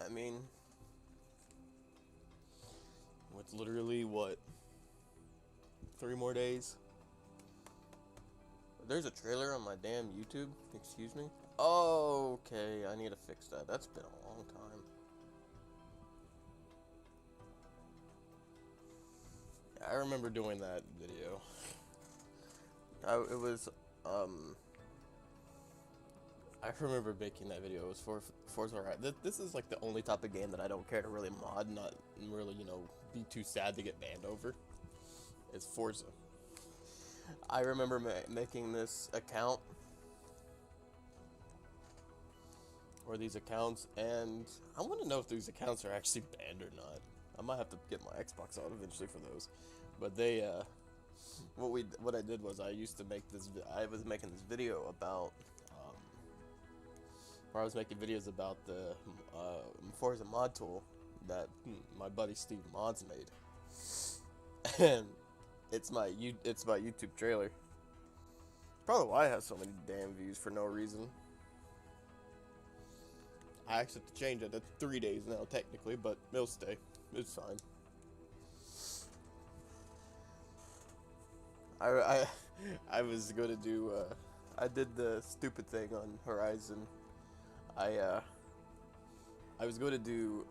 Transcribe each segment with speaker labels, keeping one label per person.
Speaker 1: I mean, with literally what, 3 more days? There's a trailer on my damn YouTube. Excuse me. Oh, okay. I need to fix that. That's been a long time. I remember doing that video. It was, um, I remember making that video. It was for Forza Horizon. This is like the only type of game that I don't care to really mod, not really, be too sad to get banned over. It's Forza. I remember making this account, or these accounts, and I want to know if these accounts are actually banned or not. I might have to get my Xbox out eventually for those. But they, what I did was I used to make this. I was making this video about, where I was making videos about the Forza mod tool that my buddy Steve Mods made, and it's my YouTube trailer. Probably why I have so many damn views for no reason. I actually have to change it. That's 3 days now technically, but it'll stay. It's fine. I, I, I was gonna do. I did the stupid thing on Horizon. I uh, I was going to do.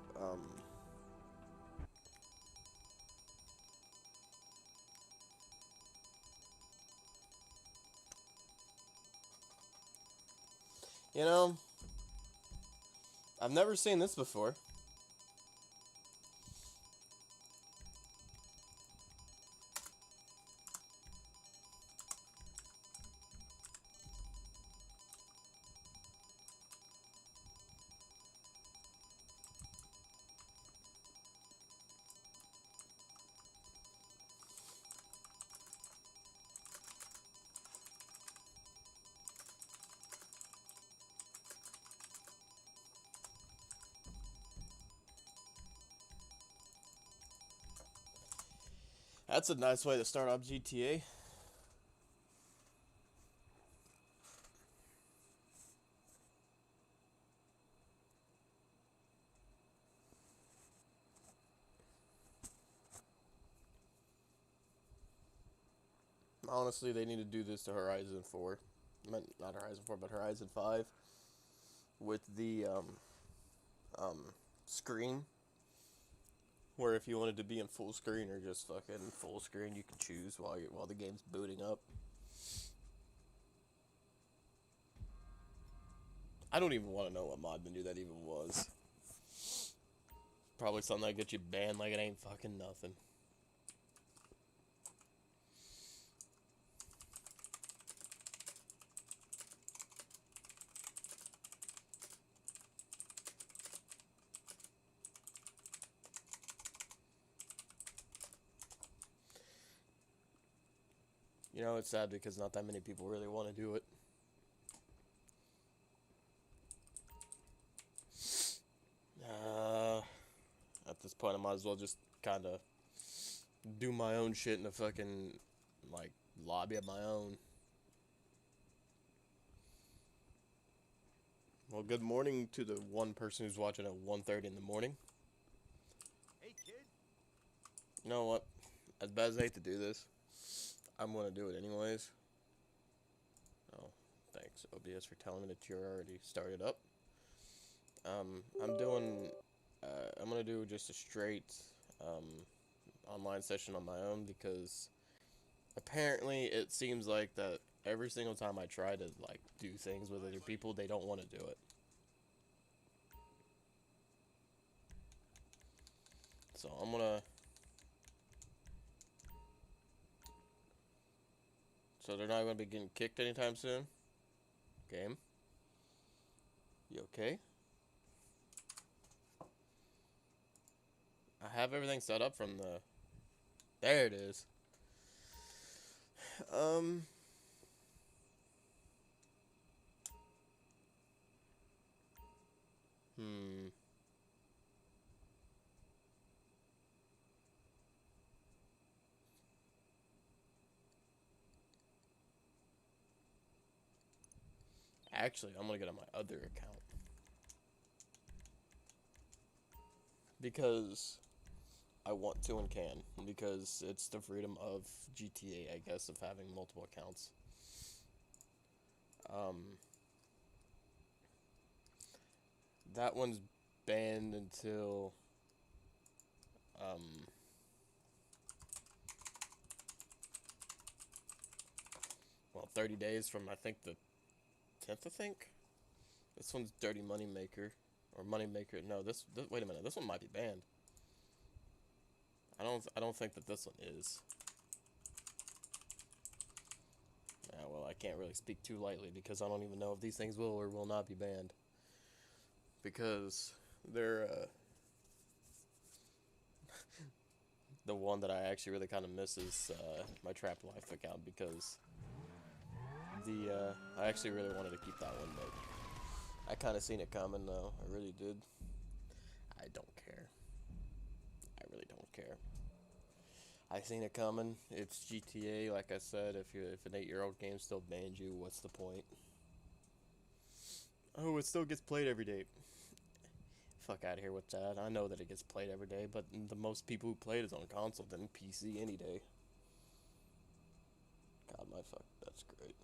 Speaker 1: You know, I've never seen this before. That's a nice way to start off GTA. Honestly, they need to do this to Horizon 4. Not Horizon 4, but Horizon 5. With the um, screen. Where if you wanted to be in full screen or just fucking full screen, you can choose while the game's booting up. I don't even want to know what mod menu that even was. Probably something that gets you banned like it ain't fucking nothing. You know, it's sad because not that many people really want to do it. Uh, at this point, I might as well just kind of do my own shit in a fucking, like, lobby of my own. Well, good morning to the one person who's watching at 1:30 in the morning.
Speaker 2: Hey, kid.
Speaker 1: You know what? As bad as I hate to do this, I'm gonna do it anyways. Oh, thanks, OBS, for telling me that you're already started up. I'm doing, I'm gonna do just a straight, um, online session on my own because apparently it seems like that every single time I try to, like, do things with other people, they don't want to do it. So I'm gonna. So they're not gonna be getting kicked anytime soon. Game. You okay? I have everything set up from the. There it is. Um. Hmm. Actually, I'm gonna get on my other account. because I want to and can, because it's the freedom of GTA, I guess, of having multiple accounts. Um, that one's banned until um, well, 30 days from I think the 10th. I think this one's Dirty Money Maker or Money Maker. No, this wait a minute. This one might be banned. I don't think that this one is. Yeah, well, I can't really speak too lightly because I don't even know if these things will or will not be banned. Because they're the one that I actually really kind of miss is my Trap Life account because I actually really wanted to keep that one, but I kind of seen it coming though. I really did. I don't care. I really don't care. I seen it coming. It's GTA, like I said. If an 8-year-old game still bans you, what's the point? Oh, it still gets played every day. Fuck out of here with that. I know that it gets played every day, but the most people who play it is on console than PC any day. God, my fuck, that's great.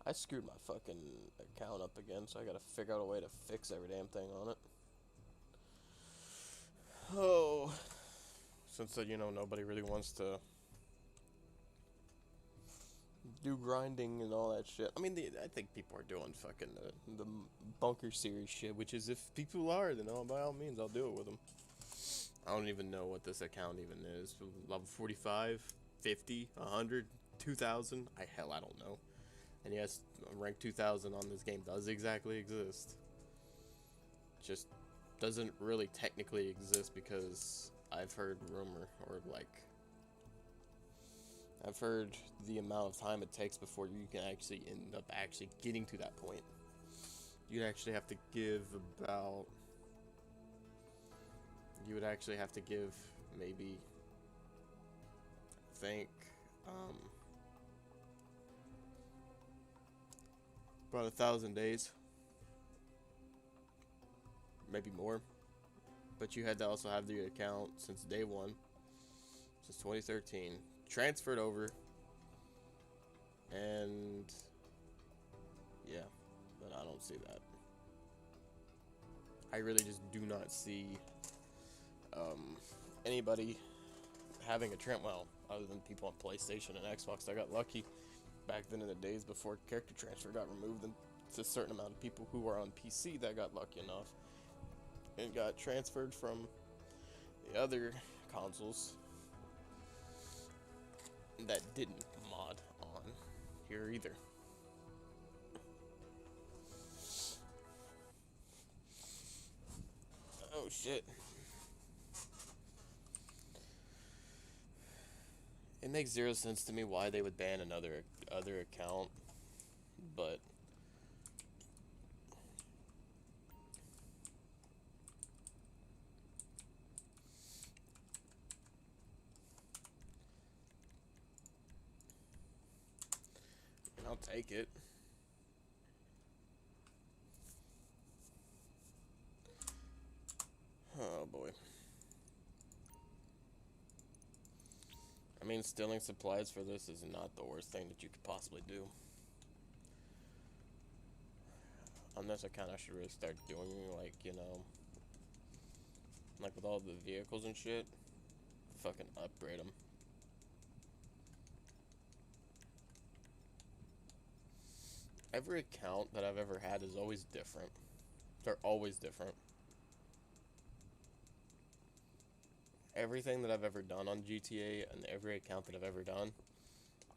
Speaker 1: I screwed my fucking account up again, so I gotta figure out a way to fix every damn thing on it. Oh, since nobody really wants to do grinding and all that shit. I mean, I think people are doing fucking the bunker series shit, which is if people are, then by all means, I'll do it with them. I don't even know what this account even is. Level 45, 50, 100, 2000. I don't know. And yes, rank 2000 on this game does exactly exist. Just doesn't really technically exist because I've heard rumor or I've heard the amount of time it takes before you can actually end up actually getting to that point. You'd actually have to give about... You would actually have to give maybe... I think... about 1,000 days. Maybe more. But you had to also have the account since day one. Since 2013. Transferred over. And yeah, but I don't see that. I really just do not see anybody having a trend. Well, other than people on PlayStation and Xbox. I got lucky back then in the days before character transfer got removed, and it's a certain amount of people who are on PC that got lucky enough and got transferred from the other consoles that didn't mod on here either. Oh shit. It makes zero sense to me why they would ban another other account, but I'll take it. Oh boy. I mean, stealing supplies for this is not the worst thing that you could possibly do. On this account, I should really start doing, like, like with all the vehicles and shit, fucking upgrade them. Every account that I've ever had is always different. They're always different. Everything that I've ever done on GTA and every account that I've ever done,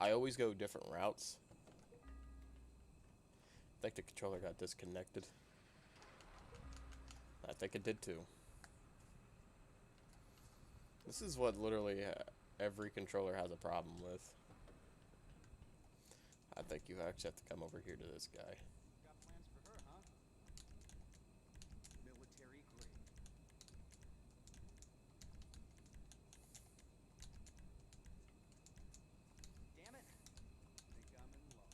Speaker 1: I always go different routes. I think the controller got disconnected. I think it did too. This is what literally every controller has a problem with. I think you actually have to come over here to this guy.
Speaker 2: Got plans for her, huh? Military grade. Damn it. Think I'm in love.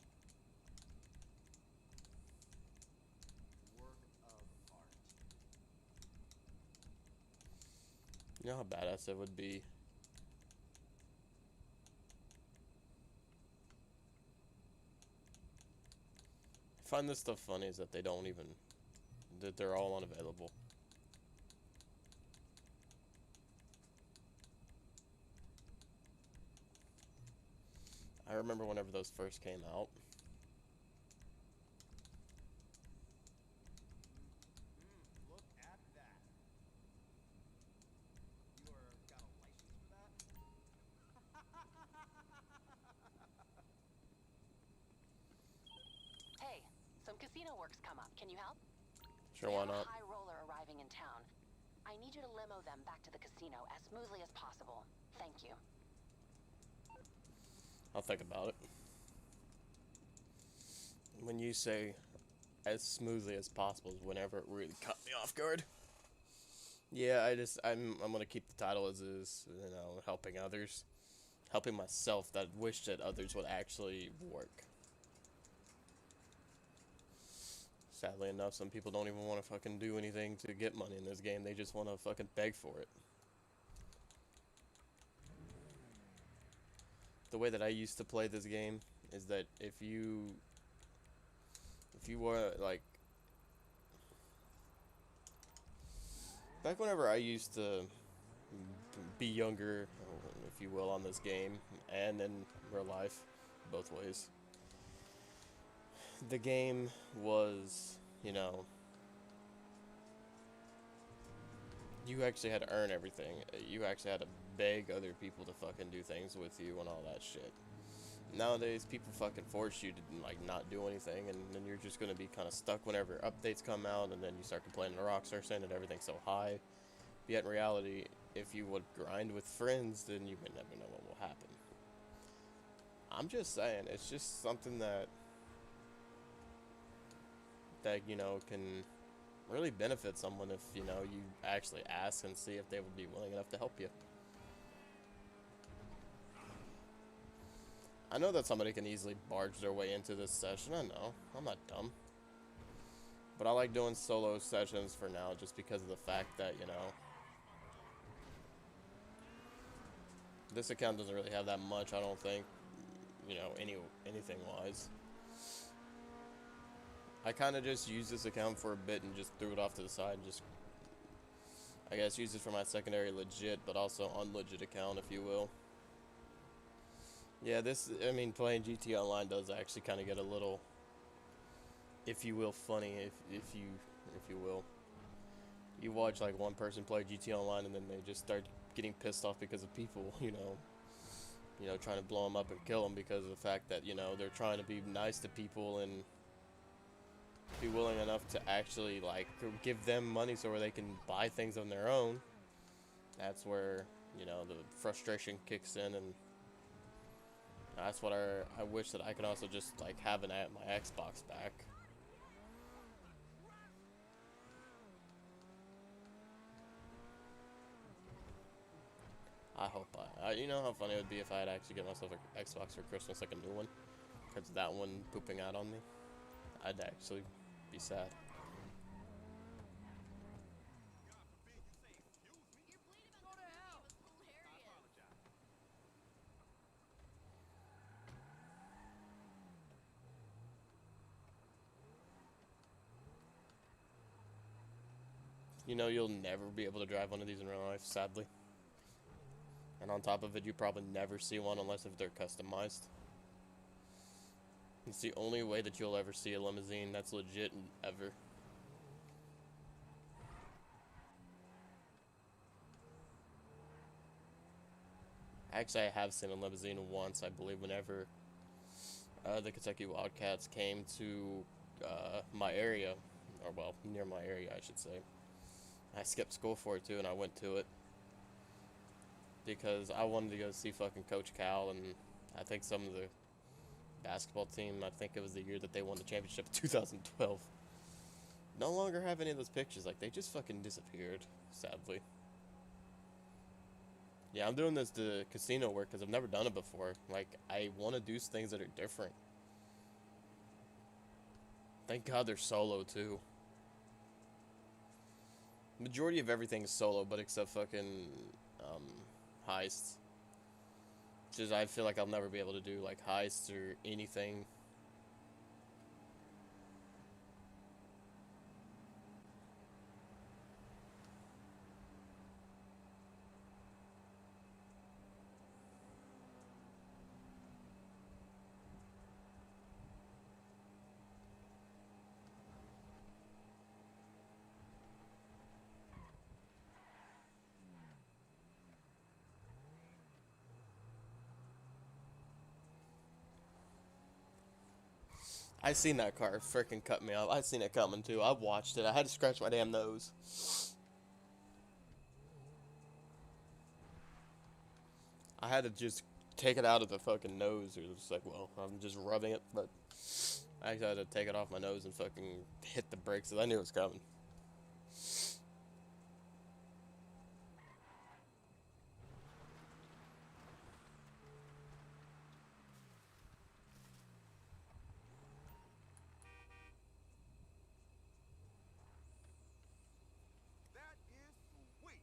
Speaker 2: Work of art.
Speaker 1: You know how badass it would be? I find this stuff funny is that they don't even, that they're all unavailable. I remember whenever those first came out.
Speaker 2: Look at that. You're got a license for that?
Speaker 3: Hey, some casino work's come up. Can you help?
Speaker 1: Sure,
Speaker 3: We
Speaker 1: why
Speaker 3: have
Speaker 1: not?
Speaker 3: a high roller arriving in town. I need you to limo them back to the casino as smoothly as possible. Thank you.
Speaker 1: I'll think about it. When you say as smoothly as possible is whenever it really cut me off guard. Yeah, I'm gonna keep the title as is, you know, helping others. Helping myself that wish that others would actually work. Sadly enough, some people don't even want to fucking do anything to get money in this game. They just want to fucking beg for it. The way that I used to play this game is that if you were like back whenever I used to be younger, if you will, on this game and in real life, both ways. The game was, you know, you actually had to earn everything. You actually had to beg other people to fucking do things with you and all that shit. Nowadays, people fucking force you to like not do anything, and then you're just gonna be kind of stuck whenever updates come out, and then you start complaining to Rockstar saying that everything's so high. Yet in reality, if you would grind with friends, then you would never know what will happen. I'm just saying, it's just something that you know can really benefit someone if you know you actually ask and see if they would be willing enough to help you. I know that somebody can easily barge their way into this session. I know. I'm not dumb. But I like doing solo sessions for now just because of the fact that, you know, this account doesn't really have that much, I don't think, you know, anything wise. I kind of just used this account for a bit and just threw it off to the side and just, I guess, used it for my secondary legit, but also unlegit account, if you will. Yeah, I mean, playing GT Online does actually kind of get a little, if you will, funny, if you will. You watch like one person play GT Online and then they just start getting pissed off because of people, you know, trying to blow them up and kill them because of the fact that, you know, they're trying to be nice to people and be willing enough to actually like give them money so where they can buy things on their own. That's where, you know, the frustration kicks in, and that's what I wish that I could also just like have my Xbox back. I hope you know how funny it would be if I had actually get myself an Xbox for Christmas, like a new one, because that one pooping out on me, I'd actually be sad.
Speaker 2: Go to hell. I apologize.
Speaker 1: You know, you'll never be able to drive one of these in real life, sadly. And on top of it, you probably never see one unless if they're customized. It's the only way that you'll ever see a limousine that's legit ever. Actually, I have seen a limousine once, I believe, whenever the Kentucky Wildcats came to my area, or well, near my area, I should say. I skipped school for it too, and I went to it because I wanted to go see fucking Coach Cal, and I think some of the basketball team. I think it was the year that they won the championship in 2012. No longer have any of those pictures. Like, they just fucking disappeared, sadly. Yeah, I'm doing this to casino work because I've never done it before. Like, I want to do things that are different. Thank God they're solo, too. Majority of everything is solo, but except fucking heists. Just I feel like I'll never be able to do like heists or anything. I seen that car freaking cut me off. I seen it coming too. I watched it. I had to scratch my damn nose. I had to just take it out of the fucking nose. It was like, well, I'm just rubbing it, but I actually had to take it off my nose and fucking hit the brakes because I knew it was coming.
Speaker 4: That is sweet.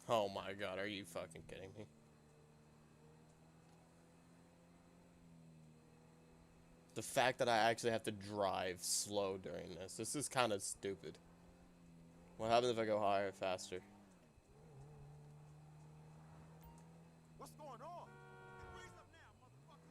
Speaker 1: Oh my god, are you fucking kidding me? The fact that I actually have to drive slow during this is kind of stupid. What happens if I go higher, faster?
Speaker 4: What's going on? Raise up now, motherfucker.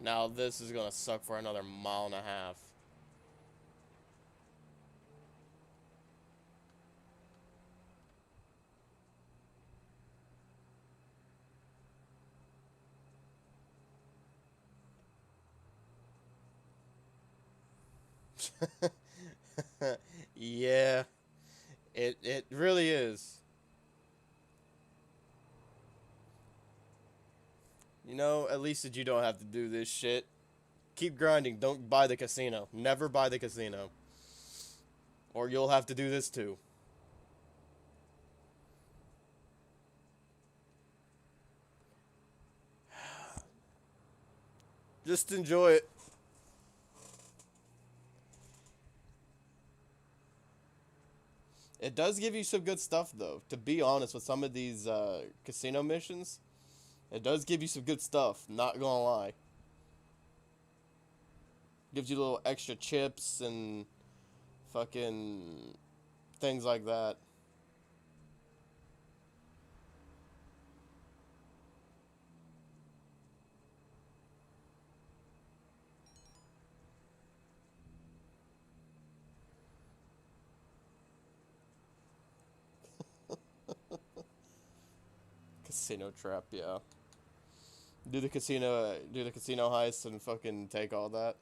Speaker 1: Now this is gonna suck for another mile and a half. Yeah, it really is. You know, at least that you don't have to do this shit. Keep grinding. Don't buy the casino. Never buy the casino. Or you'll have to do this too. Just enjoy it. It does give you some good stuff, though. To be honest, with some of these casino missions, it does give you some good stuff. Not gonna lie. Gives you little extra chips and fucking things like that. Casino trap, yeah. Do the casino heist and fucking take all that.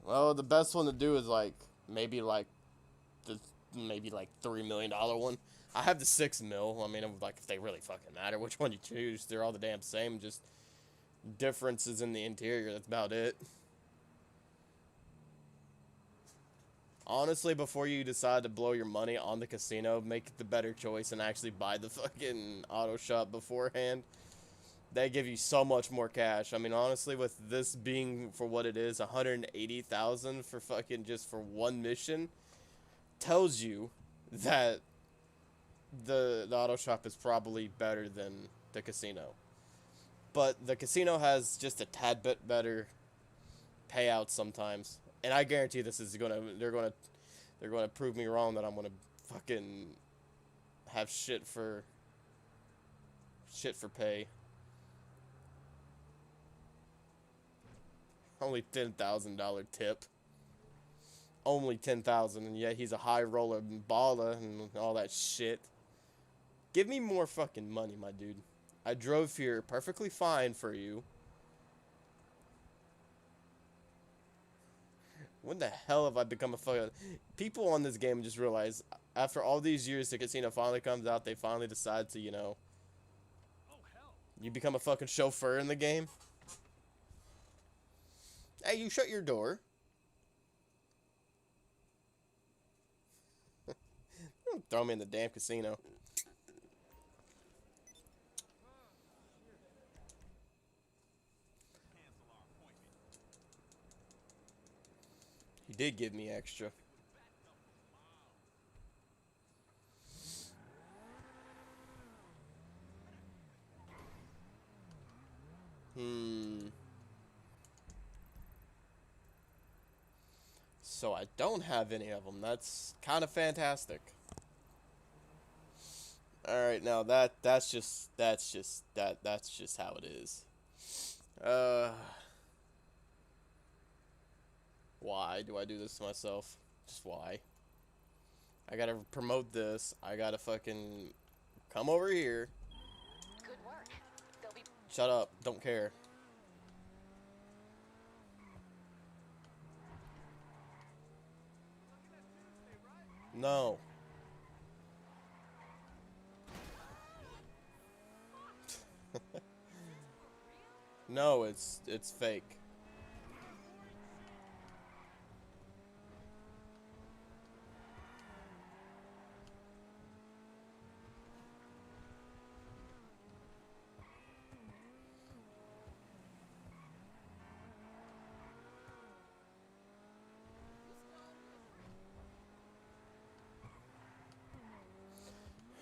Speaker 1: Well, the best one to do is like maybe like the $3 million one. I have the 6 mil. I mean, like if they really fucking matter, which one you choose, they're all the damn same. Just differences in the interior. That's about it. Honestly, before you decide to blow your money on the casino, make the better choice and actually buy the fucking auto shop beforehand. They give you so much more cash. I mean, honestly, with this being for what it is, 180,000 for fucking just for one mission, tells you that the auto shop is probably better than the casino. But the casino has just a tad bit better payouts sometimes, and I guarantee this is they're gonna prove me wrong that I'm gonna fucking have shit for shit for pay. Only $10,000 tip. Only 10,000, and yet he's a high roller and baller and all that shit. Give me more fucking money, my dude. I drove here perfectly fine for you. When the hell have I become a fucking... People on this game just realize, after all these years, the casino finally comes out, they finally decide to, you know... You become a fucking chauffeur in the game. Hey, you shut your door. Throw me in the damn casino. He did give me extra. So I don't have any of them. That's kind of fantastic. All right, now that's just how it is. Why do I do this to myself? Just why? I gotta promote this. I gotta fucking come over here.
Speaker 3: Good work. They'll be
Speaker 1: Shut up. Don't care. No. No, it's fake.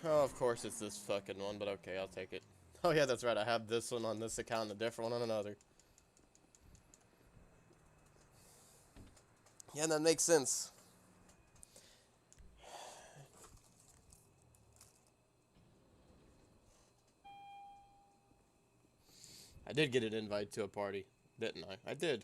Speaker 1: Oh, of course it's this fucking one, but okay, I'll take it. Oh yeah, that's right, I have this one on this account and a different one on another. Yeah, that makes sense. I did get an invite to a party, didn't I? I did.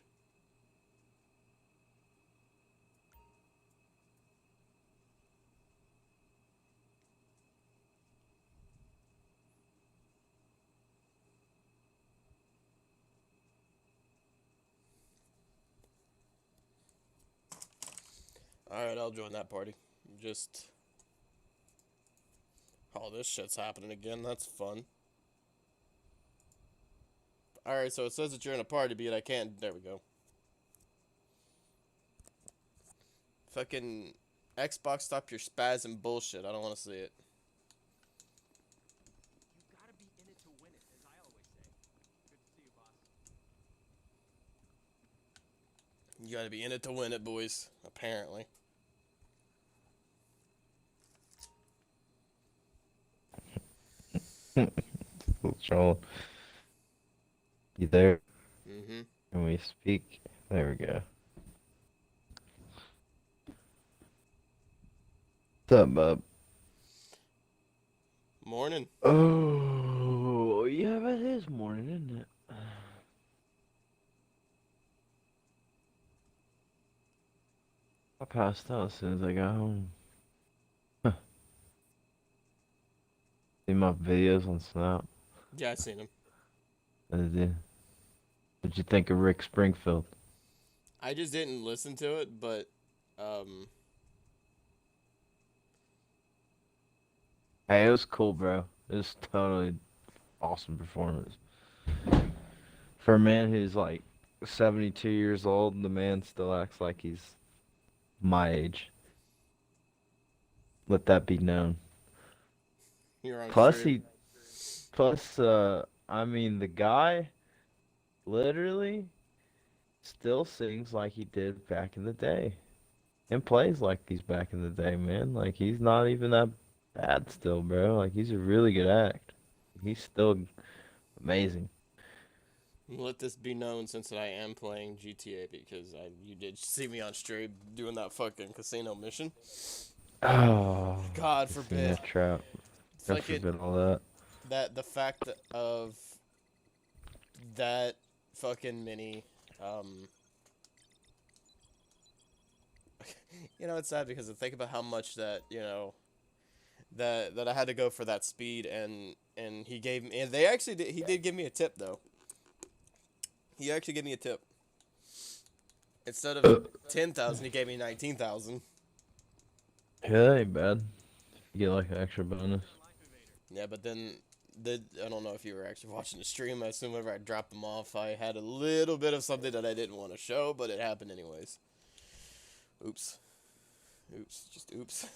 Speaker 1: Alright, I'll join that party. Just... Oh, this shit's happening again. That's fun. Alright, so it says that you're in a party, but yet I can't... There we go. Fucking... Xbox, stop your spaz and bullshit. I don't want to see it.
Speaker 4: You gotta be in it to win it, as I always say. Good to see you, boss.
Speaker 1: You gotta be in it to win it, boys. Apparently.
Speaker 5: Joel, you there?
Speaker 1: Mm-hmm.
Speaker 5: Can we speak? There we go. What's up, bub?
Speaker 1: Morning.
Speaker 5: Oh, yeah, it is morning, isn't it? I passed out as soon as I got home. Huh. See my videos on Snap?
Speaker 1: Yeah, I seen him.
Speaker 5: What'd you think of Rick Springfield?
Speaker 1: I just didn't listen to it, but,
Speaker 5: Hey, it was cool, bro. It was totally awesome performance. For a man who's like 72 years old, the man still acts like he's my age. Let that be known.
Speaker 1: you're on
Speaker 5: Plus,
Speaker 1: stream.
Speaker 5: I mean, the guy literally still sings like he did back in the day. And plays like he's back in the day, man. Like, he's not even that bad still, bro. Like, he's a really good act. He's still amazing.
Speaker 1: Let this be known since I am playing GTA because you did see me on stream doing that fucking casino mission.
Speaker 5: Oh,
Speaker 1: God
Speaker 5: seen
Speaker 1: forbid.
Speaker 5: that trap.
Speaker 1: It's
Speaker 5: God
Speaker 1: like it,
Speaker 5: forbid all that.
Speaker 1: that the fact of that fucking mini, you know, it's sad because I think about how much that, you know, that I had to go for that speed, and he gave me, and they actually did, he did give me a tip though. He actually gave me a tip. Instead of 10,000, he gave me 19,000.
Speaker 5: Yeah, that ain't bad. You get like an extra bonus.
Speaker 1: Yeah, but then I don't know if you were actually watching the stream. I assume whenever I dropped them off, I had a little bit of something that I didn't want to show, but it happened anyways. Oops. Oops. Just oops.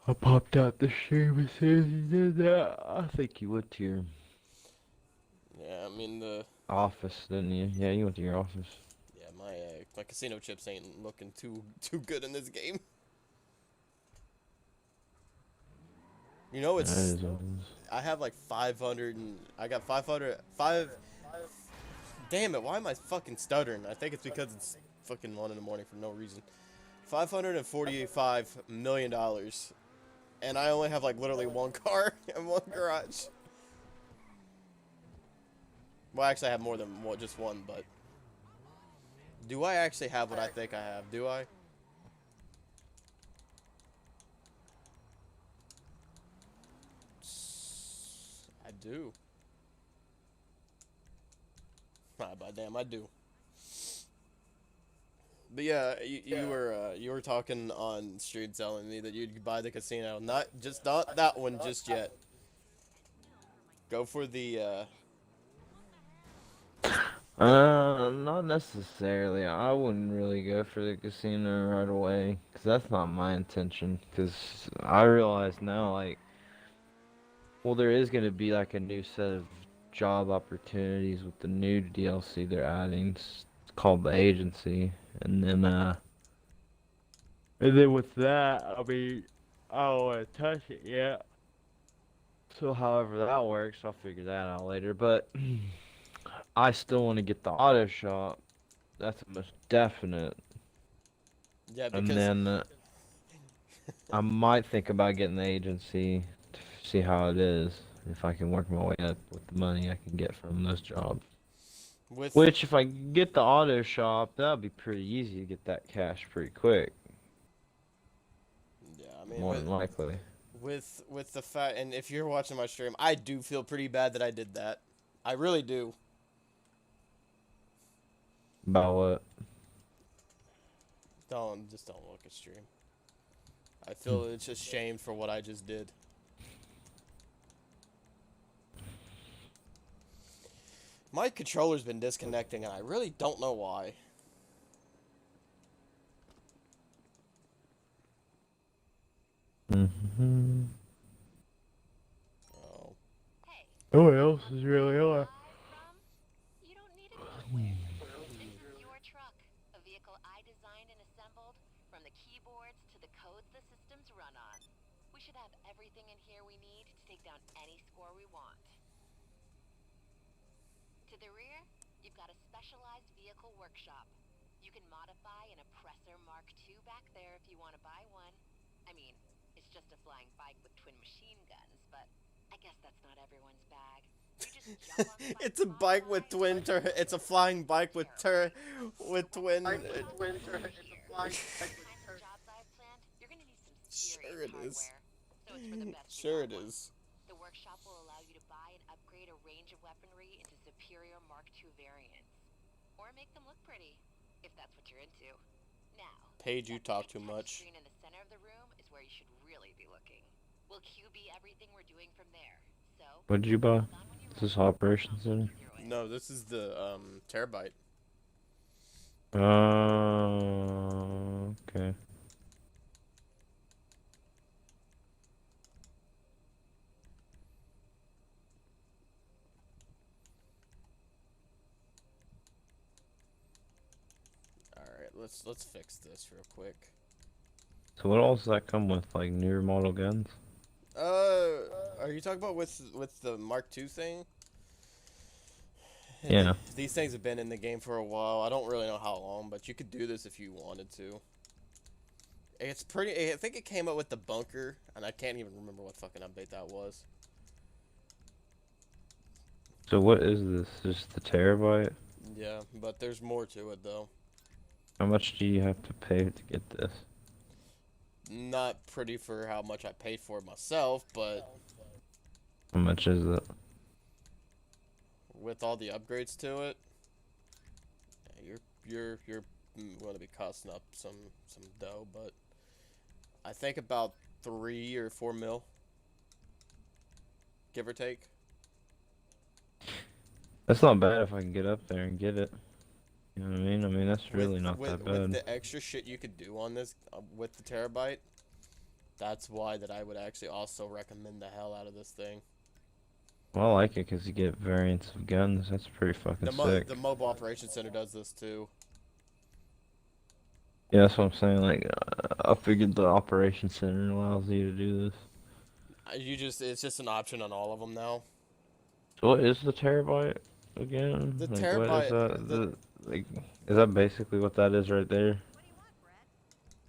Speaker 5: I popped out the stream as soon as you did that. I think you went to your
Speaker 1: Yeah, I mean
Speaker 5: office, didn't you? Yeah, you went to your office.
Speaker 1: yeah, my casino chips ain't looking too good in this game. You know,
Speaker 5: That
Speaker 1: it's
Speaker 5: is what it is.
Speaker 1: I have like 500 and I got 505. Damn it, why am I fucking stuttering? I think it's because it's fucking 1 in the morning for no reason. $545 million. And I only have like literally one car and one garage. Well, actually I have more than one, just one, but do I actually have what I think I have? Do I? I do. But damn, I do. But yeah, you were talking on stream telling me that you'd buy the casino. Not that one just yet. Go for the
Speaker 5: Not necessarily. I wouldn't really go for the casino right away, cause that's not my intention. Cause I realize now, like, well, there is gonna be like a new set of job opportunities with the new DLC they're adding. It's called the agency, and then with that, I mean, I don't want to touch it yet. So, however that works, I'll figure that out later. But I still want to get the auto shop. That's the most definite.
Speaker 1: yeah,
Speaker 5: And
Speaker 1: because
Speaker 5: then I might think about getting the agency to see how it is. If I can work my way up with the money I can get from those jobs.
Speaker 1: with
Speaker 5: Which, if I get the auto shop, that'll be pretty easy to get that cash pretty quick.
Speaker 1: yeah, I mean
Speaker 5: More than likely.
Speaker 1: with the fact, and if you're watching my stream, I do feel pretty bad that I did that. I really do.
Speaker 5: About what?
Speaker 1: Just don't look at stream. I feel it's just shame for what I just did. My controller's been disconnecting, and I really don't know why.
Speaker 5: Mm-hmm.
Speaker 1: Oh,
Speaker 2: Hey,
Speaker 5: Who else is really on?
Speaker 2: you don't need it anywhere. This is your truck, a vehicle I designed and assembled, from the keyboards to the codes the systems run on. We should have everything in here we need to take down any score we want. To the rear, you've got a specialized vehicle workshop. You can modify an Oppressor Mark II back there if you want to buy one. I mean, it's just a flying bike with twin machine guns, but I guess that's not everyone's bag. You just jump on the bike
Speaker 1: it's a bike with twin. It's a flying bike with twin.
Speaker 2: kinds of jobs I've planned, you're gonna need some
Speaker 1: Sure
Speaker 2: serious
Speaker 1: it is.
Speaker 2: hardware. So it's for the best you
Speaker 1: Sure
Speaker 2: want
Speaker 1: it
Speaker 2: one.
Speaker 1: is.
Speaker 2: The workshop will allow you to buy and upgrade a range of weaponry into superior Mark II variants. Or make them look pretty, if that's what you're into. Now,
Speaker 1: Paige, you
Speaker 2: that
Speaker 1: talk
Speaker 2: big
Speaker 1: too
Speaker 2: touch
Speaker 1: much.
Speaker 2: screen in the center of the room is where you should really be looking. We'll QB everything we're doing from there. So,
Speaker 5: What did you buy?
Speaker 2: log on when you're
Speaker 5: Is this
Speaker 2: ready.
Speaker 5: Operations
Speaker 2: I'll
Speaker 5: Center?
Speaker 2: take you through it.
Speaker 1: No, this is the terabyte.
Speaker 5: Okay.
Speaker 1: All right, let's fix this real quick.
Speaker 5: So what else does that come with? Like newer model guns?
Speaker 1: Are you talking about with the Mark II thing?
Speaker 5: Yeah.
Speaker 1: These things have been in the game for a while. I don't really know how long, but you could do this if you wanted to. It's pretty. I think it came out with the bunker, and I can't even remember what fucking update that was.
Speaker 5: So what is this? Just the terabyte?
Speaker 1: Yeah, but there's more to it though.
Speaker 5: How much do you have to pay to get this?
Speaker 1: Not pretty for how much I paid for it myself, but
Speaker 5: How much is it?
Speaker 1: with all the upgrades to it, yeah, you're going to be costing up some dough. But I think about 3 or 4 mil, give or take.
Speaker 5: That's not bad if I can get up there and get it. You know what I mean? I mean, that's really not
Speaker 1: with,
Speaker 5: that
Speaker 1: with
Speaker 5: bad.
Speaker 1: the extra shit you could do on this with the terabyte, that's why that I would actually also recommend the hell out of this thing.
Speaker 5: Well, I like it because you get variants of guns. That's pretty fucking sick.
Speaker 1: The Mobile Operations Center does this too.
Speaker 5: Yeah, that's what I'm saying. Like, I figured the Operation Center allows you to do this.
Speaker 1: It's just an option on all of them now.
Speaker 5: So what is the terabyte again?
Speaker 1: The
Speaker 5: Like,
Speaker 1: terabyte-
Speaker 5: what is that?
Speaker 1: the-
Speaker 5: Like, is that basically what that is right there?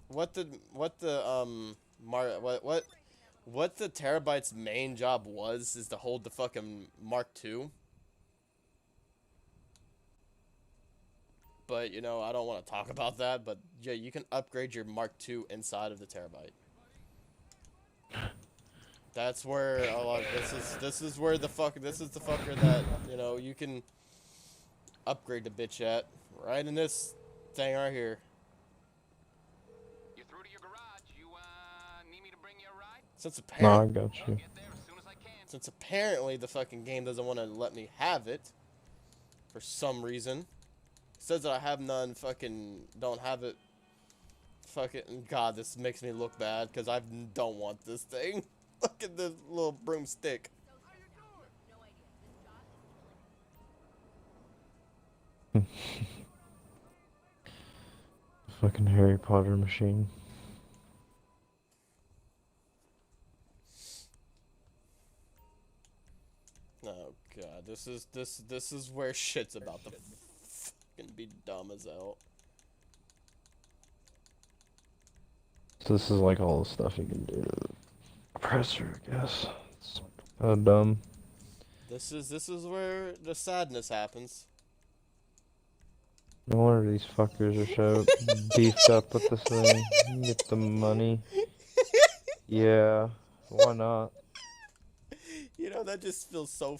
Speaker 1: What the terabyte's main job is to hold the fucking Mark II. But you know, I don't want to talk about that. But yeah, you can upgrade your Mark II inside of the terabyte. That's where a lot. This is where the fucker that you know you can upgrade the bitch at right in this thing right here.
Speaker 4: You through to your garage? You need me to bring you a ride?
Speaker 5: No, I got you.
Speaker 4: Get there as soon as I can.
Speaker 1: Since apparently the fucking game doesn't want to let me have it for some reason. It says that I have none, don't have it. Fucking God, this makes me look bad because I don't want this thing. Look at this little broomstick.
Speaker 5: Fucking Harry Potter machine.
Speaker 1: Oh God, this is where shit's about to fucking be dumb as hell.
Speaker 5: So this is like all the stuff you can do to the oppressor, I guess. It's dumb.
Speaker 1: This is where the sadness happens.
Speaker 5: No wonder these fuckers are so beefed up with this thing. You can get the money. Yeah, why not?
Speaker 1: You know, that just feels so.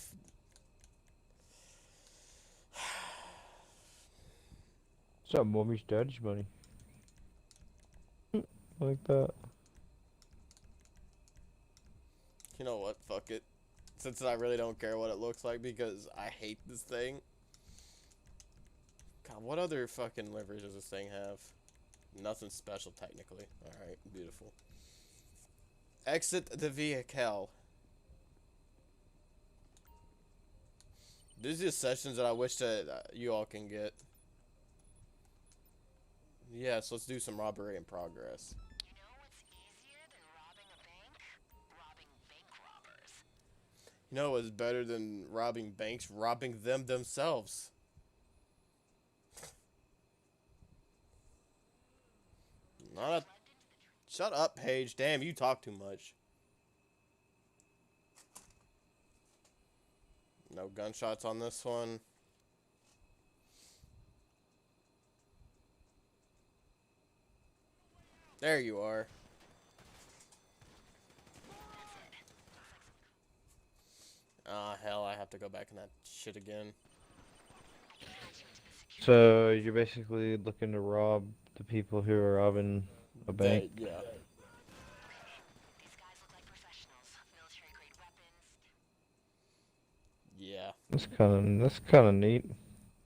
Speaker 5: What's up, mommy's daddy's money? Like that.
Speaker 1: You know what? Fuck it. Since I really don't care what it looks like because I hate this thing. God, what other fucking livers does this thing have? Nothing special, technically. Alright, beautiful. Exit the vehicle. These are sessions that I wish that you all can get. Yes, let's do some robbery in progress.
Speaker 3: You know what's easier than robbing a bank? Robbing bank robbers.
Speaker 1: You know what's better than robbing banks? Robbing them themselves. Not a... Shut up, Paige. Damn, you talk too much. No gunshots on this one. There you are. Ah, hell, I have to go back in that shit again.
Speaker 5: So you're basically looking to rob the people who are robbing a bank.
Speaker 1: Yeah.
Speaker 3: These guys look like professionals. Military grade weapons.
Speaker 1: Yeah.
Speaker 5: That's kind of neat.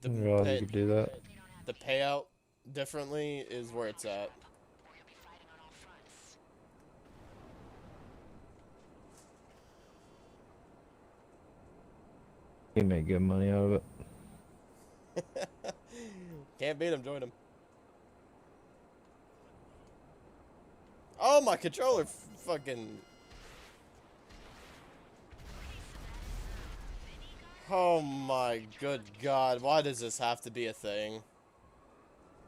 Speaker 1: The,
Speaker 5: Didn't realize
Speaker 1: pay-
Speaker 5: you could do that.
Speaker 1: the payout differently is where it's at.
Speaker 3: Or you'll be fighting on all fronts.
Speaker 5: You make good money out of it.
Speaker 1: Can't beat him, join him. Oh, my controller fucking... Oh my good God, why does this have to be a thing?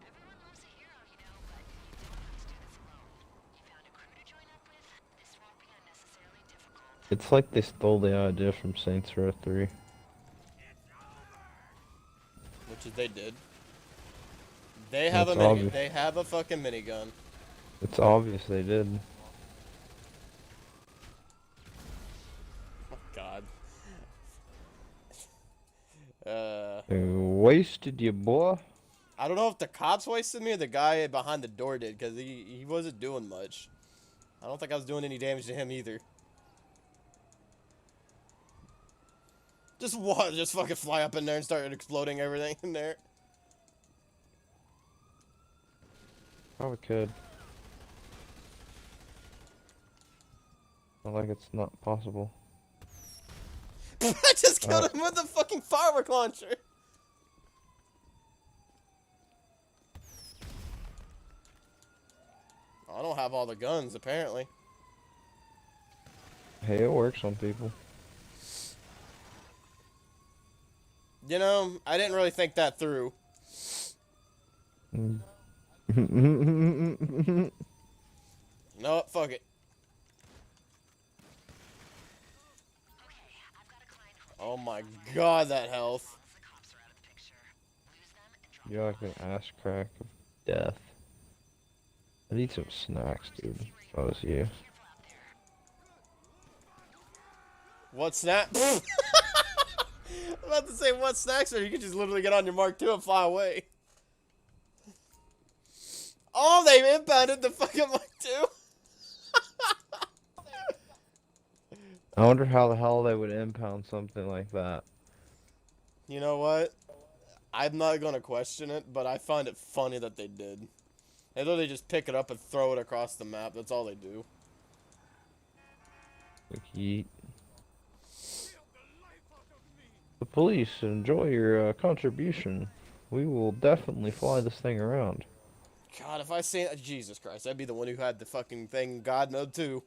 Speaker 3: Everyone loves a hero, you know, but you don't have to do this alone.
Speaker 5: It's like they stole the idea from Saints Row 3.
Speaker 1: Which is they did. They have
Speaker 5: That's
Speaker 1: a mini.
Speaker 5: obvious.
Speaker 1: They have a fucking minigun.
Speaker 5: It's obvious they did.
Speaker 1: Oh God.
Speaker 5: They wasted you, boy.
Speaker 1: I don't know if the cops wasted me or the guy behind the door did, because he wasn't doing much. I don't think I was doing any damage to him either. Just what? Just fucking fly up in there and start exploding everything in there.
Speaker 5: Probably could. Not like it's not possible.
Speaker 1: I just killed him with a fucking firework launcher. I don't have all the guns, apparently.
Speaker 5: Hey, it works on people.
Speaker 1: You know, I didn't really think that through.
Speaker 5: Mm.
Speaker 1: No, fuck it. Oh my God, that health.
Speaker 5: You're like an ass crack of death. I need some snacks, dude. If I was you.
Speaker 1: What snack? I'm about to say, what snacks are you? Could just literally get on your Mark II and fly away. Oh, they impounded the fucking Mark II.
Speaker 5: I wonder how the hell they would impound something like that.
Speaker 1: You know what? I'm not gonna question it, but I find it funny that they did. They literally just pick it up and throw it across the map. That's all they do.
Speaker 5: Like, yeet. The police, enjoy your contribution. We will definitely fly this thing around.
Speaker 1: God, if I say Jesus Christ, I'd be the one who had the fucking thing God mode too.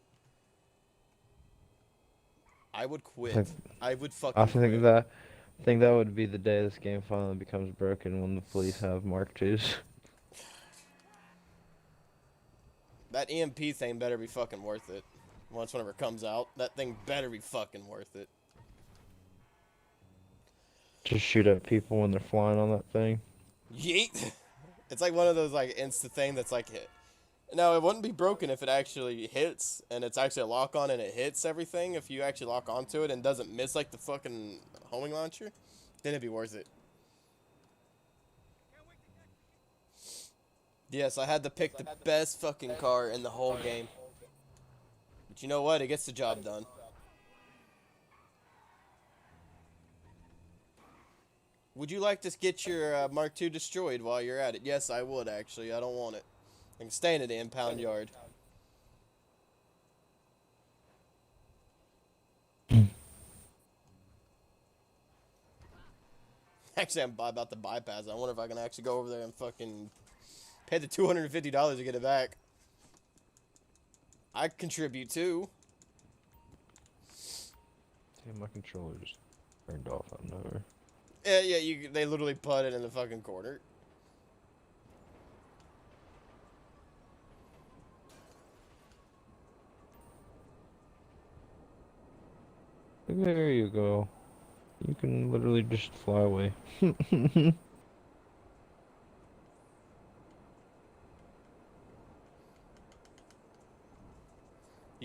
Speaker 1: I would quit. I would fucking
Speaker 5: I
Speaker 1: quit.
Speaker 5: think that would be the day this game finally becomes broken, when the police have Mark IIs.
Speaker 1: That EMP thing better be fucking worth it. Whenever it comes out, that thing better be fucking worth it.
Speaker 5: Just shoot at people when they're flying on that thing.
Speaker 1: Yeet! It's like one of those like insta thing that's like hit. Now it wouldn't be broken if it actually hits and it's actually a lock on and it hits everything. If you actually lock onto it and doesn't miss like the fucking homing launcher, then it'd be worth it. Yes, I had to pick the best fucking car in the whole game. But you know what? It gets the job done. Would you like to get your Mark II destroyed while you're at it? Yes, I would, actually. I don't want it. I can stay in the impound yard. Actually, I'm about to bypass it. I wonder if I can actually go over there and fucking pay the $250 to get it back. I contribute too.
Speaker 5: Damn, my controller just turned off out of nowhere.
Speaker 1: Yeah, they literally put it in the fucking corner.
Speaker 5: There you go. You can literally just fly away.
Speaker 1: You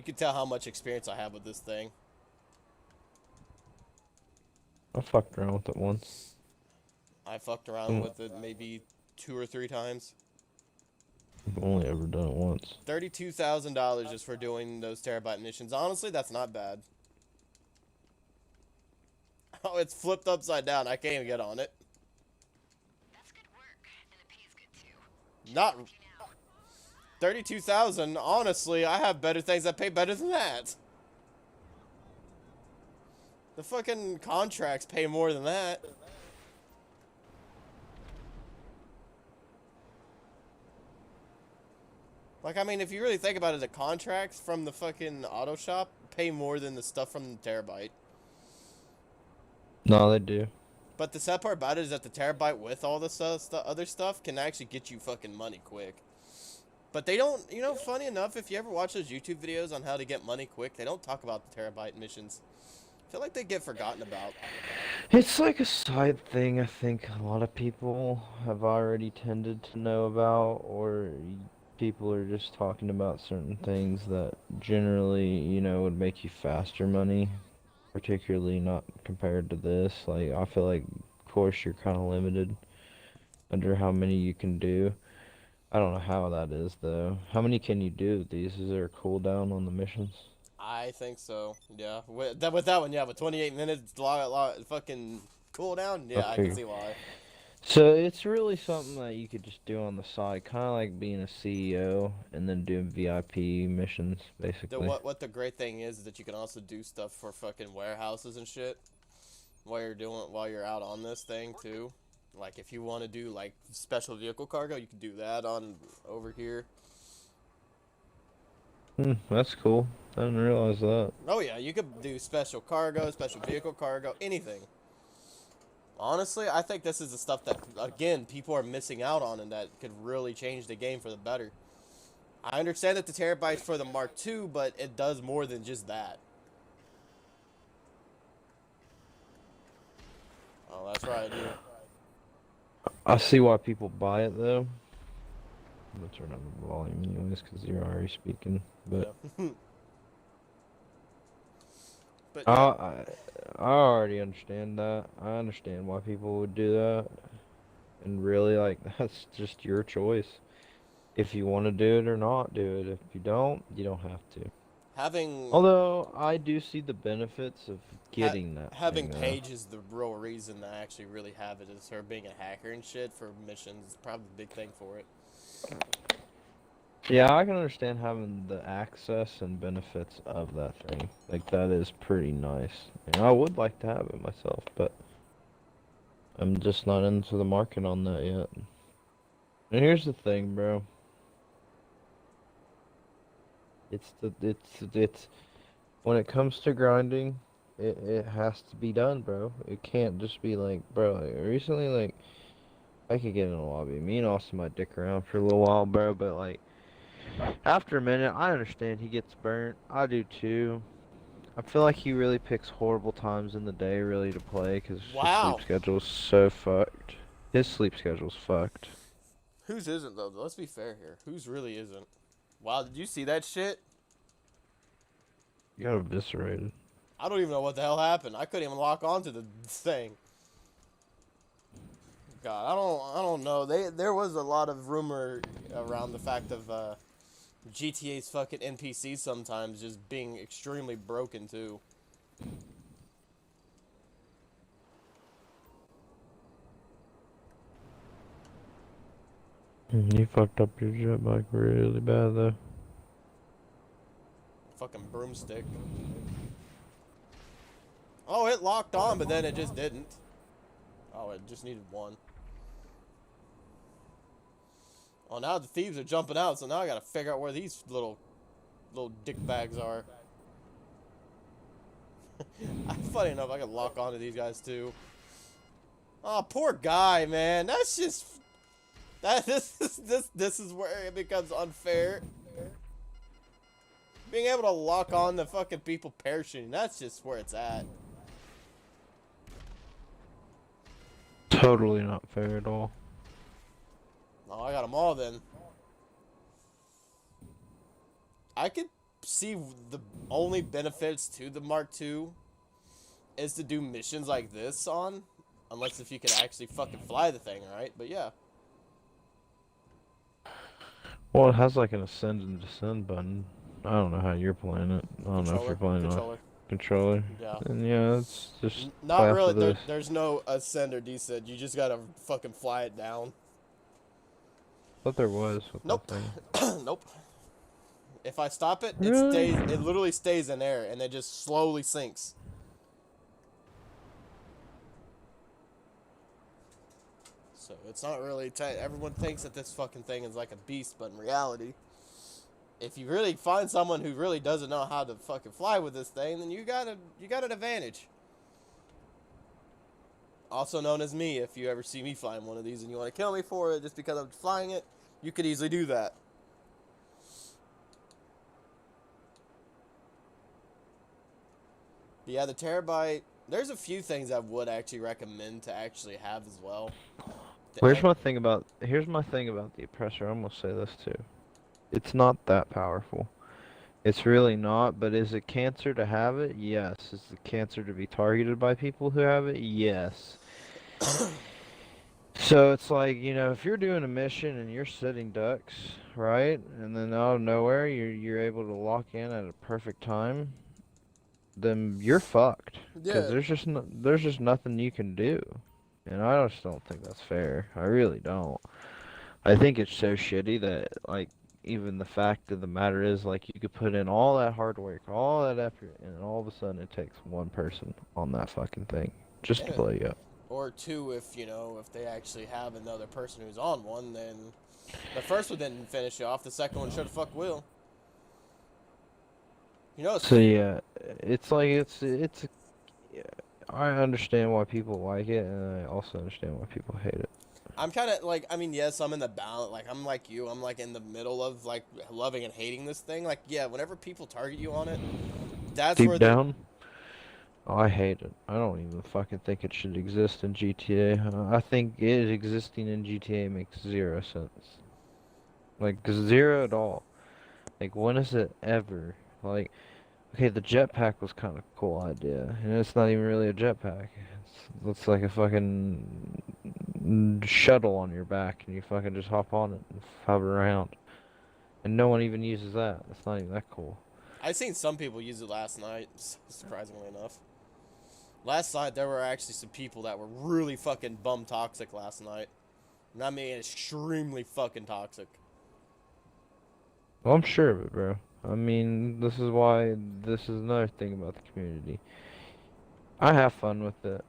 Speaker 1: can tell how much experience I have with this thing.
Speaker 5: I fucked around with it once.
Speaker 1: I fucked around with it maybe 2 or 3 times.
Speaker 5: I've only ever done it once.
Speaker 1: $32,000 just for doing those terabyte missions. Honestly, that's not bad. Oh, it's flipped upside down. I can't even get on it.
Speaker 2: That's good work, and it pays good too.
Speaker 1: Not 32,000. Honestly, I have better things that pay better than that. The fucking contracts pay more than that. Like, I mean, if you really think about it, the contracts from the fucking auto shop pay more than the stuff from the Terabyte.
Speaker 5: No, they do.
Speaker 1: But the sad part about it is that the Terabyte with all the other stuff can actually get you fucking money quick. But they don't, you know, funny enough, if you ever watch those YouTube videos on how to get money quick, they don't talk about the terabyte missions. I feel like they get forgotten about.
Speaker 5: It's like a side thing I think a lot of people have already tended to know about, or people are just talking about certain things that generally, you know, would make you faster money, particularly not compared to this. Like, I feel like, of course, you're kind of limited under how many you can do. I don't know how that is, though. How many can you do with these? Is there a cooldown on the missions?
Speaker 1: I think so. Yeah. With that one, yeah. With 28 minutes, fucking cooldown. Yeah, I can
Speaker 5: Okay.
Speaker 1: see why.
Speaker 5: So it's really something that you could just do on the side, kind of like being a CEO and then doing VIP missions, basically.
Speaker 1: What the great thing is that you can also do stuff for fucking warehouses and shit while you're out on this thing too. Like if you want to do like special vehicle cargo, you can do that on over here.
Speaker 5: That's cool. I didn't realize that.
Speaker 1: Oh yeah, you could do special cargo, special vehicle cargo, anything. Honestly, I think this is the stuff that, again, people are missing out on and that could really change the game for the better. I understand that the terabyte's for the Mark II, but it does more than just that. Oh, that's right, dude.
Speaker 5: I see why people buy it though. I'm gonna turn on the volume anyways, because you're already speaking. But
Speaker 1: Yeah. But
Speaker 5: I,
Speaker 1: yeah,
Speaker 5: I already understand that. I understand why people would do that. And really, like, that's just your choice. If you want to do it or not do it. If you don't have to.
Speaker 1: having
Speaker 5: Although I do see the benefits of
Speaker 1: ha
Speaker 5: getting that
Speaker 1: having
Speaker 5: thing though.
Speaker 1: Paige is the real reason I actually really have it, is her being a hacker and shit for missions. Is probably the big thing for it.
Speaker 5: Yeah, I can understand having the access and benefits of that thing. Like, that is pretty nice. And I would like to have it myself, but I'm just not into the market on that yet. And here's the thing, bro. It's when it comes to grinding, it has to be done, bro. It can't just be like, bro, like, recently, like, I could get in a lobby. Me and Austin might dick around for a little while, bro, but like, after a minute, I understand he gets burnt. I do too. I feel like he really picks horrible times in the day really to play because his sleep
Speaker 1: Wow.
Speaker 5: schedule is so fucked. His sleep schedule's fucked.
Speaker 1: Whose isn't though? Let's be fair here. Whose really isn't? Wow, did you see that shit?
Speaker 5: You got eviscerated.
Speaker 1: I don't even know what the hell happened. I couldn't even lock onto the thing. God, I don't know. There was a lot of rumor around the fact of GTA's fucking NPCs sometimes just being extremely broken too.
Speaker 5: You fucked up your jet bike really bad though.
Speaker 1: Fucking broomstick. Oh, it locked on, but then it just didn't. Oh, it just needed one. Oh, now the thieves are jumping out, so now I gotta figure out where these little dick bags are. Funny enough, I could lock onto these guys too. Oh, poor guy, man. That's just this is where it becomes unfair. Being able to lock on the fucking people parachuting, that's just where it's at.
Speaker 5: Totally not fair at all.
Speaker 1: Oh, I got them all then. I could see the only benefits to the Mark II is to do missions like this on. Unless if you could actually fucking fly the thing, right? But yeah.
Speaker 5: Well, it has like an ascend and descend button. I don't know how you're playing it. I don't know if you're playing on controller.
Speaker 1: Yeah.
Speaker 5: And yeah, it's just
Speaker 1: Not really. There's no ascend or descend. You just gotta fucking fly it down.
Speaker 5: Thought there was. With
Speaker 1: Nope.
Speaker 5: that thing.
Speaker 1: Nope. If I stop it,
Speaker 5: Really?
Speaker 1: it literally stays in air and it just slowly sinks. So it's not really tight. Everyone thinks that this fucking thing is like a beast, but in reality, if you really find someone who really doesn't know how to fucking fly with this thing, then you got an advantage. Also known as me, if you ever see me flying one of these and you want to kill me for it just because I'm flying it, you could easily do that. Yeah, the Terabyte. There's a few things I would actually recommend to actually have as well.
Speaker 5: Here's my thing about the oppressor. I'm gonna say this too. It's not that powerful. It's really not, but is it cancer to have it? Yes. Is it cancer to be targeted by people who have it? Yes. So it's like, if you're doing a mission and you're sitting ducks, right? And then out of nowhere you're able to lock in at a perfect time, then you're fucked. Because
Speaker 1: Yeah.
Speaker 5: there's just nothing you can do. And I just don't think that's fair. I really don't. I think it's so shitty that, like, even the fact of the matter is, like, you could put in all that hard work, all that effort, and all of a sudden it takes one person on that fucking thing just to
Speaker 1: Yeah.
Speaker 5: blow you up.
Speaker 1: Or two, if if they actually have another person who's on one, then the first one didn't finish you off. The second one should have fuck will.
Speaker 5: So yeah, it's like yeah, I understand why people like it, and I also understand why people hate it.
Speaker 1: I'm kind of like, I mean, yes, I'm in the balance. Like, I'm like you. I'm like in the middle of like loving and hating this thing. Like, yeah, whenever people target you on it, that's
Speaker 5: Deep
Speaker 1: where
Speaker 5: down, oh, I hate it. I don't even fucking think it should exist in GTA. I think it existing in GTA makes zero sense. Like, zero at all. Like, when is it ever? Like, okay, the jetpack was kind of a cool idea, and it's not even really a jetpack. It's like a fucking shuttle on your back, and you fucking just hop on it and hover around. And no one even uses that. It's not even that cool.
Speaker 1: I seen some people use it last night. Surprisingly enough, last night there were actually some people that were really fucking bum toxic last night. And I mean, extremely fucking toxic.
Speaker 5: Well, I'm sure of it, bro. I mean, this is another thing about the community. I have fun with it.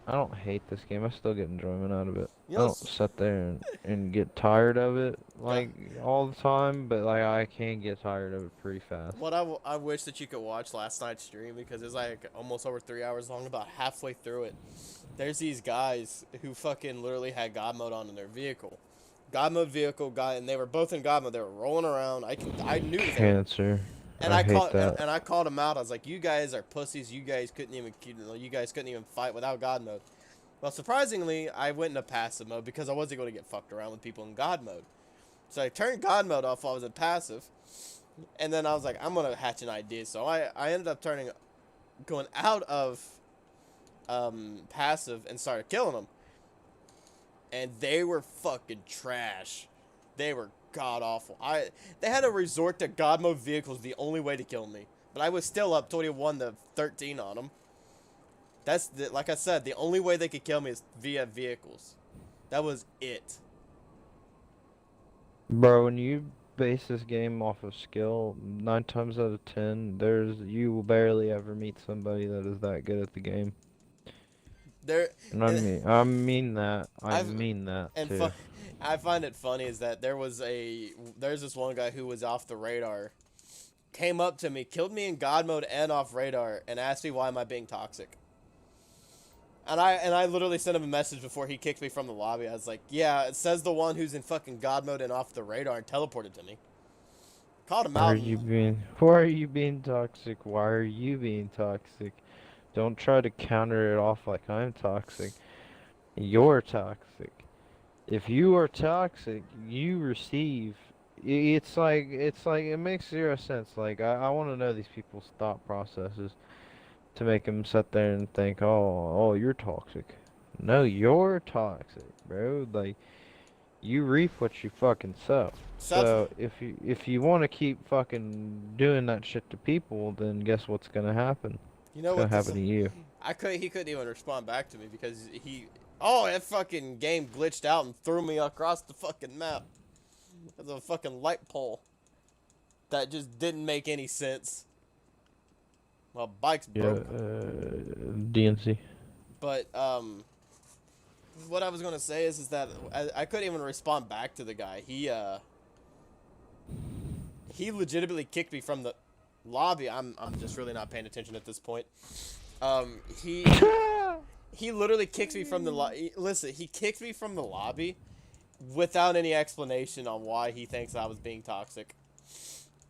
Speaker 5: I don't hate this game. I still get enjoyment out of it.
Speaker 1: You
Speaker 5: I
Speaker 1: know,
Speaker 5: don't sit there and get tired of it, like, all the time, but, like, I can get tired of it pretty fast.
Speaker 1: what I wish that you could watch last night's stream, because it's like almost over 3 hours long. About halfway through it, there's these guys who fucking literally had God mode on in their vehicle. God mode vehicle guy, and they were both in God mode. They were rolling around. I knew they were.
Speaker 5: Cancer.
Speaker 1: And
Speaker 5: I
Speaker 1: I
Speaker 5: hate
Speaker 1: called
Speaker 5: that.
Speaker 1: and I called him out. I was like, "You guys are pussies. You guys couldn't even fight without God mode." Well, surprisingly, I went into passive mode because I wasn't going to get fucked around with people in God mode. So I turned God mode off while I was in passive, and then I was like, "I'm gonna hatch an idea." So I ended up going out of passive and started killing them, and they were fucking trash. They were god awful. They had to resort to God mode vehicles the only way to kill me, but I was still up 21-13 on them. Like I said, the only way they could kill me is via vehicles. That was it.
Speaker 5: Bro, when you base this game off of skill, 9 times out of 10, you will barely ever meet somebody that is that good at the game.
Speaker 1: There,
Speaker 5: And I mean that. I
Speaker 1: I've-
Speaker 5: mean that
Speaker 1: and
Speaker 5: too.
Speaker 1: I find it funny is that there's this one guy who was off the radar, came up to me, killed me in God mode and off radar, and asked me why am I being toxic. And I literally sent him a message before he kicked me from the lobby. I was like, yeah, it says the one who's in fucking God mode and off the radar and teleported to me. Called him out.
Speaker 5: Why are you being toxic? Why are you being toxic? Don't try to counter it off like I'm toxic. You're toxic. If you are toxic, you receive. It's like it makes zero sense. Like, I want to know these people's thought processes to make them sit there and think, oh, you're toxic. No, you're toxic, bro. Like, you reap what you fucking sow. So if you want to keep fucking doing that shit to people, then guess what's gonna happen?
Speaker 1: You know
Speaker 5: It's gonna
Speaker 1: what?
Speaker 5: happen to you.
Speaker 1: He couldn't even respond back to me because that fucking game glitched out and threw me across the fucking map. There's a fucking light pole that just didn't make any sense. Well, bike's broke.
Speaker 5: DNC.
Speaker 1: But what I was gonna say is that I couldn't even respond back to the guy. He legitimately kicked me from the lobby. I'm just really not paying attention at this point. He literally kicks me from the listen, he kicked me from the lobby without any explanation on why he thinks I was being toxic.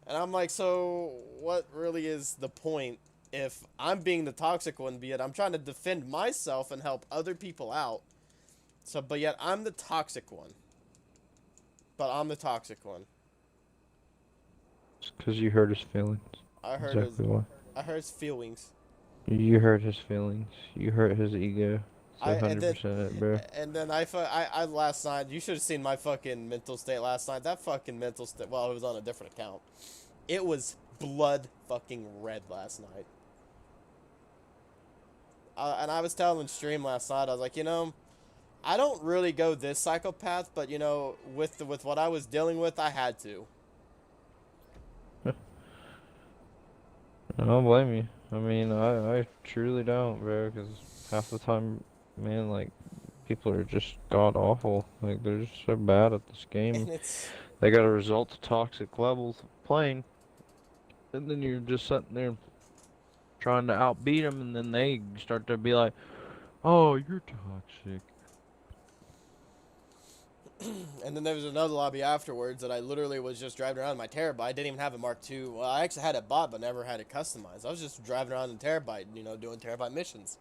Speaker 1: And I'm like, so what really is the point if I'm being the toxic one, be it I'm trying to defend myself and help other people out. So, but yet I'm the toxic one. But I'm the toxic one.
Speaker 5: It's because you hurt his feelings.
Speaker 1: I hurt
Speaker 5: Exactly why.
Speaker 1: I hurt his feelings.
Speaker 5: You hurt his feelings. You hurt his ego. It's
Speaker 1: And then
Speaker 5: 100%, bro.
Speaker 1: and then I last night, you should have seen my fucking mental state last night. That fucking mental state, well, it was on a different account. It was blood fucking red last night. And I was telling stream last night, I was like, you know, I don't really go this psychopath, but you know, with what I was dealing with, I had to.
Speaker 5: I don't blame you. I mean, I truly don't, bro, because half the time, man, like, people are just god awful. Like, they're just so bad at this game.
Speaker 1: And it's
Speaker 5: They got to result to toxic levels of playing, and then you're just sitting there trying to outbeat them, and then they start to be like, "Oh, you're toxic."
Speaker 1: and then there was another lobby afterwards that I literally was just driving around in my Terabyte. I didn't even have a Mark II. Well, I actually had it bought, but never had it customized. I was just driving around in Terabyte, you know, doing Terabyte missions.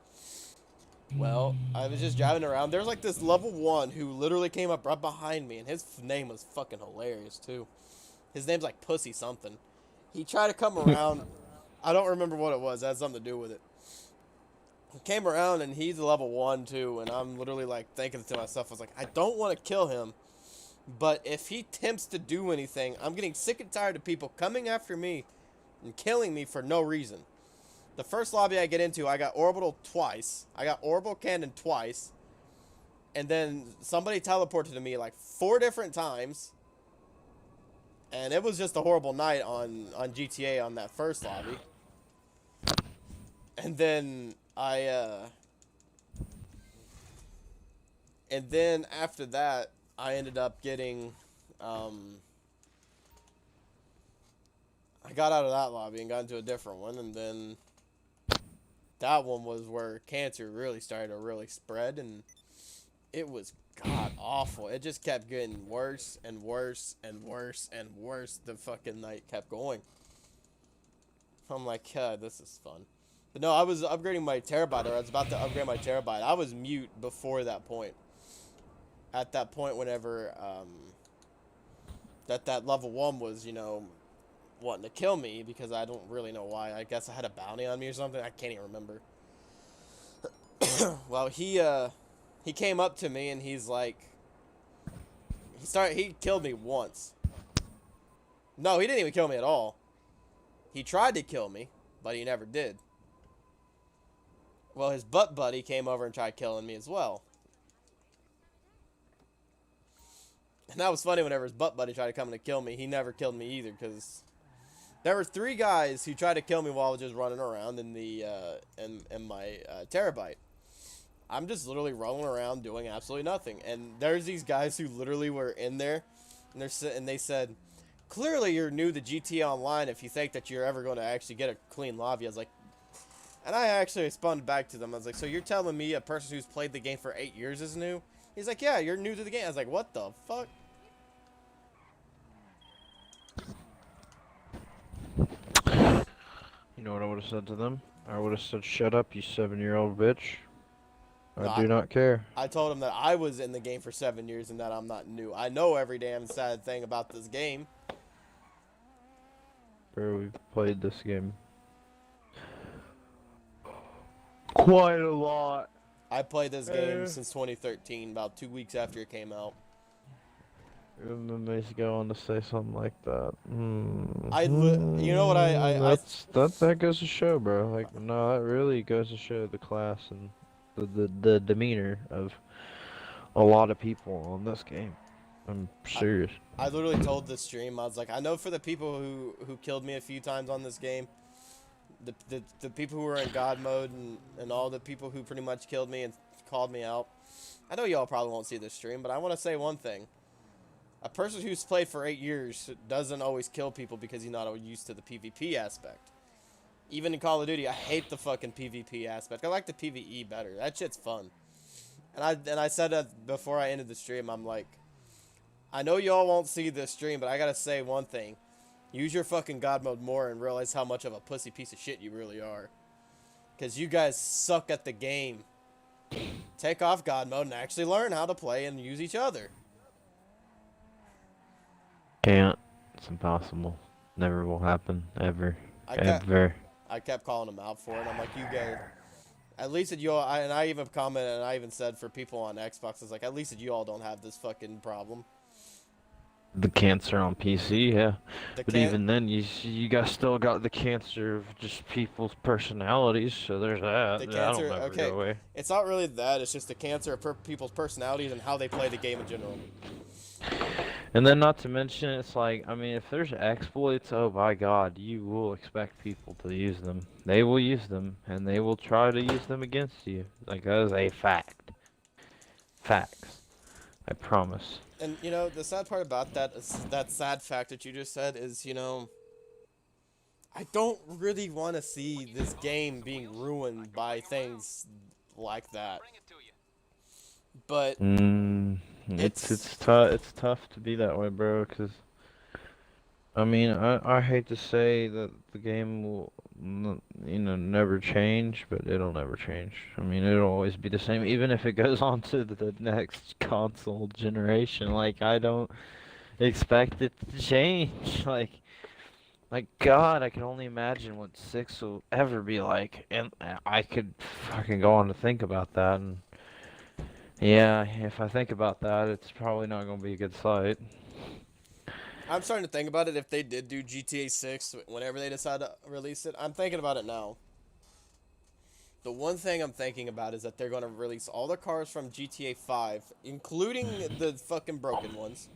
Speaker 1: Well, I was just driving around. There was like this level 1 who literally came up right behind me, and his name was fucking hilarious too. His name's like Pussy something. He tried to come around. I don't remember what it was. It had something to do with it. He came around, and he's a level 1 too, and I'm literally like thinking to myself, I was like, I don't want to kill him, but if he attempts to do anything, I'm getting sick and tired of people coming after me and killing me for no reason. The first lobby I get into, I got orbital twice. I got orbital cannon twice. And then somebody teleported to me like 4 different times. And it was just a horrible night on GTA on that first lobby. And then and then after that, I ended up getting, I got out of that lobby and got into a different one, and then that one was where cancer really started to really spread, and it was god awful. It just kept getting worse and worse and worse and worse. The fucking night kept going. I'm like, this is fun. But no, I was upgrading my Terabyte, or I was about to upgrade my Terabyte. I was mute before that point. At that point, whenever that level 1 was, you know, wanting to kill me, because I don't really know why. I guess I had a bounty on me or something. I can't even remember. Well, he came up to me and he's like, he killed me once. No, he didn't even kill me at all. He tried to kill me, but he never did. Well, his butt buddy came over and tried killing me as well. And that was funny. Whenever his butt buddy tried to come in to kill me, he never killed me either, because there were 3 guys who tried to kill me while I was just running around in the in my Terabyte. I'm just literally rolling around doing absolutely nothing, and there's these guys who literally were in there, and they said, "Clearly you're new to GTA Online if you think that you're ever going to actually get a clean lobby." I was like, and I actually responded back to them. I was like, "So you're telling me a person who's played the game for 8 years is new?" He's like, "Yeah, you're new to the game." I was like, "What the fuck?"
Speaker 5: You know what I would have said to them? I would have said, "Shut up, you 7-year-old bitch.
Speaker 1: No,
Speaker 5: I do not care."
Speaker 1: I told him that I was in the game for 7 years and that I'm not new. I know every damn sad thing about this game.
Speaker 5: Bro, we've played this game quite a lot.
Speaker 1: I played this game since 2013, about 2 weeks after it came out.
Speaker 5: And then they go on to say something like that.
Speaker 1: You know what
Speaker 5: That goes to show, bro. Like, no, that really goes to show the class and the demeanor of a lot of people on this game. I'm serious.
Speaker 1: I literally told this stream, I was like, I know for the people who killed me a few times on this game, the people who were in God mode and all the people who pretty much killed me and called me out, I know y'all probably won't see this stream, but I want to say one thing. A person who's played for 8 years doesn't always kill people because he's not used to the PvP aspect. Even in Call of Duty, I hate the fucking PvP aspect. I like the PvE better. That shit's fun. And I said that before I ended the stream. I'm like, I know y'all won't see this stream, but I gotta say one thing. Use your fucking God mode more and realize how much of a pussy piece of shit you really are. Because you guys suck at the game. Take off God mode and actually learn how to play and use each other.
Speaker 5: Can't. It's impossible. Never will happen. Ever. Ever.
Speaker 1: I kept calling him out for it. I'm like, you guys, at least that you all, and I even commented and I even said for people on Xbox, it's like, at least that you all don't have this fucking problem.
Speaker 5: The cancer on PC, yeah.
Speaker 1: The
Speaker 5: But even then, you guys still got the cancer of just people's personalities, so there's that.
Speaker 1: The
Speaker 5: That'll
Speaker 1: cancer,
Speaker 5: never
Speaker 1: okay.
Speaker 5: go away.
Speaker 1: It's not really that. It's just the cancer of people's personalities and how they play the game in general.
Speaker 5: And then not to mention, it's like, I mean, if there's exploits, oh my god, you will expect people to use them. They will use them, and they will try to use them against you. Like, that is a fact. Facts. I promise.
Speaker 1: And, you know, the sad part about that, that sad fact that you just said is, you know, I don't really want to see this game being ruined by things like that. But
Speaker 5: It's tough to be that way, bro. Cause I mean, I hate to say that the game will, never change, but it'll never change. I mean, it'll always be the same, even if it goes on to the next console generation. Like, I don't expect it to change. Like God, I can only imagine what 6 will ever be like, and I could fucking go on to think about that, and yeah, if I think about that, it's probably not gonna be a good sight.
Speaker 1: I'm starting to think about it. If they did do GTA 6, whenever they decide to release it, I'm thinking about it now. The one thing I'm thinking about is that they're going to release all the cars from GTA 5, including the fucking broken ones.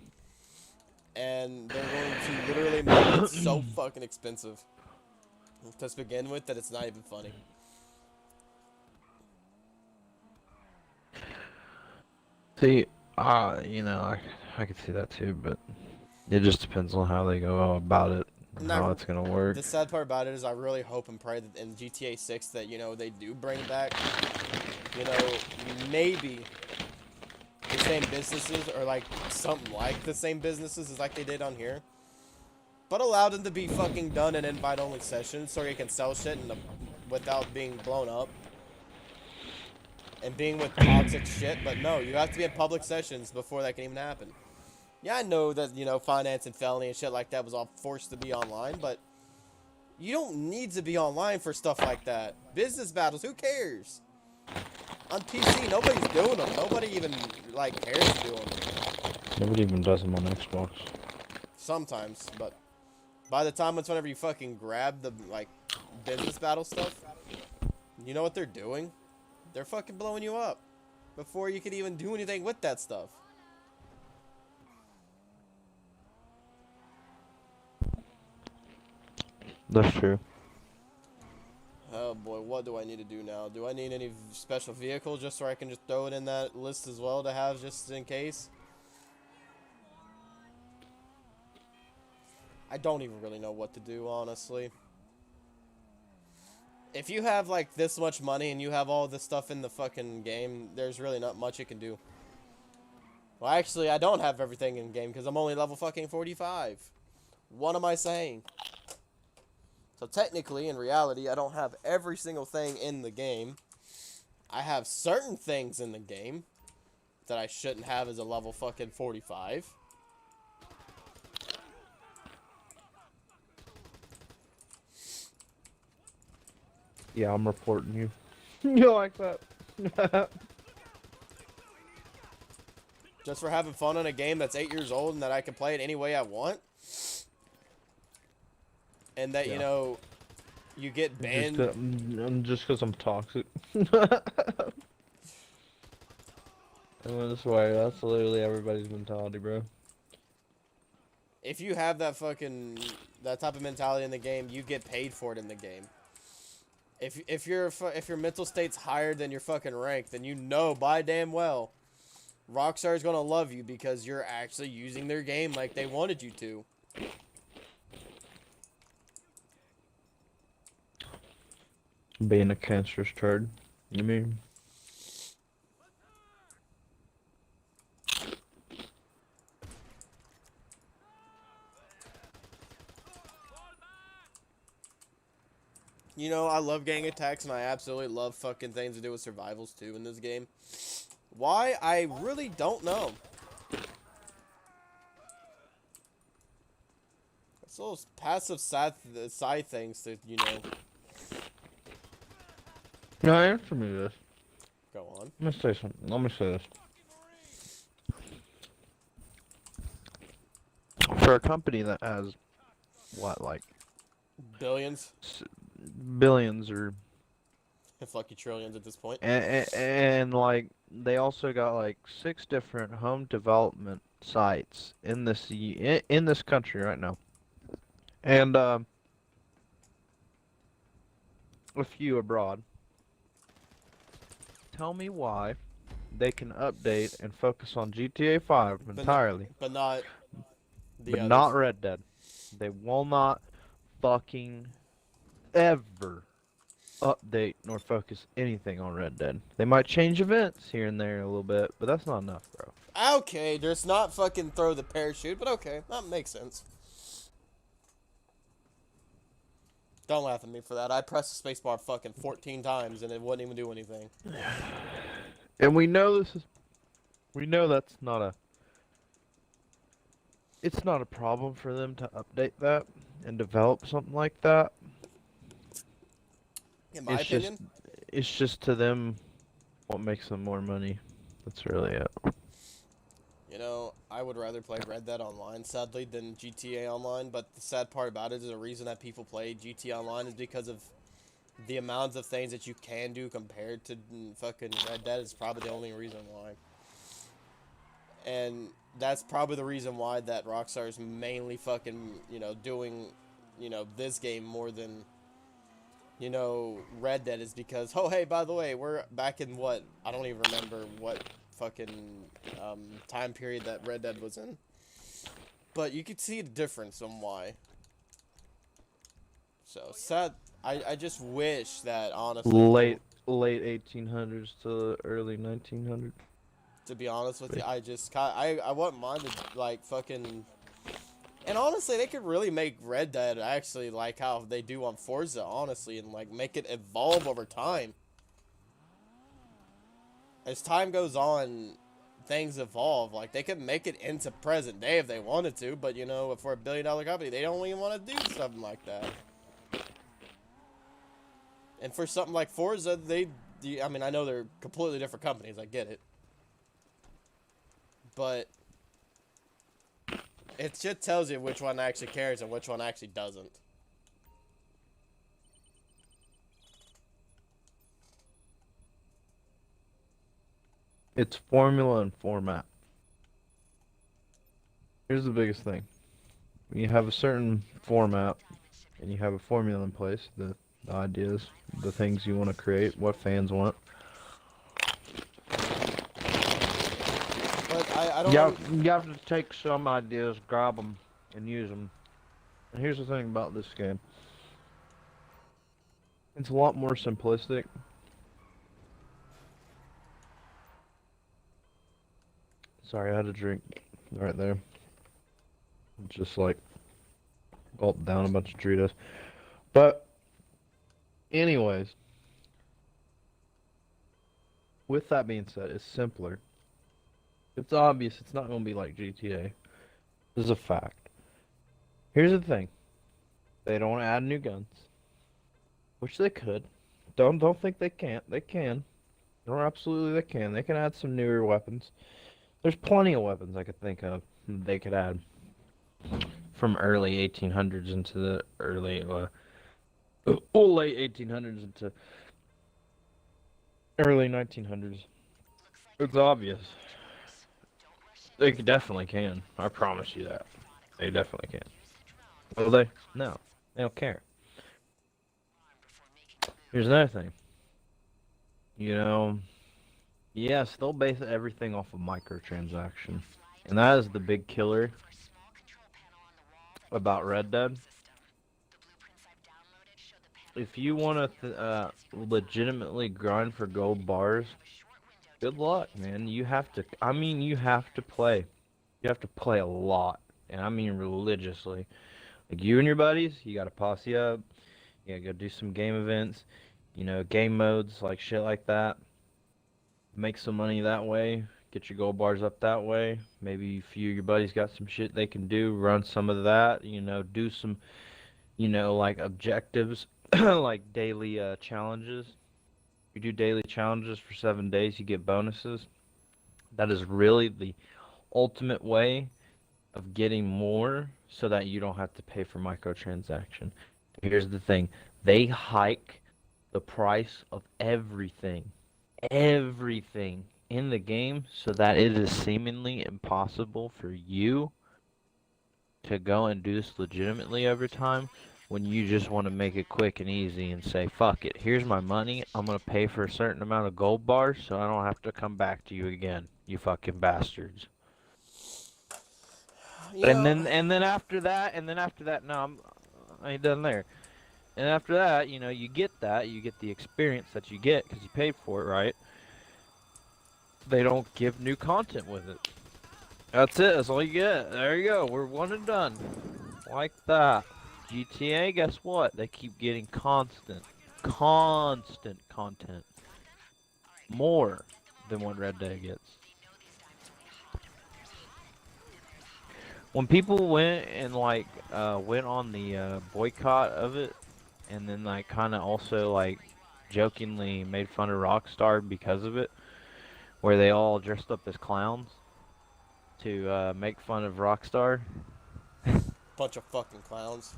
Speaker 1: And they're going to literally make it so fucking expensive to begin with that it's not even funny.
Speaker 5: See, I could see that too, but it just depends on how they go about it, and how it's gonna work.
Speaker 1: The sad part about it is I really hope and pray that in GTA 6 that, you know, they do bring back, you know, maybe the same businesses or like something like the same businesses as like they did on here. But allow them to be fucking done in invite-only sessions so you can sell shit without being blown up. And being with toxic shit, but no, you have to be in public sessions before that can even happen. Yeah, I know that, you know, finance and felony and shit like that was all forced to be online, but you don't need to be online for stuff like that. Business battles, who cares? On PC, nobody's doing them. Nobody even, like, cares to do them.
Speaker 5: Nobody even does them on Xbox.
Speaker 1: Sometimes, but by the time it's whenever you fucking grab the, like, business battle stuff, you know what they're doing? They're fucking blowing you up before you can even do anything with that stuff.
Speaker 5: That's true.
Speaker 1: Oh boy, what do I need to do now? Do I need any special vehicle just so I can just throw it in that list as well to have just in case? I don't even really know what to do, honestly. If you have, like, this much money and you have all this stuff in the fucking game, there's really not much you can do. Well, actually, I don't have everything in game because I'm only level fucking 45. What am I saying? So technically, in reality, I don't have every single thing in the game. I have certain things in the game that I shouldn't have as a level fucking 45.
Speaker 5: Yeah, I'm reporting you. You like that?
Speaker 1: Just for having fun in a game that's 8 years old and that I can play it any way I want. And that, you know, you get banned.
Speaker 5: Just because I'm toxic. I swear, that's literally everybody's mentality, bro.
Speaker 1: If you have that fucking, that type of mentality in the game, you get paid for it in the game. If your mental state's higher than your fucking rank, then you know by damn well Rockstar's gonna love you because you're actually using their game like they wanted you to.
Speaker 5: Being a cancerous turd, you mean?
Speaker 1: You know, I love gang attacks, and I absolutely love fucking things to do with survivals, too, in this game. Why? I really don't know. It's those passive side things that, you know,
Speaker 5: No, answer me this.
Speaker 1: go on.
Speaker 5: Let me say something. Let me say this. For a company that has, what, like,
Speaker 1: Billions.
Speaker 5: billions or
Speaker 1: Fucking trillions at this point.
Speaker 5: and like they also got like 6 different home development sites in in this country right now, and a few abroad. Tell me why they can update and focus on GTA 5 entirely,
Speaker 1: But not the
Speaker 5: but
Speaker 1: others.
Speaker 5: not Red Dead. They will not fucking ever update nor focus anything on Red Dead. They might change events here and there a little bit, but that's not enough, bro.
Speaker 1: Okay, there's not fucking throw the parachute, but okay, that makes sense. Don't laugh at me for that. I pressed the spacebar fucking 14 times and it wouldn't even do anything.
Speaker 5: And we know that's not a it's not a problem for them to update that and develop something like that.
Speaker 1: In my
Speaker 5: It's
Speaker 1: opinion,
Speaker 5: it's just to them what makes them more money. That's really it.
Speaker 1: you know, I would rather play Red Dead Online, sadly, than GTA Online, but the sad part about it is the reason that people play GTA Online is because of the amounts of things that you can do compared to fucking Red Dead is probably the only reason why. And that's probably the reason why that Rockstar is mainly fucking, you know, doing, you know, this game more than, you know, Red Dead is because, oh, hey, by the way, we're back in what? I don't even remember what fucking time period that Red Dead was in. But you could see the difference on why. So, sad. I just wish that, honestly,
Speaker 5: Late 1800s to early 1900s.
Speaker 1: to be honest with you, I wouldn't mind to, like, fucking... And honestly, they could really make Red Dead actually like how they do on Forza, honestly, and, like, make it evolve over time. As time goes on, things evolve. Like, they could make it into present day if they wanted to, but, you know, for a billion-dollar company, they don't even want to do something like that. And for something like Forza, I mean, I know they're completely different companies, I get it. But it just tells you which one actually cares and which one actually doesn't.
Speaker 5: It's formula and format. Here's the biggest thing. When you have a certain format and you have a formula in place, the ideas, the things you want to create, what fans want.
Speaker 1: But I don't...
Speaker 5: You have to take some ideas, grab them, and use them. And here's the thing about this game. It's a lot more simplistic. Sorry, I had a drink right there. Just like gulped down a bunch of Doritos. But anyways, with that being said, it's simpler. It's obvious it's not going to be like GTA. This is a fact. Here's the thing. They don't add new guns. Which they could. Don't think they can't. They can. Or absolutely they can. They can add some newer weapons. There's plenty of weapons I could think of they could add. From early 1800s into the early, late 1800s into early 1900s. It's obvious. They definitely can. I promise you that. They definitely can. Will they? No. They don't care. Here's another thing. You know, yes, they'll base everything off of microtransaction. And that is the big killer about Red Dead. If you want to legitimately grind for gold bars, good luck, man. You have to, you have to play. You have to play a lot. And I mean religiously. Like you and your buddies, you gotta posse up. Yeah, go do some game events, game modes, like shit like that. Make some money that way. Get your gold bars up that way. Maybe a few of your buddies got some shit they can do. Run some of that. Do some, like objectives, like daily challenges. You do daily challenges for 7 days, you get bonuses. That is really the ultimate way of getting more so that you don't have to pay for microtransaction. Here's the thing. They hike the price of everything in the game so that it is seemingly impossible for you to go and do this legitimately over time when you just want to make it quick and easy and say, fuck it, here's my money, I'm going to pay for a certain amount of gold bars so I don't have to come back to you again, you fucking bastards. And then after that, no, I ain't done there. And after that, you get the experience that you get because you paid for it, right? They don't give new content with it. That's it. That's all you get. There you go. We're one and done. Like that. GTA, guess what? They keep getting constant content. More than what Red Dead gets. When people went and went on the boycott of it, and then kind of also jokingly made fun of Rockstar because of it, where they all dressed up as clowns to make fun of Rockstar.
Speaker 1: Bunch of fucking clowns.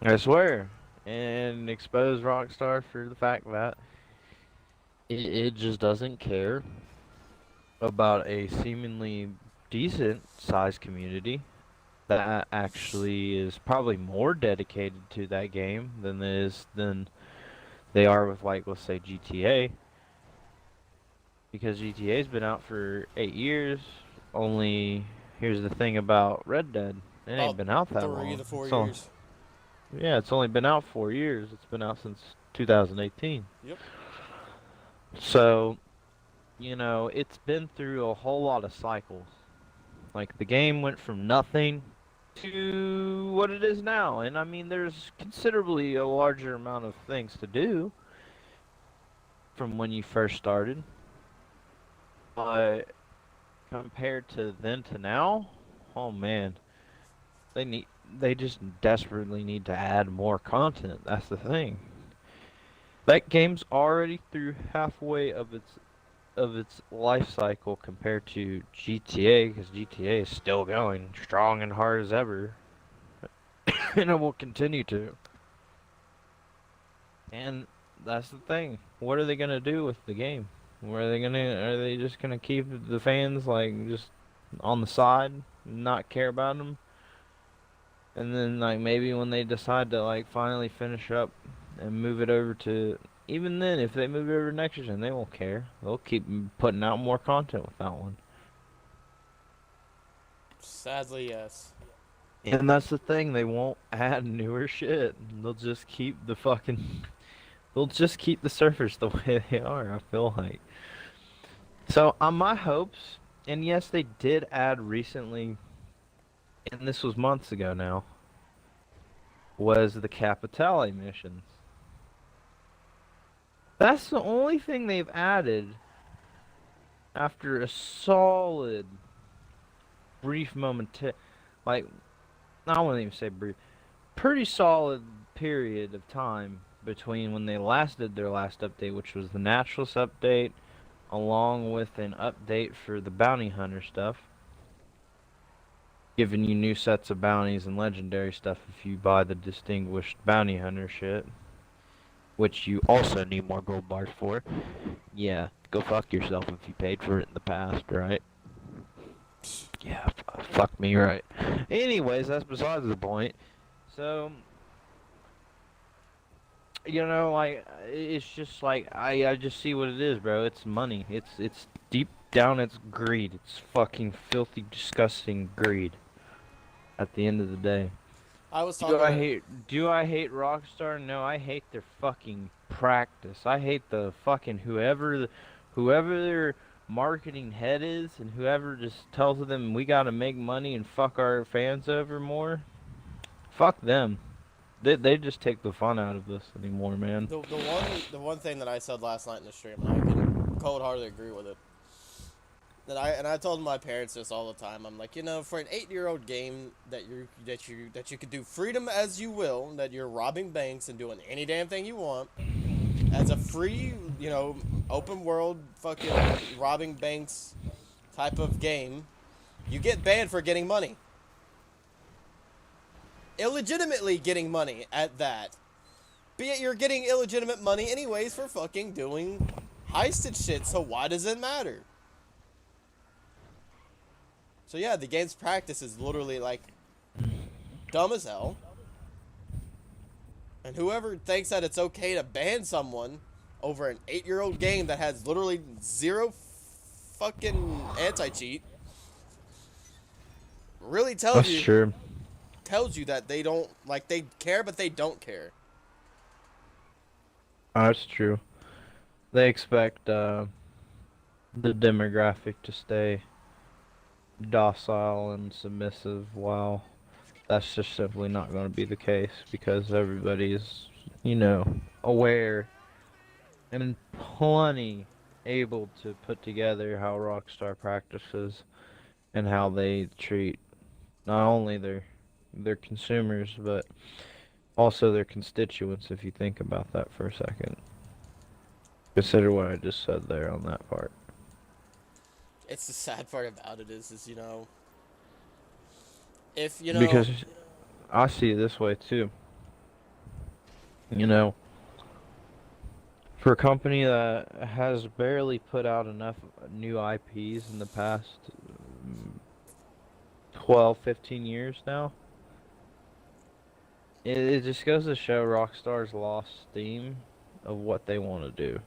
Speaker 5: I swear, and expose Rockstar for the fact that it just doesn't care about a seemingly decent sized community that actually is probably more dedicated to that game than they are with let's say GTA, because GTA's been out for 8 years. Only here's the thing about Red Dead, it ain't been out that
Speaker 1: 3
Speaker 5: long.
Speaker 1: to 4
Speaker 5: So,
Speaker 1: years.
Speaker 5: yeah, it's only been out 4 years. It's been out since 2018.
Speaker 1: Yep.
Speaker 5: So, it's been through a whole lot of cycles. The game went from nothing to what it is now. And I mean, there's considerably a larger amount of things to do from when you first started. But compared to then to now, oh man, they just desperately need to add more content. That's the thing. That game's already through halfway of its life cycle compared to GTA, because GTA is still going strong and hard as ever, and it will continue to. And that's the thing. What are they gonna do with the game? Are they just gonna keep the fans just on the side, and not care about them? And then maybe when they decide to finally finish up and move it over to, even then, if they move it over to next gen, they won't care. They'll keep putting out more content with that one.
Speaker 1: Sadly, yes.
Speaker 5: And that's the thing, they won't add newer shit. They'll just keep the surfers the way they are, I feel like. So, on my hopes, and yes, they did add recently, and this was months ago now, was the Capitale missions. That's the only thing they've added after a solid, brief moment, I wouldn't even say brief, pretty solid period of time between when they last did their last update, which was the Naturalist update, along with an update for the bounty hunter stuff, giving you new sets of bounties and legendary stuff if you buy the distinguished bounty hunter shit, which you also need more gold bars for. Yeah, go fuck yourself if you paid for it in the past, right? Yeah, fuck me right. Anyways, that's besides the point. So, it's just I just see what it is, bro. It's money. It's deep down, it's greed. It's fucking filthy, disgusting greed. At the end of the day.
Speaker 1: I was talking.
Speaker 5: Do I hate Rockstar? No, I hate their fucking practice. I hate the fucking whoever their marketing head is, and whoever just tells them we gotta make money and fuck our fans over more. Fuck them. They just take the fun out of this anymore, man.
Speaker 1: The one thing that I said last night in the stream, and I can cold-heartedly agree with it. I told my parents this all the time. I'm like, for an 8-year-old game that you could do freedom as you will, that you're robbing banks and doing any damn thing you want, as a free, open world fucking robbing banks type of game, you get banned for getting money. Illegitimately getting money at that. Be it you're getting illegitimate money anyways for fucking doing heisted shit, so why does it matter? So yeah, the game's practice is literally like dumb as hell. And whoever thinks that it's okay to ban someone over an 8-year-old game that has literally zero fucking anti-cheat really
Speaker 5: That's true.
Speaker 1: tells you that they don't, like, they care, but they don't care.
Speaker 5: That's true. They expect the demographic to stay docile and submissive, while that's just simply not going to be the case because everybody is, aware and plenty able to put together how Rockstar practices and how they treat not only their consumers but also their constituents, if you think about that for a second. Consider what I just said there on that part.
Speaker 1: It's the sad part about it is if,
Speaker 5: Because I see it this way too. For a company that has barely put out enough new IPs in the past 12, 15 years now, it just goes to show Rockstar's lost steam of what they want to do.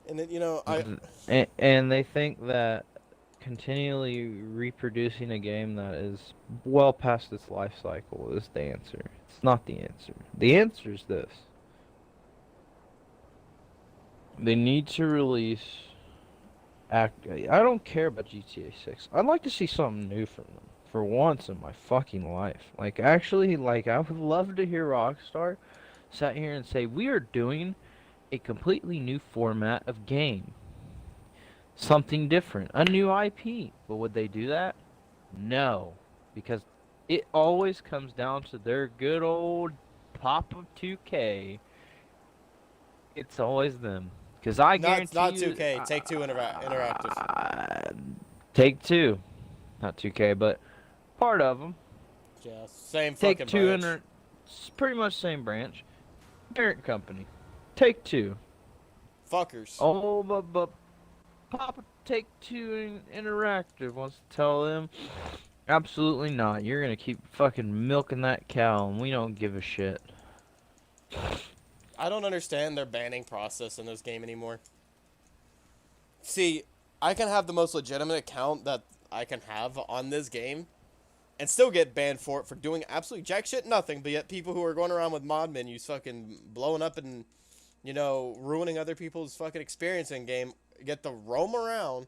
Speaker 1: and then,
Speaker 5: And they think that continually reproducing a game that is well past its life cycle is the answer. It's not the answer. The answer is this. They need to release I don't care about GTA 6. I'd like to see something new from them for once in my fucking life. Like, actually, I would love to hear Rockstar sat here and say, we are doing a completely new format of game. Something different. A new IP. But would they do that? No. Because it always comes down to their good old pop of 2K. It's always them. Because I guarantee
Speaker 1: it's not
Speaker 5: you,
Speaker 1: 2K. Take-Two Interactive.
Speaker 5: Take-Two. Not 2K, but part of them.
Speaker 1: Yeah, same fucking
Speaker 5: Take-Two
Speaker 1: branch.
Speaker 5: pretty much same branch. Parent company. Take-Two.
Speaker 1: Fuckers.
Speaker 5: Oh, but Papa Take-Two Interactive wants to tell them, absolutely not. You're gonna keep fucking milking that cow, and we don't give a shit.
Speaker 1: I don't understand their banning process in this game anymore. See, I can have the most legitimate account that I can have on this game and still get banned for it for doing absolutely jack shit nothing, but yet people who are going around with mod menus fucking blowing up and, ruining other people's fucking experience in game get to roam around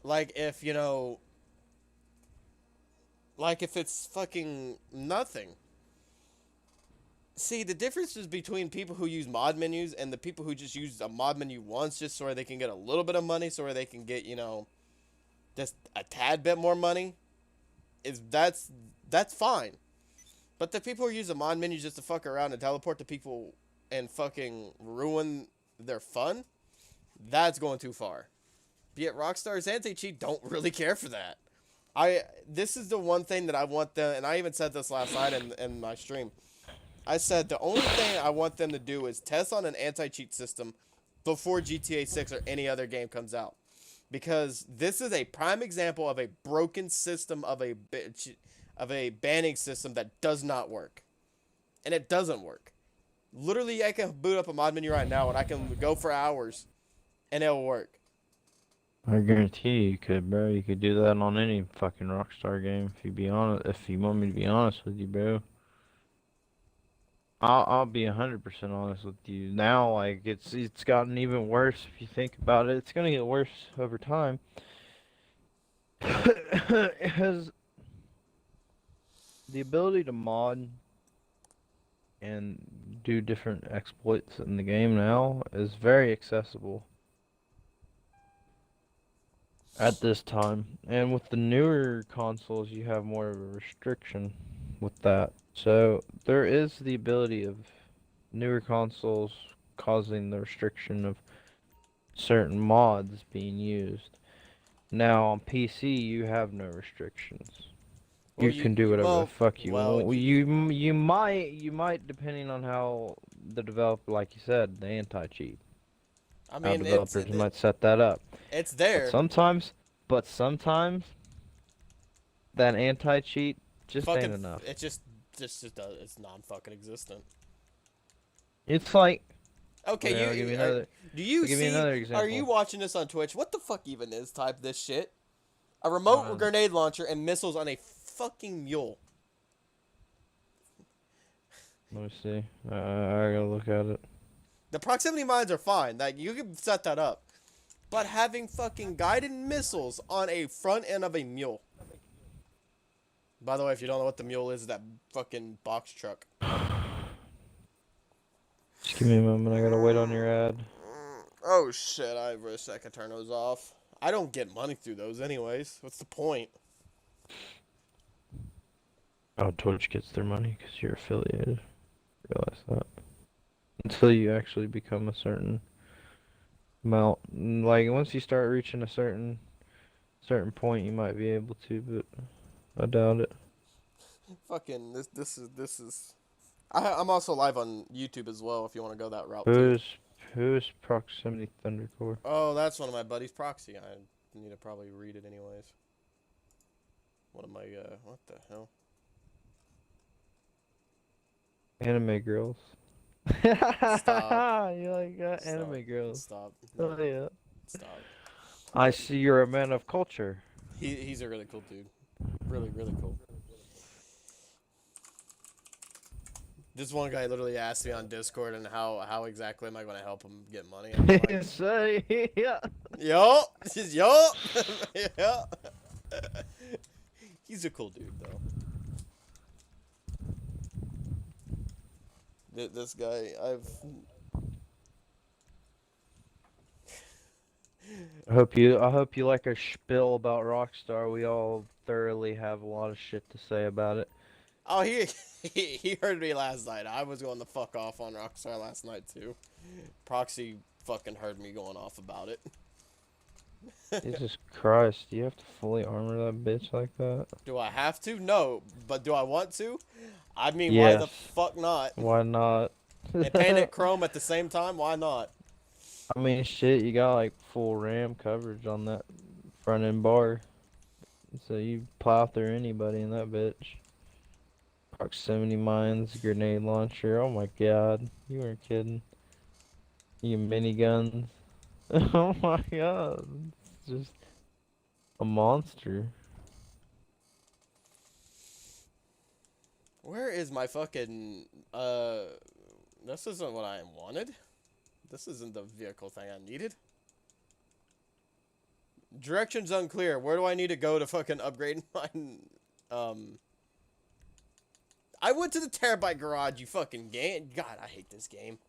Speaker 1: like if it's fucking nothing. See, the difference is between people who use mod menus and the people who just use a mod menu once just so they can get a little bit of money, so they can get, just a tad bit more money. That's fine. But the people who use a mod menu just to fuck around and teleport to people and fucking ruin their fun, that's going too far. Be it Rockstar's anti-cheat don't really care for that. This is the one thing that I want them, and I even said this last night in my stream. I said the only thing I want them to do is test on an anti-cheat system before GTA 6 or any other game comes out. Because this is a prime example of a broken system of a banning system that does not work. And it doesn't work. Literally, I can boot up a mod menu right now and I can go for hours and it'll work.
Speaker 5: I guarantee you could, bro. You could do that on any fucking Rockstar game if you want me to be honest with you, bro. I'll be 100% honest with you. Now, it's gotten even worse if you think about it. It's gonna get worse over time. It has the ability to mod and do different exploits in the game now is very accessible at this time. And with the newer consoles, you have more of a restriction with that. So there is the ability of newer consoles causing the restriction of certain mods being used. Now on PC, you have no restrictions.
Speaker 1: Well,
Speaker 5: You can do whatever the fuck you
Speaker 1: well,
Speaker 5: want. You might depending on how the developer, like you said, the anti-cheat.
Speaker 1: I
Speaker 5: How
Speaker 1: mean,
Speaker 5: developers might set that up.
Speaker 1: it's
Speaker 5: But
Speaker 1: there.
Speaker 5: sometimes that anti-cheat just
Speaker 1: Fucking,
Speaker 5: ain't enough.
Speaker 1: it just does. It's non-fucking existent.
Speaker 5: It's like,
Speaker 1: Okay,
Speaker 5: I'll give you another.
Speaker 1: do you
Speaker 5: I'll give you
Speaker 1: see?
Speaker 5: another
Speaker 1: Are
Speaker 5: example.
Speaker 1: you watching this on Twitch? What the fuck even is type this shit? A remote grenade launcher and missiles on a fucking mule.
Speaker 5: Let me see. I gotta look at it.
Speaker 1: The proximity mines are fine. Like, you can set that up. But having fucking guided missiles on a front end of a mule. By the way, if you don't know what the mule is that fucking box truck.
Speaker 5: Just give me a moment. I gotta wait on your ad.
Speaker 1: Oh shit, I wish I could turn those off. I don't get money through those anyways. What's the point?
Speaker 5: Oh, Twitch gets their money because you're affiliated. Realize that. Until you actually become a certain amount. Like, once you start reaching a certain point, you might be able to, but I doubt it.
Speaker 1: Fucking, this is... I'm also live on YouTube as well if you want to go that route too.
Speaker 5: Who's Proximity Thundercore?
Speaker 1: Oh, that's one of my buddies' proxy. I need to probably read it anyways. One of my, what the hell?
Speaker 5: Anime girls.
Speaker 1: Stop.
Speaker 5: You like anime girls?
Speaker 1: Stop.
Speaker 5: Oh yeah.
Speaker 1: Stop.
Speaker 5: I see you're a man of culture.
Speaker 1: He's a really cool dude. Really, really cool. This one guy literally asked me on Discord and how exactly am I going to help him get money. I'm like,
Speaker 5: So, yeah.
Speaker 1: yo, yo, yeah. He's a cool dude though. This guy,
Speaker 5: I hope you like a spiel about Rockstar. We all thoroughly have a lot of shit to say about it.
Speaker 1: Oh, he heard me last night. I was going the fuck off on Rockstar last night too. Proxy fucking heard me going off about it.
Speaker 5: Jesus Christ, do you have to fully armor that bitch like that?
Speaker 1: Do I have to? No, but do I want to? I mean,
Speaker 5: Yes.
Speaker 1: why the fuck not?
Speaker 5: Why not?
Speaker 1: And paint it chrome at the same time? Why not?
Speaker 5: I mean, shit, you got like full RAM coverage on that front end bar. So you plow through anybody in that bitch. Proximity mines, grenade launcher, oh my god, you weren't kidding. You miniguns. Oh my god, it's just a monster.
Speaker 1: Where is my fucking, this isn't what I wanted. This isn't the vehicle thing I needed. Directions unclear. Where do I need to go to fucking upgrade mine? I went to the Terabyte Garage, you fucking game. God, I hate this game.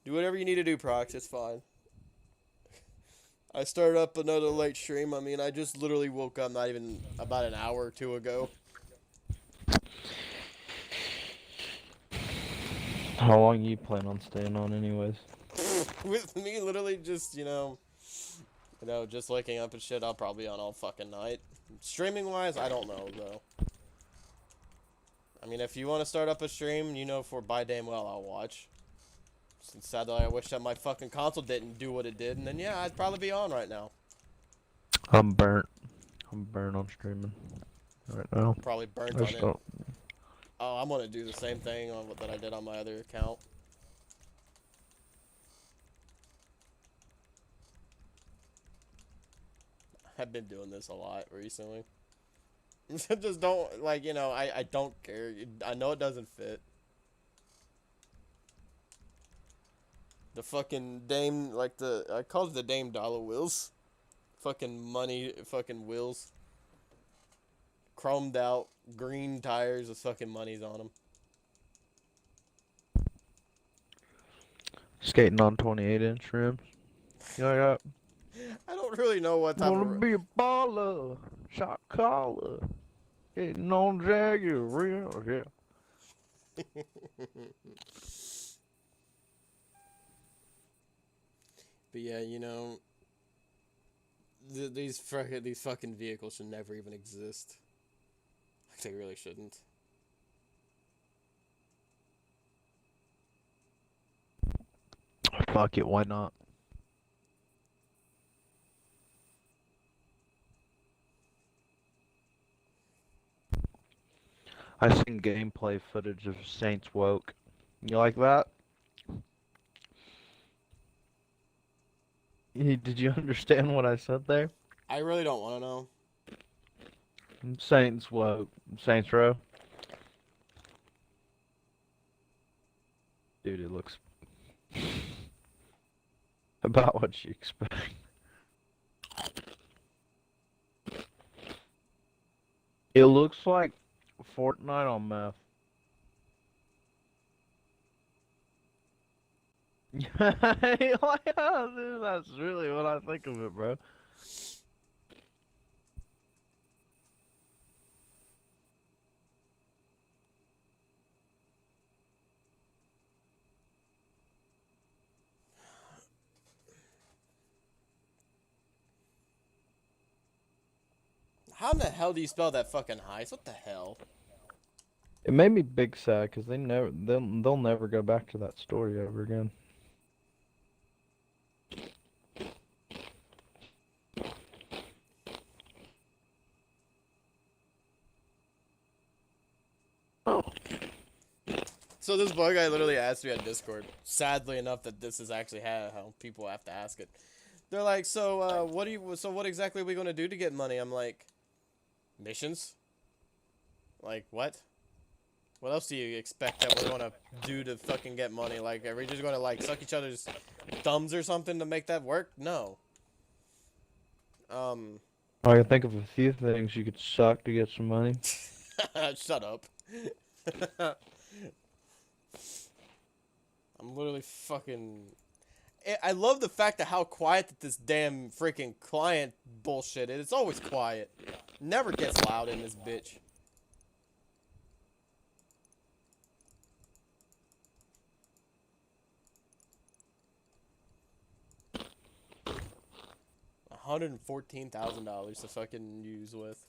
Speaker 1: Do whatever you need to do, Prox. It's fine. I started up another late stream. I mean, I just literally woke up not even about an hour or two ago.
Speaker 5: How long you plan on staying on anyways?
Speaker 1: With me literally just, you know, just waking up and shit, I'll probably be on all fucking night. Streaming-wise, I don't know, though. I mean, if you want to start up a stream, you know, for by damn well I'll watch. Since sadly, I wish that my fucking console didn't do what it did, and then, yeah, I'd probably be on right now.
Speaker 5: I'm burnt. I'm burnt on streaming right now.
Speaker 1: Probably burnt
Speaker 5: I
Speaker 1: on
Speaker 5: just
Speaker 1: it.
Speaker 5: don't.
Speaker 1: Oh, I'm gonna do the same thing on that I did on my other account. I've been doing this a lot recently. Just don't, like, you know, I don't care. I know it doesn't fit. The fucking Dame, like I call it the Dame Dollar Wheels. Fucking money, fucking wheels. Chromed out, green tires with fucking monies on them.
Speaker 6: Skating on 28-inch rims. You know that?
Speaker 1: I don't really know what type
Speaker 6: Wanna
Speaker 1: of.
Speaker 6: be a baller, shot caller, getting on Jagger rims. Yeah.
Speaker 1: But yeah, you know, these fucking vehicles should never even exist. Like, they really shouldn't.
Speaker 6: Fuck it, why not? I seen gameplay footage of Saints Woke. You like that? Did you understand what I said there?
Speaker 1: I really don't want to know.
Speaker 6: Saints Woke. Saints Row. Dude, it looks about what you expect. It looks like Fortnite on meth. Dude, that's really what I think of it, bro.
Speaker 1: How in the hell do you spell that fucking heist? What the hell?
Speaker 6: It made me big sad because they'll never go back to that story ever again.
Speaker 1: So this bug guy literally asked me on Discord. Sadly enough, that this is actually how people have to ask it. They're like, so what exactly are we gonna do to get money? I'm like, missions. Like what? What else do you expect that we're gonna do to fucking get money? Like, are we just gonna like suck each other's thumbs or something to make that work? No.
Speaker 6: I can think of a few things you could suck to get some money.
Speaker 1: Shut up. I'm literally fucking. I love the fact of how quiet that this damn freaking client bullshit is. It's always quiet. Never gets loud in this bitch. $114,000 to fucking use with.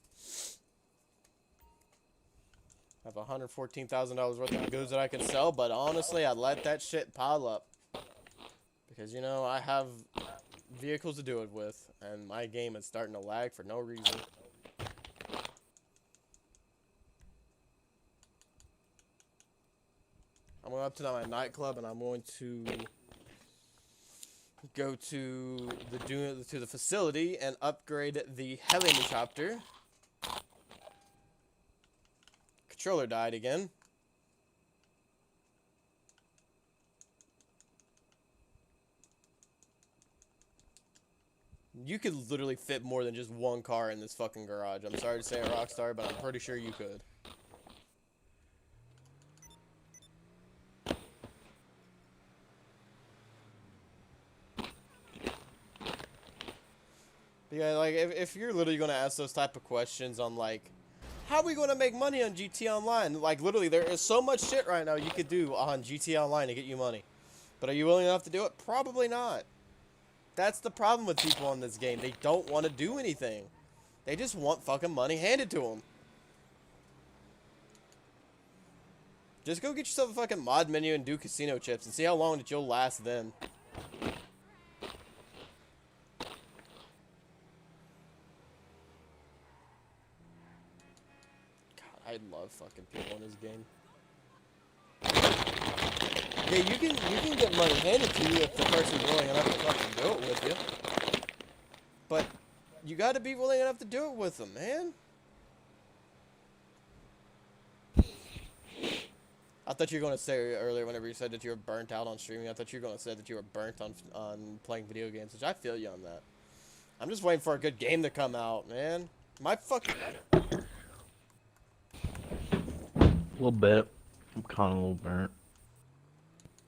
Speaker 1: I have $114,000 worth of goods that I can sell, but honestly, I'd let that shit pile up. Because, you know, I have vehicles to do it with, and my game is starting to lag for no reason. I'm going up to my nightclub, and I'm going to go to the facility and upgrade the helicopter. Controller died again. You could literally fit more than just one car in this fucking garage. I'm sorry to say it, Rockstar, but I'm pretty sure you could. But yeah, like, if you're literally going to ask those type of questions on, like, how are we going to make money on GT Online? Like, literally, there is so much shit right now you could do on GT Online to get you money. But are you willing enough to do it? Probably not. That's the problem with people in this game. They don't want to do anything. They just want fucking money handed to them. Just go get yourself a fucking mod menu and do casino chips and see how long that you'll last then. God, I love fucking people in this game. Yeah, you can get money handed to you if the person's willing enough to fucking do it with you. But you gotta be willing enough to do it with them, man. I thought you were gonna say earlier whenever you said that you were burnt out on streaming, I thought you were gonna say that you were burnt on playing video games, which I feel you on that. I'm just waiting for a good game to come out, man. My fucking...
Speaker 6: little bit. I'm kind of a little burnt.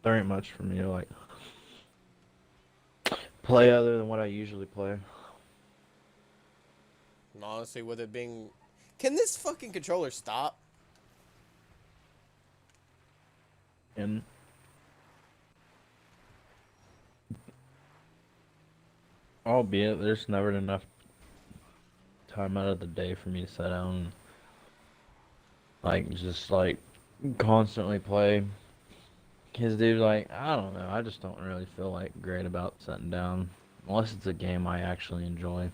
Speaker 6: There ain't much for me to like play other than what I usually play.
Speaker 1: And honestly, with it being... Can this fucking controller stop?
Speaker 6: And albeit there's never enough time out of the day for me to sit down and like just like constantly play. Cause dude, like, I don't know, I just don't really feel like great about sitting down unless it's a game I actually enjoy.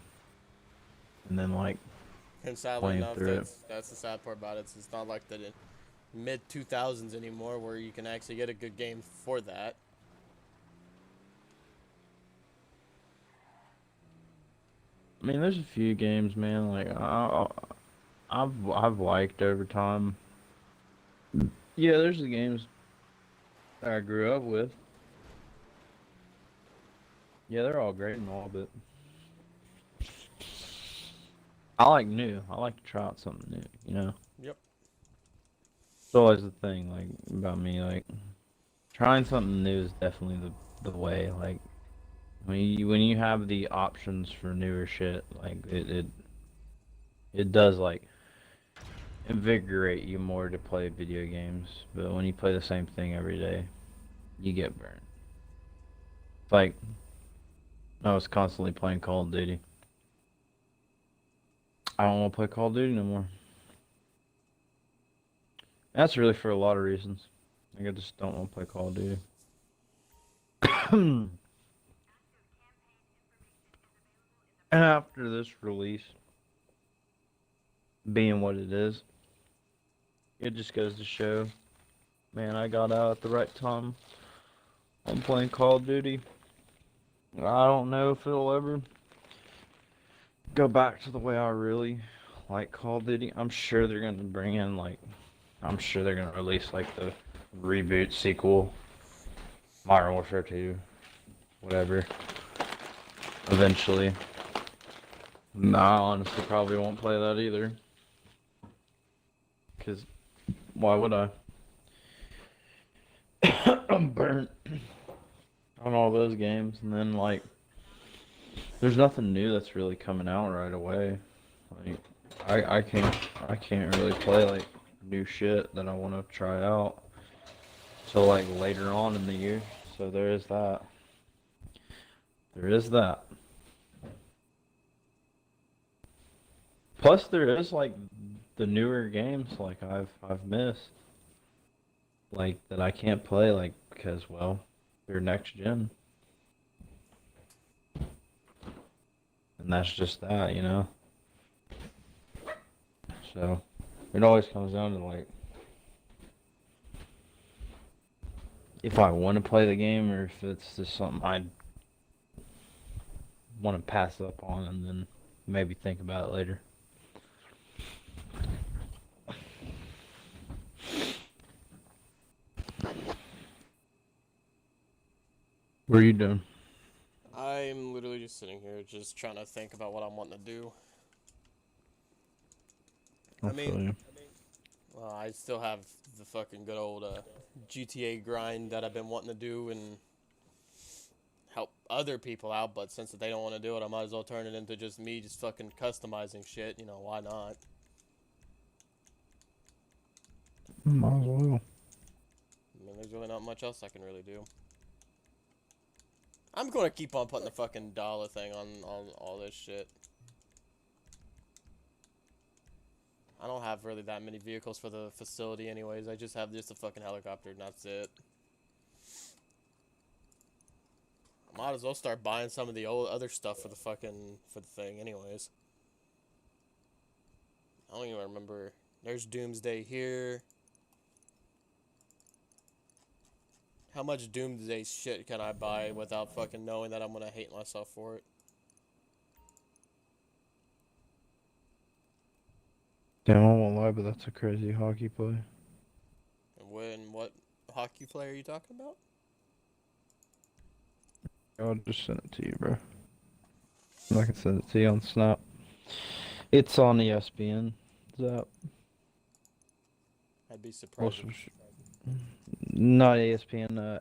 Speaker 6: And then like
Speaker 1: And sadly
Speaker 6: playing
Speaker 1: enough,
Speaker 6: through it.
Speaker 1: that's the sad part about it. It's not like the mid 2000s anymore where you can actually get a good game for that.
Speaker 6: I mean, there's a few games, man, like I've liked over time. Yeah, there's the games that I grew up with. Yeah, they're all great and all, but I like new. I like to try out something new, you know?
Speaker 1: Yep.
Speaker 6: It's always the thing, like, about me, like, trying something new is definitely the way, like, when you have the options for newer shit, like, it does, like, invigorate you more to play video games, but when you play the same thing every day, you get burnt. It's like, I was constantly playing Call of Duty. I don't want to play Call of Duty no more. That's really for a lot of reasons. Like, I just don't want to play Call of Duty. And after this release, being what it is, it just goes to show, man, I got out at the right time. I'm playing Call of Duty. I don't know if it'll ever go back to the way I really like Call of Duty. I'm sure they're gonna bring in like, I'm sure they're gonna release like the reboot sequel, Modern Warfare 2, whatever. Eventually. No, I honestly probably won't play that either. Cause why would I? I'm burnt on all those games, and then like there's nothing new that's really coming out right away. Like I can't really play like new shit that I want to try out till like later on in the year. So there is that. There is that. Plus there is like the newer games like I've missed. Like that I can't play like because well, they're next gen. And that's just that, you know. So it always comes down to like if I want to play the game or if it's just something I want to pass up on and then maybe think about it later. What are you doing?
Speaker 1: I'm literally just sitting here, just trying to think about what I'm wanting to do. I mean, well, I still have the fucking good old GTA grind that I've been wanting to do and help other people out, but since they don't want to do it, I might as well turn it into just me just fucking customizing shit, you know, why not?
Speaker 6: Might as well.
Speaker 1: I mean, there's really not much else I can really do. I'm gonna keep on putting the fucking dollar thing on all this shit. I don't have really that many vehicles for the facility anyways. I just have just a fucking helicopter and that's it. I might as well start buying some of the old other stuff for the thing anyways. I don't even remember. There's Doomsday here. How much Doomsday shit can I buy without fucking knowing that I'm gonna hate myself for it?
Speaker 6: Damn, I won't lie, but that's a crazy hockey play.
Speaker 1: And what hockey player are you talking about?
Speaker 6: I'll just send it to you, bro. I can send it to you on Snap. It's on ESPN. Zap.
Speaker 1: I I'd be
Speaker 6: Well,
Speaker 1: surprised.
Speaker 6: not ESPN,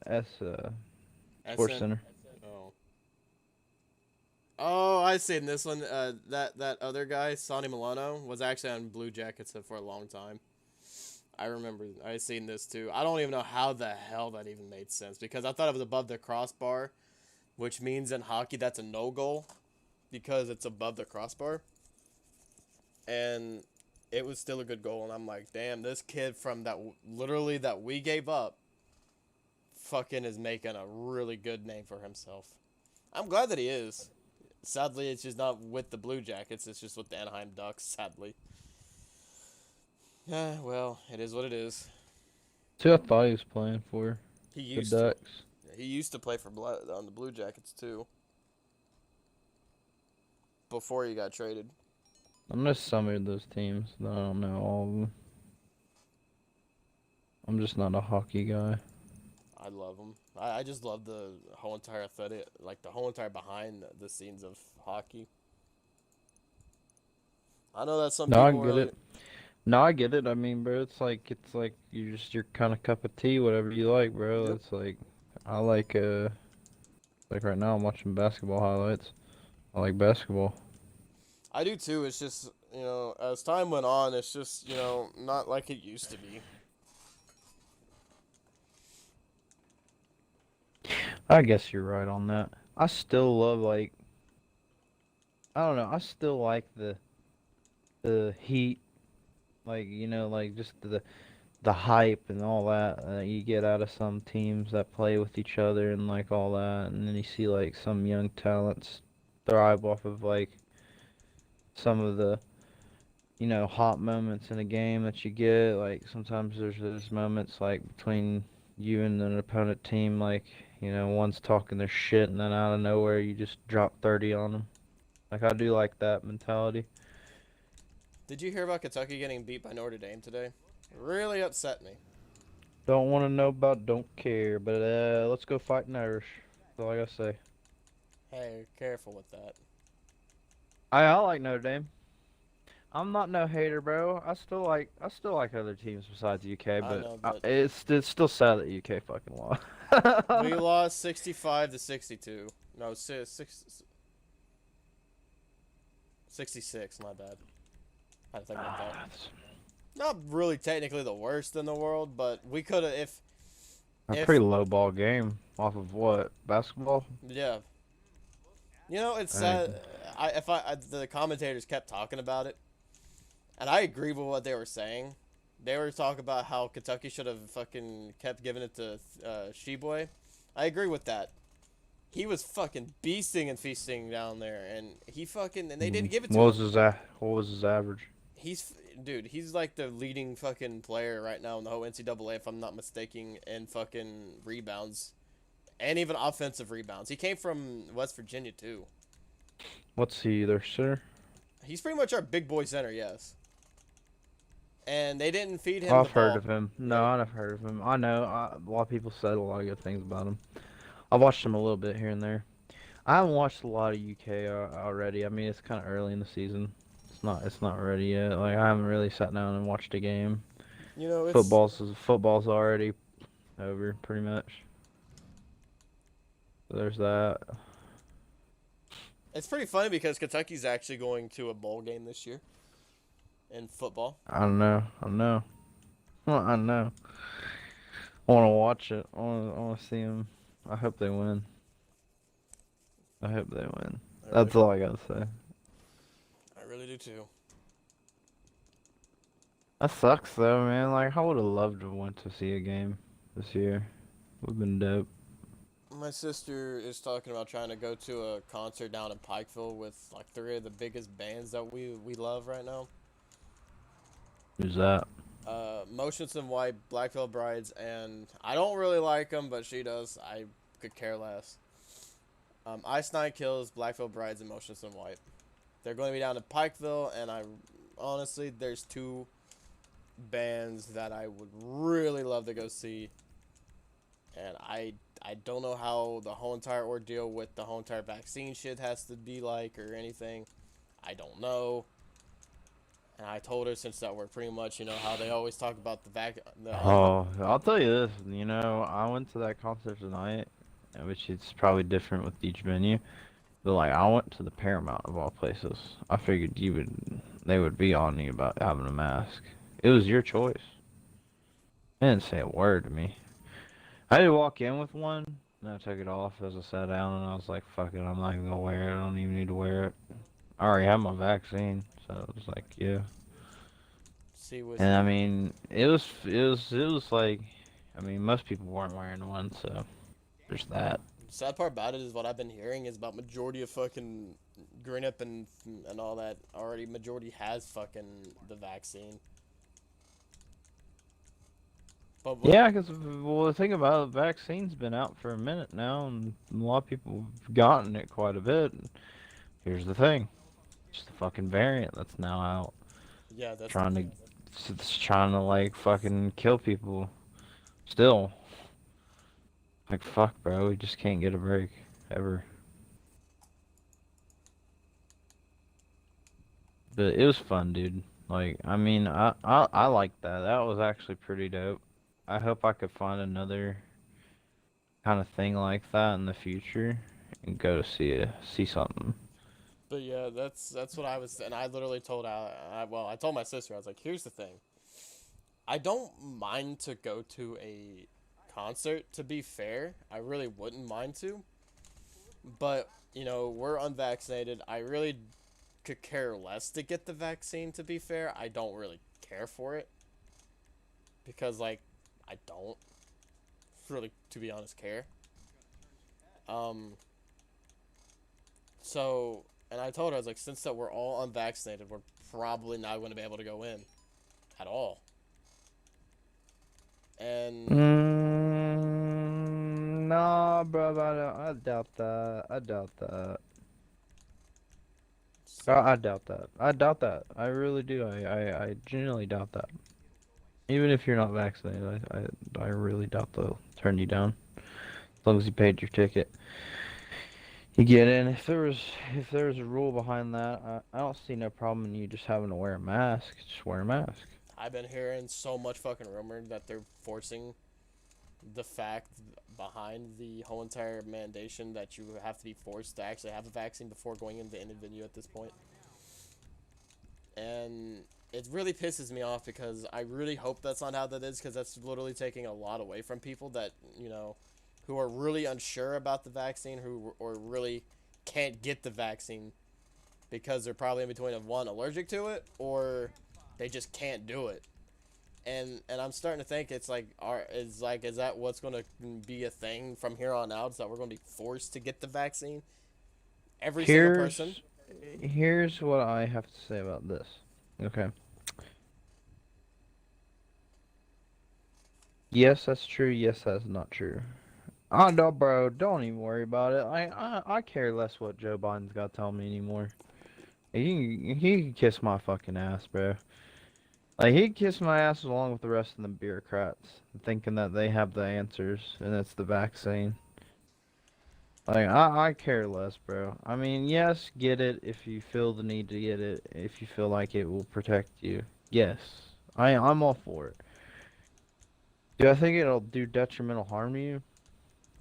Speaker 6: Sports
Speaker 1: SN.
Speaker 6: Center.
Speaker 1: Oh. Oh, I seen this one. That other guy, Sonny Milano, was actually on Blue Jackets for a long time. I remember I seen this too. I don't even know how the hell that even made sense because I thought it was above the crossbar, which means in hockey that's a no goal because it's above the crossbar. And it was still a good goal, and I'm like, damn, this kid from that literally that we gave up, fucking is making a really good name for himself. I'm glad that he is. Sadly, it's just not with the Blue Jackets. It's just with the Anaheim Ducks. Sadly. Yeah, well, it is what it is.
Speaker 6: Who I thought he was playing for
Speaker 1: He
Speaker 6: the
Speaker 1: used to.
Speaker 6: Ducks.
Speaker 1: He used to play for on the Blue Jackets too. Before he got traded.
Speaker 6: I know some of those teams, but I don't know all of them. I'm just not a hockey guy.
Speaker 1: I love him. I just love the whole entire athletic, like the whole entire behind the scenes of hockey. I know that some
Speaker 6: No, I
Speaker 1: people
Speaker 6: get
Speaker 1: really,
Speaker 6: it. No, I get it. I mean, bro, it's like you just your kind of cup of tea, whatever you like, bro.
Speaker 1: Yep.
Speaker 6: It's I like right now I'm watching basketball highlights. I like basketball.
Speaker 1: I do too. It's just, as time went on, it's just, not like it used to be.
Speaker 6: I guess you're right on that. I still love I don't know. I still like the heat, just the hype and all that you get out of some teams that play with each other and like all that, and then you see like some young talents thrive off of like some of the hot moments in a game that you get. Like sometimes there's those moments like between you and an opponent team, like one's talking their shit and then out of nowhere you just drop 30 on them. Like I do like that mentality.
Speaker 1: Did you hear about Kentucky getting beat by Notre Dame today? Really upset me.
Speaker 6: Don't want to know about, don't care, but let's go fighting Irish. That's all I gotta say.
Speaker 1: Hey, careful with that.
Speaker 6: I like Notre Dame. I'm not no hater, bro. I still like other teams besides UK,
Speaker 1: I
Speaker 6: but,
Speaker 1: know, but
Speaker 6: it's still sad that UK fucking lost.
Speaker 1: we lost 65 to 62. No, 66. My bad. I had to think about that. Not really technically the worst in the world, but we could have
Speaker 6: A
Speaker 1: if
Speaker 6: pretty low ball game off of what, basketball?
Speaker 1: yeah. It's
Speaker 6: Dang.
Speaker 1: sad. The commentators kept talking about it, and I agree with what they were saying. They were talking about how Kentucky should have fucking kept giving it to Sheboy. I agree with that. He was fucking beasting and feasting down there, and they didn't give it to him.
Speaker 6: What was his average?
Speaker 1: He's like the leading fucking player right now in the whole NCAA, if I'm not mistaken, in fucking rebounds, and even offensive rebounds. He came from West Virginia too.
Speaker 6: What's he, their center?
Speaker 1: He's pretty much our big boy center, yes. And they didn't feed him
Speaker 6: I've
Speaker 1: the
Speaker 6: heard
Speaker 1: ball.
Speaker 6: of him. No, I've heard of him. I know. A lot of people said a lot of good things about him. I've watched him a little bit here and there. I haven't watched a lot of UK already. I mean, it's kind of early in the season. It's not ready yet. Like I haven't really sat down and watched a game.
Speaker 1: It's
Speaker 6: Football's already over pretty much. So there's that.
Speaker 1: it's pretty funny because Kentucky's actually going to a bowl game this year in football.
Speaker 6: I don't know. Well, I know. I want to watch it. I want to see them. I hope they win. That's all I gotta say.
Speaker 1: I really do too.
Speaker 6: That sucks though, man. Like I would have loved to went to see a game this year. Would've been dope.
Speaker 1: My sister is talking about trying to go to a concert down in Pikeville with like 3 of the biggest bands that we love right now.
Speaker 6: Who's that?
Speaker 1: Motions in White, Black Veil Brides, and I don't really like them, but she does. I could care less. Ice Nine Kills, Black Veil Brides, and Motions in White. They're going to be down in Pikeville, and honestly, there's 2 bands that I would really love to go see. And I don't know how the whole entire ordeal with the whole entire vaccine shit has to be like or anything. I don't know. And I told her since that we're pretty much, how they always talk about
Speaker 6: Oh, I'll tell you this. I went to that concert tonight, which is probably different with each venue. But like, I went to the Paramount of all places. I figured they would be on you about having a mask. It was your choice. They didn't say a word to me. I did walk in with one, and I took it off as I sat down, and I was like, fuck it, I'm not even gonna wear it. I don't even need to wear it. I already have my vaccine, so it was like, yeah.
Speaker 1: see with
Speaker 6: And I mean, it was like, I mean, most people weren't wearing one, so there's that.
Speaker 1: the sad part about it is what I've been hearing is about majority of fucking Green Up and all that already majority has fucking the vaccine. But
Speaker 6: Yeah, because well, the thing about it, the vaccine's been out for a minute now, and a lot of people have gotten it quite a bit. And here's the thing: it's the fucking variant that's now out,
Speaker 1: yeah, that's
Speaker 6: trying to, it's trying to like fucking kill people. Still, like fuck, bro, we just can't get a break ever. But it was fun, dude. Like, I mean, I like that. That was actually pretty dope. I hope I could find another kind of thing like that in the future and go to see something.
Speaker 1: But yeah, that's what I was, and I literally told I told my sister, I was like, here's the thing, I don't mind to go to a concert. To be fair, I really wouldn't mind to, but we're unvaccinated. I really could care less to get the vaccine. To be fair, I don't really care for it because I don't really, to be honest, care. Um. So, and I told her, I was like, since that we're all unvaccinated, we're probably not going to be able to go in at all. And
Speaker 6: Nah, bro, I doubt that. I doubt that. I doubt that. I doubt that. I really do. I genuinely doubt that. Even if you're not vaccinated, I really doubt they'll turn you down. As long as you paid your ticket. You get in. If there was a rule behind that, I don't see no problem in you just having to wear a mask. Just wear a mask.
Speaker 1: I've been hearing so much fucking rumor that they're forcing the fact behind the whole entire mandation that you have to be forced to actually have a vaccine before going into any venue at this point. And it really pisses me off because I really hope that's not how that is, because that's literally taking a lot away from people that, who are really unsure about the vaccine, or really can't get the vaccine because they're probably in between of one, allergic to it, or they just can't do it. And I'm starting to think it's like, is that what's going to be a thing from here on out? Is that we're going to be forced to get the vaccine? Every single person?
Speaker 6: Here's what I have to say about this. Okay. Yes, that's true. Yes, that's not true. Oh no, bro, don't even worry about it. I care less what Joe Biden's got to tell me anymore. He can kiss my fucking ass, bro. Like, he can kiss my ass along with the rest of the bureaucrats, thinking that they have the answers, and it's the vaccine. Like, I care less, bro. I mean, yes, get it if you feel the need to get it, if you feel like it will protect you. Yes, I'm all for it. Do I think it'll do detrimental harm to you?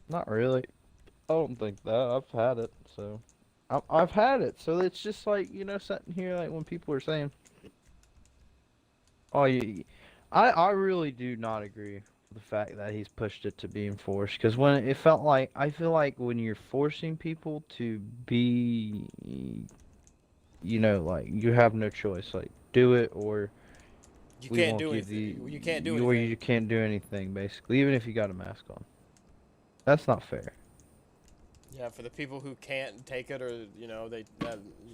Speaker 6: Not really. I don't think that. I've had it, so. I've had it, so it's just like, sitting here, like, when people are saying, oh, I really do not agree with the fact that he's pushed it to be enforced, because when it felt like, I feel like when you're forcing people to be, like, you have no choice, like, do it, or
Speaker 1: You
Speaker 6: we
Speaker 1: can't
Speaker 6: won't
Speaker 1: do
Speaker 6: give
Speaker 1: anything. You can't do
Speaker 6: or
Speaker 1: anything.
Speaker 6: you can't do anything, basically, even if you got a mask on. That's not fair.
Speaker 1: Yeah, for the people who can't take it, or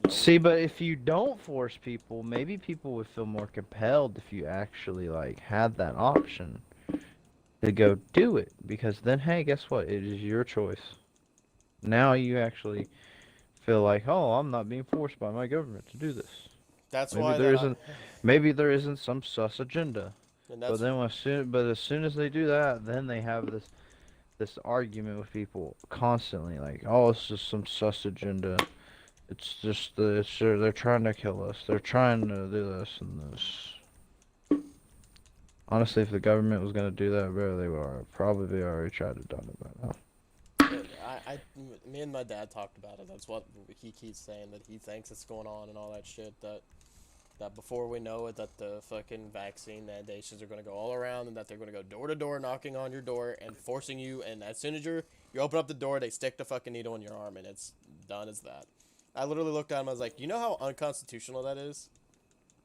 Speaker 6: See, but if you don't force people, maybe people would feel more compelled if you actually, like, had that option to go do it. Because then, hey, guess what? It is your choice. Now you actually feel like, oh, I'm not being forced by my government to do this.
Speaker 1: That's
Speaker 6: Maybe
Speaker 1: why
Speaker 6: there
Speaker 1: that
Speaker 6: isn't. Maybe there isn't some sus agenda.
Speaker 1: and
Speaker 6: But
Speaker 1: that's
Speaker 6: then, as soon as they do that, then they have this argument with people constantly, like, oh, it's just some sus agenda. It's just they're trying to kill us. They're trying to do this and this. Honestly, if the government was gonna do that, bro, they were probably already tried to done it by now.
Speaker 1: Me and my dad talked about it. That's what he keeps saying, that he thinks it's going on and all that shit. That before we know it, that the fucking vaccine mandations are gonna go all around, and that they're gonna go door to door, knocking on your door and forcing you. And as soon as you open up the door, they stick the fucking needle in your arm, and it's done as that. I literally looked at him. I was like, you know how unconstitutional that is?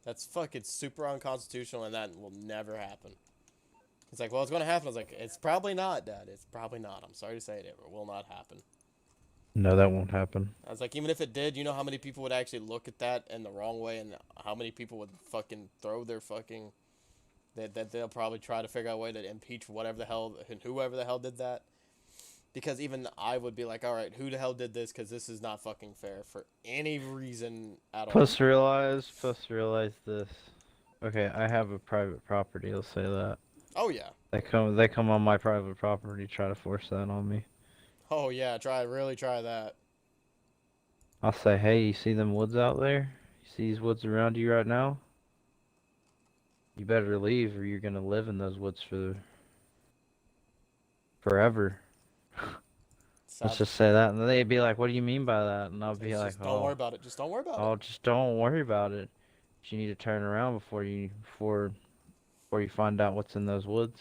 Speaker 1: That's fucking super unconstitutional, and that will never happen. He's like, well, it's going to happen. I was like, it's probably not, Dad. It's probably not. I'm sorry to say it will not happen.
Speaker 6: No, that won't happen.
Speaker 1: I was like, even if it did, you know how many people would actually look at that in the wrong way, and how many people would fucking throw their fucking... That they'll probably try to figure out a way to impeach whatever the hell, and whoever the hell did that. Because even I would be like, all right, who the hell did this? Because this is not fucking fair for any reason at all.
Speaker 6: Plus realize this. Okay, I have a private property, let's say that.
Speaker 1: Oh, yeah.
Speaker 6: They come on my private property, try to force that on me.
Speaker 1: Oh, yeah, really try that.
Speaker 6: I'll say, hey, you see them woods out there? You see these woods around you right now? You better leave or you're gonna live in those woods for forever. Let's just say that, and then they'd be like, "What do you mean by that?" And I'll be like,
Speaker 1: just don't worry about it. Just don't worry about
Speaker 6: "Oh,
Speaker 1: it.
Speaker 6: just don't worry about it. But you need to turn around before you find out what's in those woods."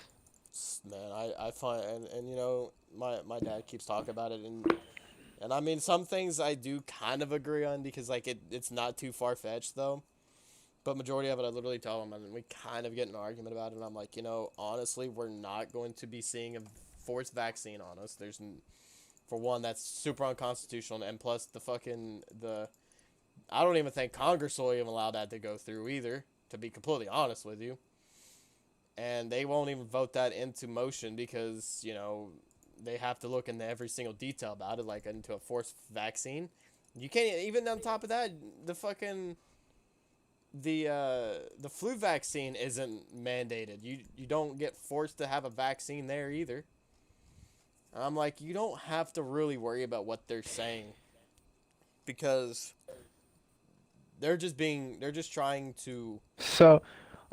Speaker 1: Man, I find, and you know, my dad keeps talking about it, and I mean, some things I do kind of agree on, because like it's not too far-fetched though. But majority of it, I literally tell him, and we kind of get in an argument about it, and I'm like, you know, honestly, we're not going to be seeing a forced vaccine on us. For one, that's super unconstitutional, and plus I don't even think Congress will even allow that to go through either, to be completely honest with you. And they won't even vote that into motion because, you know, they have to look into every single detail about it, like into a forced vaccine. You can't, even on top of that, the flu vaccine isn't mandated. You don't get forced to have a vaccine there either. I'm like, you don't have to really worry about what they're saying, because they're just trying to...
Speaker 6: So,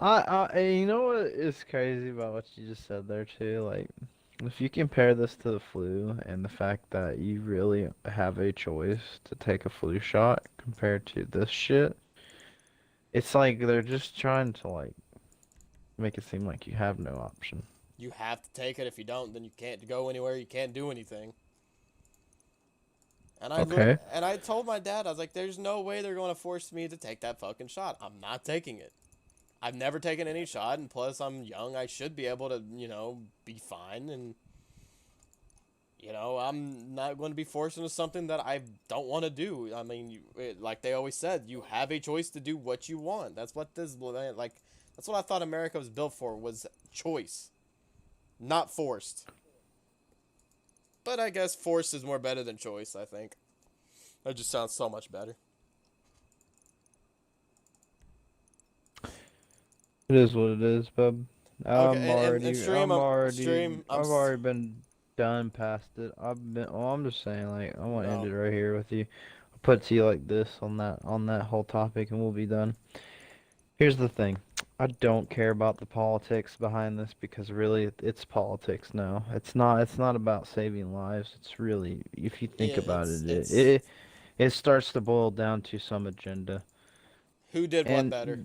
Speaker 6: you know what is crazy about what you just said there too? Like, if you compare this to the flu and the fact that you really have a choice to take a flu shot compared to this shit, it's like they're just trying to like make it seem like you have no option.
Speaker 1: You have to take it. If you don't, then you can't go anywhere. You can't do anything. And I told my dad, I was like, there's no way they're going to force me to take that fucking shot. I'm not taking it. I've never taken any shot, and plus I'm young. I should be able to, you know, be fine. And, you know, I'm not going to be forced into something that I don't want to do. I mean, like they always said, you have a choice to do what you want. That's what that's what I thought America was built for, was choice. Not forced. But I guess forced is more better than choice, I think. That just sounds so much better.
Speaker 6: It is what it is, bub.
Speaker 1: Okay,
Speaker 6: I've already been done past it. I'm just saying, like, I want to end it right here with you. I'll put it to you like this on that whole topic, and we'll be done. Here's the thing. I don't care about the politics behind this, because really it's politics now. It's not about saving lives. It's really, if you think about it starts to boil down to some agenda.
Speaker 1: Who did what better?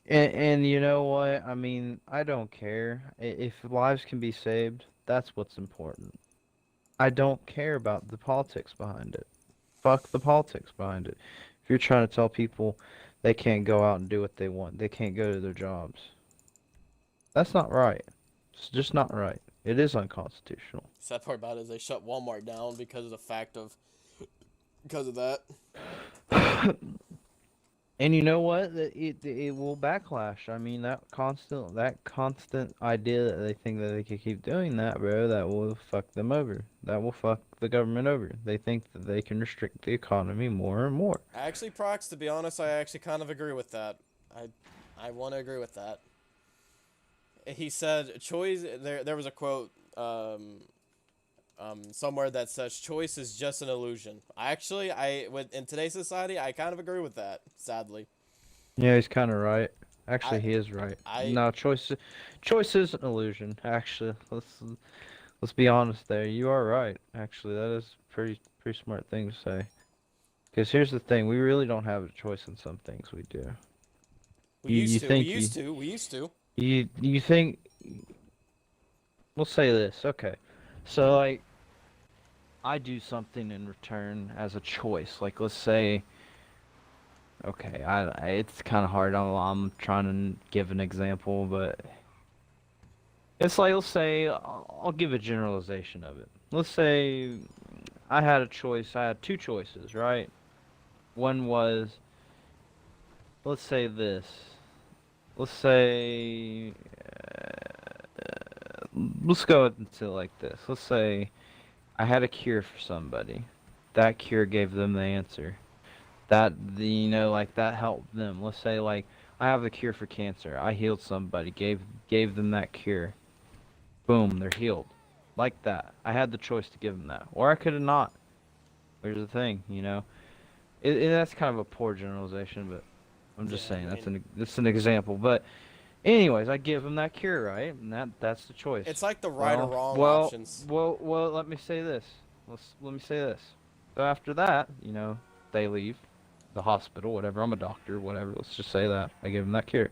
Speaker 6: And you know what? I mean, I don't care. If lives can be saved, that's what's important. I don't care about the politics behind it. Fuck the politics behind it. If you're trying to tell people they can't go out and do what they want, they can't go to their jobs, that's not right. It's just not right. It is unconstitutional.
Speaker 1: The sad part about it is they shut Walmart down because of that.
Speaker 6: And you know what? It will backlash. I mean, that constant idea that they think that they can keep doing that, bro, that will fuck them over. That will fuck the government over. They think that they can restrict the economy more and more.
Speaker 1: Actually, Prox, to be honest, I actually kind of agree with that. I want to agree with that. He said, choice, there was a quote, somewhere that says choice is just an illusion. In today's society, I kind of agree with that. Sadly,
Speaker 6: Yeah, he's kind of right. Actually,
Speaker 1: I
Speaker 6: he is right.
Speaker 1: I
Speaker 6: No, choice is an illusion. Actually, let's be honest there. You are right. Actually, that is pretty smart thing to say. Because here's the thing, we really don't have a choice in some things we do.
Speaker 1: we
Speaker 6: You
Speaker 1: used to, we
Speaker 6: think
Speaker 1: used to, we used to.
Speaker 6: you think we'll say this, okay. So like I do something in return as a choice. Like let's say okay, it's kind of hard. I'm trying to give an example, but it's like let's say I'll give a generalization of it. Let's say I had a choice. I had two choices, right? One was let's say this. Let's say let's go into like this. Let's say I had a cure for somebody. That cure gave them the answer. Like that helped them. Let's say like I have the cure for cancer. I healed somebody, gave them that cure. Boom, they're healed. Like that. I had the choice to give them that, or I could have not. Here's the thing, that's kind of a poor generalization, but I'm just
Speaker 1: Yeah,
Speaker 6: saying
Speaker 1: I mean,
Speaker 6: that's an example. But anyways, I give them that cure, right? And that's the choice.
Speaker 1: it's like the right or wrong
Speaker 6: Well,
Speaker 1: options.
Speaker 6: well, let me say this. Let me say this. So after that, they leave the hospital, whatever. I'm a doctor, whatever. Let's just say that. I give them that cure.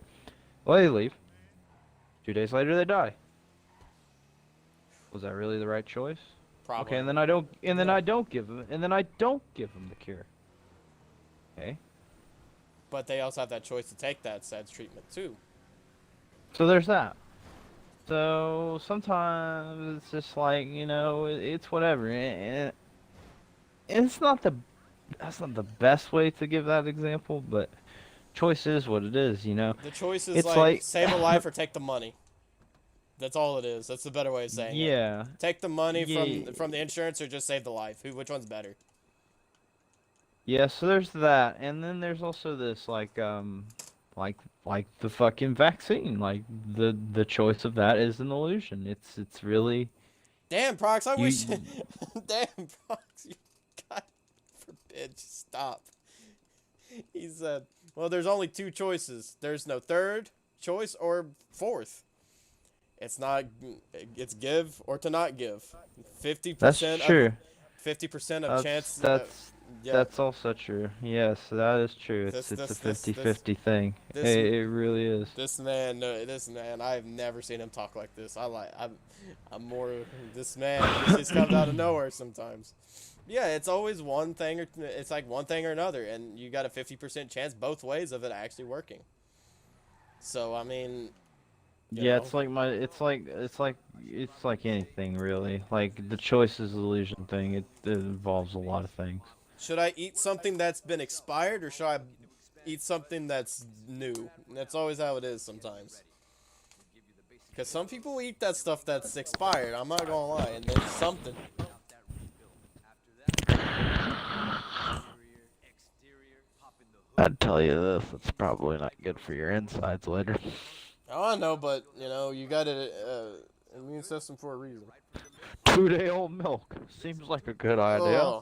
Speaker 6: Well, they leave. 2 days later, they die. Was that really the right choice?
Speaker 1: Probably.
Speaker 6: Okay, and then I don't,
Speaker 1: Yeah.
Speaker 6: give them, the cure. Okay.
Speaker 1: But they also have that choice to take that said treatment too.
Speaker 6: So there's that. So sometimes it's just like, it's whatever. And it's not that's not the best way to give that example, but choice is what it is,
Speaker 1: The choice is
Speaker 6: It's
Speaker 1: like save a life or take the money. That's all it is. That's the better way of saying it.
Speaker 6: Yeah.
Speaker 1: Take the money
Speaker 6: Yeah.
Speaker 1: from the insurance or just save the life. Which one's better?
Speaker 6: Yeah, so there's that. And then there's also this like the fucking vaccine. Like the choice of that is an illusion. It's really
Speaker 1: Damn, Prox, I
Speaker 6: You-
Speaker 1: wish. Damn, Prox, you. God forbid, just stop. He said, well, there's only two choices. There's no third choice or fourth. It's not. It's give or to not give. 50%.
Speaker 6: that's true.
Speaker 1: 50% of
Speaker 6: That's
Speaker 1: chance. Yeah.
Speaker 6: that's also true. Yes, that is true. It's
Speaker 1: This-
Speaker 6: it's
Speaker 1: this-
Speaker 6: a 50-50 thing.
Speaker 1: this-
Speaker 6: It really is.
Speaker 1: This man, I've never seen him talk like this. I'm more. This man, he just comes out of nowhere sometimes. Yeah, it's always one thing, or it's like one thing or another, and you got a 50% chance both ways of it actually working. So I mean, you
Speaker 6: Yeah,
Speaker 1: know.
Speaker 6: it's like anything really. Like the choice is illusion thing. It involves a lot of things.
Speaker 1: Should I eat something that's been expired, or should I eat something that's new? And that's always how it is sometimes. Because some people eat that stuff that's expired. I'm not gonna lie, and there's something.
Speaker 6: I'd tell you this, it's probably not good for your insides later.
Speaker 1: Oh, I know, but you got an immune system for a reason.
Speaker 6: 2-day-old milk seems like a good idea.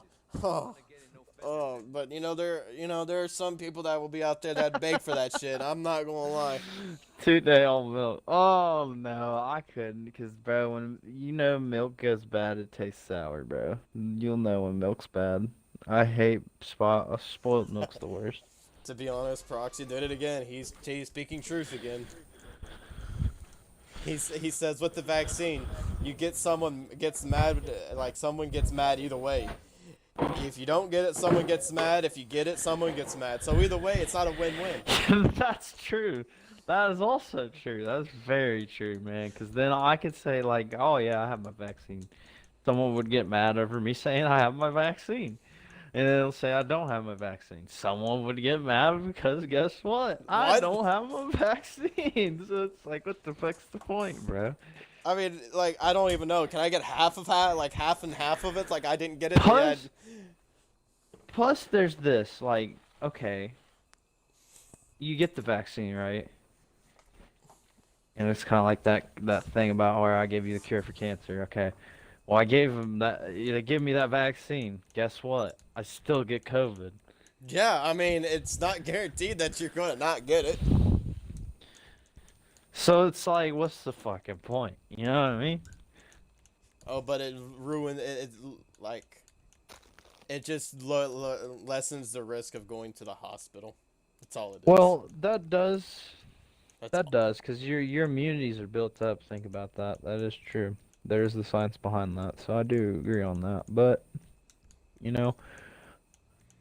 Speaker 1: But there are some people that will be out there that beg for that shit. I'm not gonna lie.
Speaker 6: 2-day-old milk. Oh no, I couldn't, because bro, when milk goes bad, it tastes sour, bro. You'll know when milk's bad. I hate spoiled milk's the worst.
Speaker 1: To be honest, Proxy did it again. He's speaking truth again. He says with the vaccine, you get someone gets mad, like someone gets mad either way. If you don't get it, someone gets mad. If you get it, someone gets mad. So either way, it's not a win-win.
Speaker 6: That's true. That is also true. That's very true, man. Because then I could say like, oh yeah, I have my vaccine. Someone would get mad over me saying I have my vaccine. And then it'll say I don't have my vaccine. Someone would get mad because guess what? I
Speaker 1: What?
Speaker 6: don't have my vaccine. So it's like, what the fuck's the point, bro?
Speaker 1: I mean, like, I don't even know. Can I get half and half of it? Like, I didn't get it.
Speaker 6: Plus, there's this, like, okay, you get the vaccine, right? And it's kind of like that thing about where I gave you the cure for cancer, okay? Well, I gave him that. They give me that vaccine. Guess what? I still get COVID.
Speaker 1: Yeah, I mean, it's not guaranteed that you're gonna not get it.
Speaker 6: So it's like, what's the fucking point? You know what I mean?
Speaker 1: Oh, but it ruined it. Like, it just lessens the risk of going to the hospital. That's all it is.
Speaker 6: Well, that does.
Speaker 1: That's
Speaker 6: That does, because your immunities are built up. Think about that. That is true. There's the science behind that. So I do agree on that. But, you know,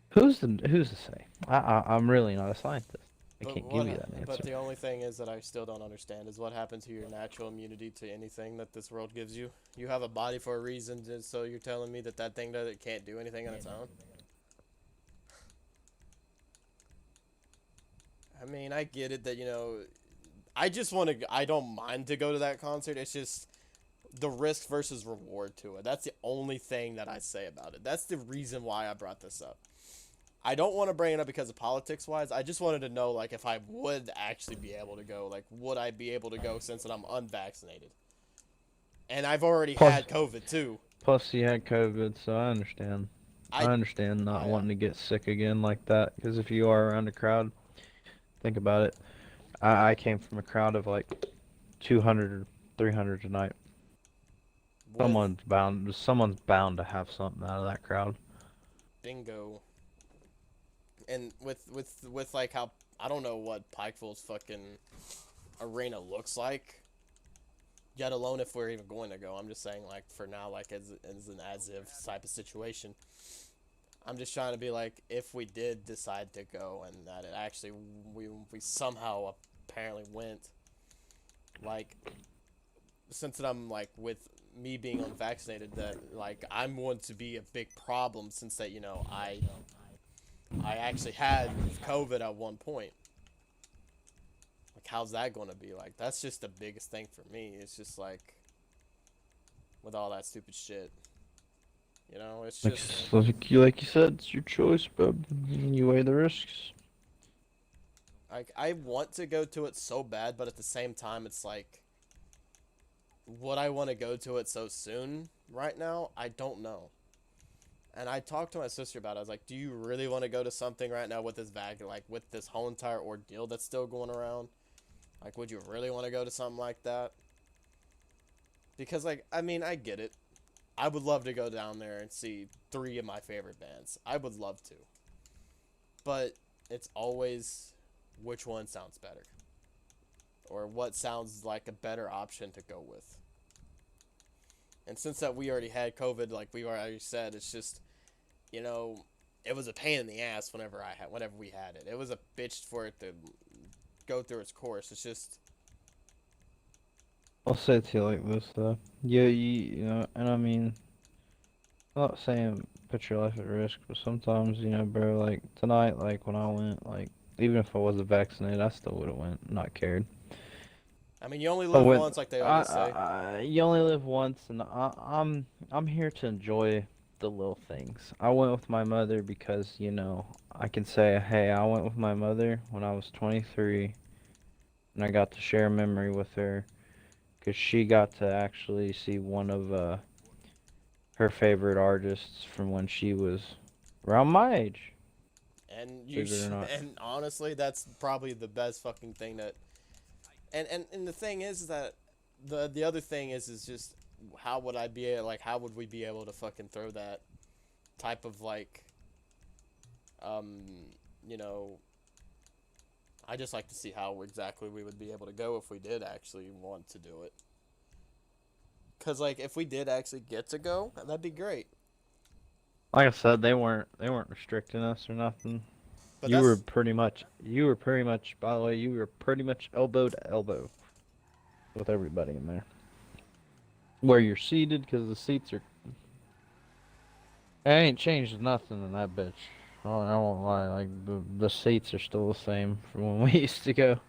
Speaker 6: who's to say? I'm really not a scientist. I
Speaker 1: But
Speaker 6: can't
Speaker 1: what
Speaker 6: give you
Speaker 1: ha-
Speaker 6: that
Speaker 1: But
Speaker 6: answer.
Speaker 1: the only thing is that I still don't understand is what happened to your natural immunity to anything that this world gives you. You have a body for a reason, so you're telling me that that thing that it can't do anything on its own? I mean, I get it that, I just want to, I don't mind to go to that concert. It's just the risk versus reward to it. That's the only thing that I say about it. That's the reason why I brought this up. I don't want to bring it up because of politics wise. I just wanted to know, like, if I would actually be able to go. Like, would I be able to go since that I'm unvaccinated? And I've already
Speaker 6: Plus-
Speaker 1: had COVID too.
Speaker 6: Plus, you had COVID, so I understand. I understand not
Speaker 1: yeah.
Speaker 6: wanting to get sick again like that. Because if you are around a crowd, think about it. I came from a crowd of like 200 or 300 tonight.
Speaker 1: with
Speaker 6: Someone's bound to have something out of that crowd.
Speaker 1: Bingo. And with like how I don't know what Pikeville's fucking arena looks like. Yet alone if we're even going to go. I'm just saying, like, for now, like, as an as-if type of situation. I'm just trying to be like, if we did decide to go and that it actually, we somehow apparently went, like, since I'm, like, with me being unvaccinated, that, like, I'm going to be a big problem since that, I actually had COVID at one point. Like, how's that going to be? Like, that's just the biggest thing for me. It's just, like, with all that stupid shit. It's just...
Speaker 6: Like you said, it's your choice, bub. You weigh the risks.
Speaker 1: Like, I want to go to it so bad, but at the same time, it's like... Would I want to go to it so soon right now? I don't know. And I talked to my sister about it. I was like, do you really want to go to something right now with this with this whole entire ordeal that's still going around? Like, would you really want to go to something like that? Because, like, I mean, I get it. I would love to go down there and see 3 of my favorite bands. I would love to. But it's always which one sounds better. Or what sounds like a better option to go with. And since that we already had COVID, like we already said, it's just, it was a pain in the ass whenever we had it. It was a bitch for it to go through its course. It's just...
Speaker 6: I'll say it to you like this, though. Yeah, you know, and I mean, I'm not saying put your life at risk, but sometimes, bro, like, tonight, like, when I went, like, even if I wasn't vaccinated, I still would've went, not cared.
Speaker 1: I mean, you only live once, like they always say.
Speaker 6: You only live once, and I'm here to enjoy the little things. I went with my mother because, I can say, hey, I went with my mother when I was 23, and I got to share a memory with her. Because she got to actually see one of her favorite artists from when she was around my age.
Speaker 1: And and honestly, that's probably the best fucking thing that... And the thing is that... The other thing is just... How would we be able to fucking throw that type of, like... I just like to see how exactly we would be able to go if we did actually want to do it. Because, like, if we did actually get to go, that'd be great.
Speaker 6: Like I said, they weren't restricting us or nothing.
Speaker 1: But
Speaker 6: you were pretty much, by the way, you were pretty much elbow to elbow with everybody in there. Where you're seated, because the seats are... I ain't changed nothing in that bitch. I won't lie, like, the seats are still the same from when we used to go.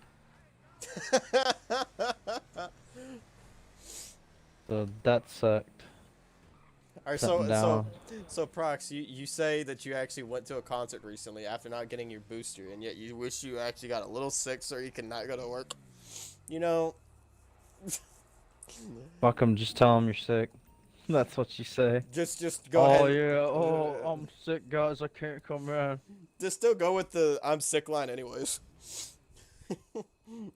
Speaker 6: So that sucked.
Speaker 1: Alright, so Prox, you say that you actually went to a concert recently after not getting your booster, and yet you wish you actually got a little sick so you could not go to work.
Speaker 6: Fuck 'em, just tell 'em you're sick. That's what you say.
Speaker 1: Just go
Speaker 6: Oh
Speaker 1: ahead.
Speaker 6: yeah. Oh, I'm sick, guys. I can't come in.
Speaker 1: Just still go with the I'm sick line anyways.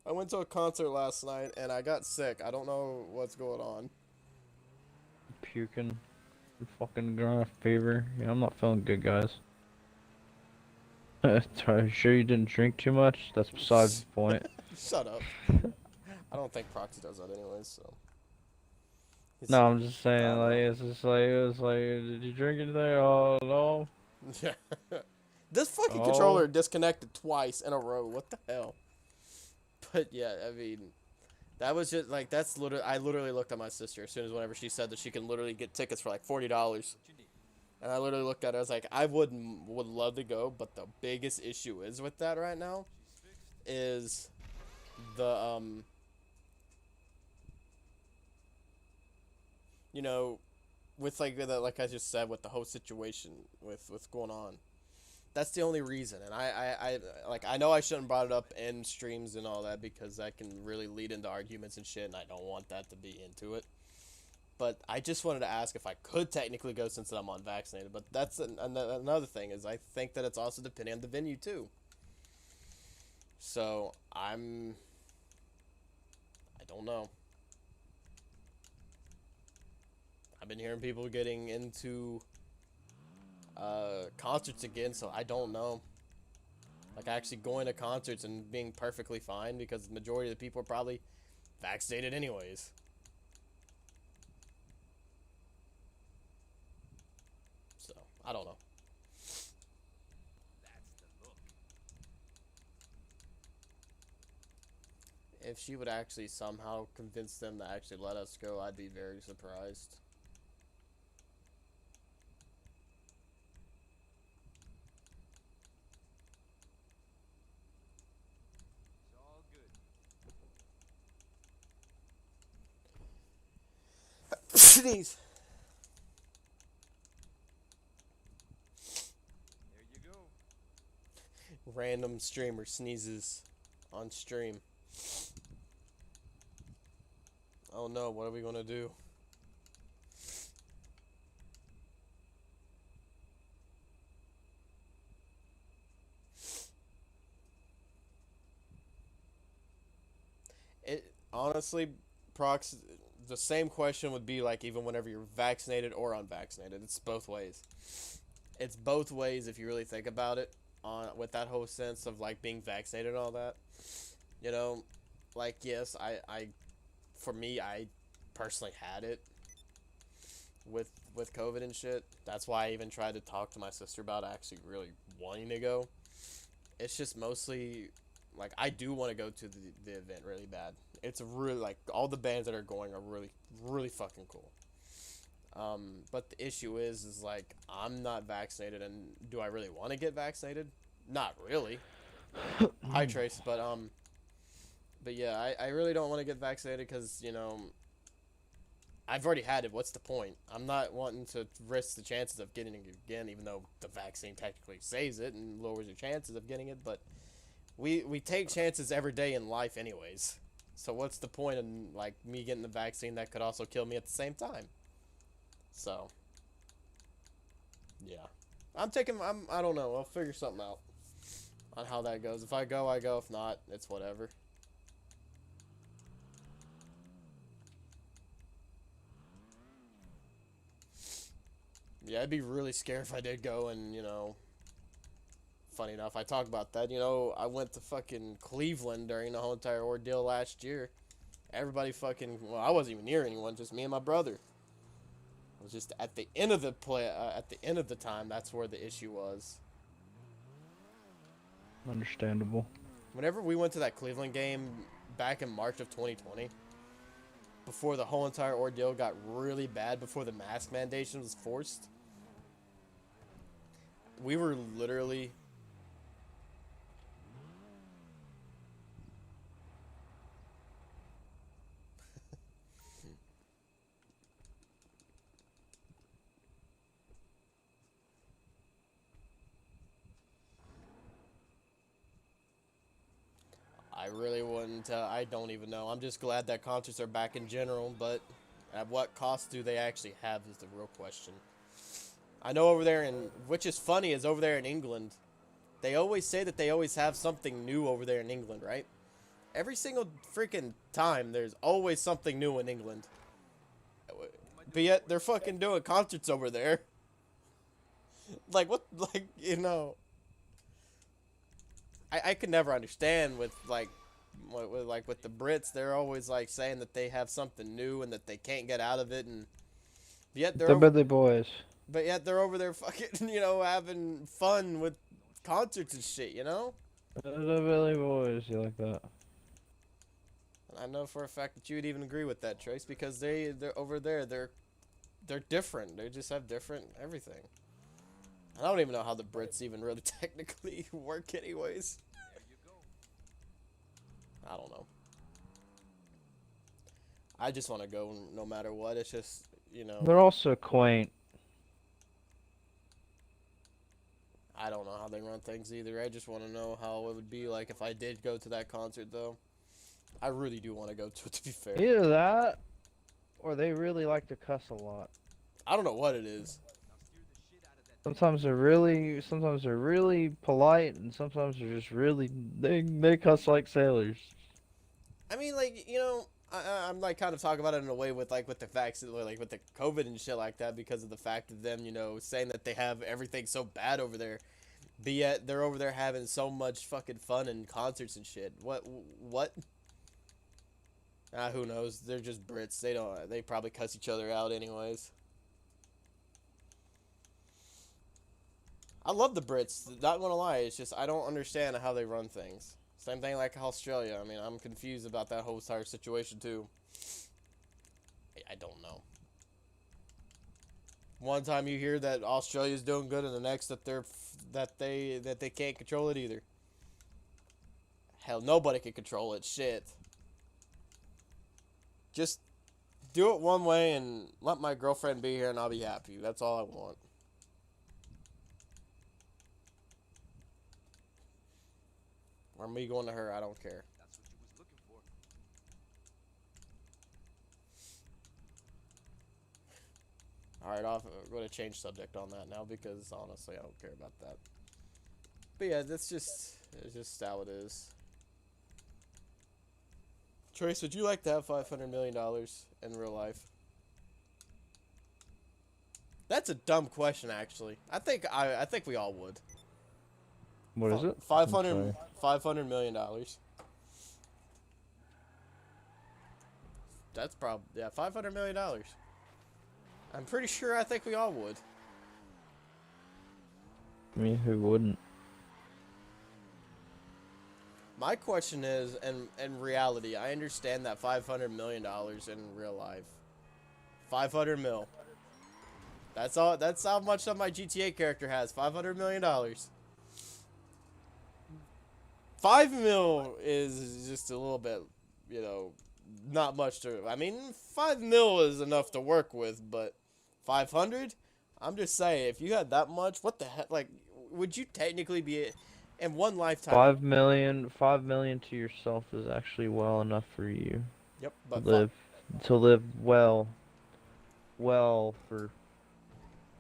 Speaker 1: I went to a concert last night and I got sick. I don't know what's going on.
Speaker 6: Puking. Fucking gonna have fever. Yeah, I'm not feeling good, guys. Are you sure you didn't drink too much? That's besides the point.
Speaker 1: Shut up. I don't think Proxy does that anyways, so.
Speaker 6: No, I'm just saying,
Speaker 1: I
Speaker 6: like,
Speaker 1: know.
Speaker 6: it's just like, it's like, did you drink anything? Oh, no.
Speaker 1: Yeah. This fucking
Speaker 6: Oh.
Speaker 1: controller disconnected twice in a row. What the hell? But yeah, I mean, that was just like that's literally. I literally looked at my sister as soon as whenever she said that she can literally get tickets for like $40, and I literally looked at her. I was like, I would love to go, but the biggest issue is with that right now, is the you know, with like the like I just said with the whole situation with what's going on. That's the only reason, and I like I know I shouldn't brought it up in streams and all that because that can really lead into arguments and shit, and I don't want that to be into it. But I just wanted to ask if I could technically go since I'm unvaccinated. But that's another thing is I think that it's also depending on the venue too. So I don't know. I've been hearing people getting into concerts again, so I don't know. Like actually going to concerts and being perfectly fine because the majority of the people are probably vaccinated anyways. So, I don't know. If she would actually somehow convince them to actually let us go, I'd be very surprised. Sneeze.
Speaker 4: There you go.
Speaker 1: Random streamer sneezes on stream. Oh no, what are we gonna do? It honestly, Prox, the same question would be like even whenever you're vaccinated or unvaccinated. It's both ways. It's both ways if you really think about it. On with that whole sense of like being vaccinated and all that. You know, like yes, for me, I personally had it with COVID and shit. That's why I even tried to talk to my sister about actually really wanting to go. It's just mostly like I do want to go to the event really bad. It's really like all the bands that are going are really fucking cool. But the issue is like I'm not vaccinated, and do I really want to get vaccinated? Not really. Hi Trace, but yeah, I really don't want to get vaccinated because you know I've already had it. What's the point? I'm not wanting to risk the chances of getting it again, even though the vaccine technically saves it and lowers your chances of getting it. But we take chances every day in life, anyways. So what's the point in like me getting the vaccine that could also kill me at the same time? So yeah, I don't know. I'll figure something out on how that goes. If I go, I go. If not, it's whatever. Yeah, I'd be really scared if I did go and, you know, funny enough, I talk about that. You know, I went to fucking Cleveland during the whole entire ordeal last year. Everybody fucking, well, I wasn't even near anyone, just me and my brother. It was just at the end of the at the end of the time, that's where the issue was.
Speaker 6: Understandable.
Speaker 1: Whenever we went to that Cleveland game back in March of 2020, before the whole entire ordeal got really bad, before the mask mandation was forced, we were literally I really wouldn't. I don't even know. I'm just glad that concerts are back in general, but At what cost do they actually have is the real question. I know over there which is funny, is over there in England, they always say that they always have something new over there in England, right? Every single freaking time, there's always something new in England. But yet, they're fucking doing concerts over there. Like, what, like, you know. I could never understand with, like, with the Brits, they're always, like, saying that they have something new and that they can't get out of it, and yet
Speaker 6: The Billy Boys.
Speaker 1: but yet they're over there fucking, you know, having fun with concerts and shit, you know?
Speaker 6: The Billy Boys, you like that?
Speaker 1: And I know for a fact that you would even agree with that, Trace, because they're over there, they're different. They just have different everything. I don't even know how the Brits even really technically work anyways. I don't know. I just want to go no matter what. It's just, you know.
Speaker 6: They're also quaint.
Speaker 1: I don't know how they run things either. I just want to know how it would be like if I did go to that concert, though. I really do want to go to it, to be fair.
Speaker 6: Either that, or they really like to cuss a lot.
Speaker 1: I don't know what it is.
Speaker 6: Sometimes they're really polite, and sometimes they're just really they cuss like sailors.
Speaker 1: I mean, like, you know, I'm like kind of talking about it in a way with like with the facts, like with the COVID and shit like that, because of the fact of them, you know, saying that they have everything so bad over there, but yet they're over there having so much fucking fun and concerts and shit. What? Who knows? They're just Brits. They probably cuss each other out anyways. I love the Brits. Not gonna lie, it's just I don't understand how they run things. Same thing like Australia. I mean, I'm confused about that whole entire situation too. I don't know. One time you hear that Australia's doing good, and the next that they can't control it either. Hell, nobody can control it. Shit. Just do it one way and let my girlfriend be here, and I'll be happy. That's all I want. Or me going to her, I don't care.
Speaker 4: That's what you was looking for.
Speaker 1: Alright, I'm going to change subject on that now because honestly I don't care about that. But yeah, it's just how it is. Trace, would you like to have $500 million in real life? That's a dumb question, actually. I think we all would.
Speaker 6: What is it?
Speaker 1: $500 million. That's probably, yeah, $500 million. I'm pretty sure I think we all would.
Speaker 6: I mean, who wouldn't?
Speaker 1: My question is, in reality, I understand that $500 million in real life. 500 mil. That's all. That's how much of my GTA character has. $500 million. 5 mil is just a little bit, you know, not much to. I mean, 5 mil is enough to work with, but 500. I'm just saying, if you had that much, what the heck? Like, would you technically be in one lifetime?
Speaker 6: 5 million to yourself is actually well enough for you.
Speaker 1: Yep, but
Speaker 6: to live well for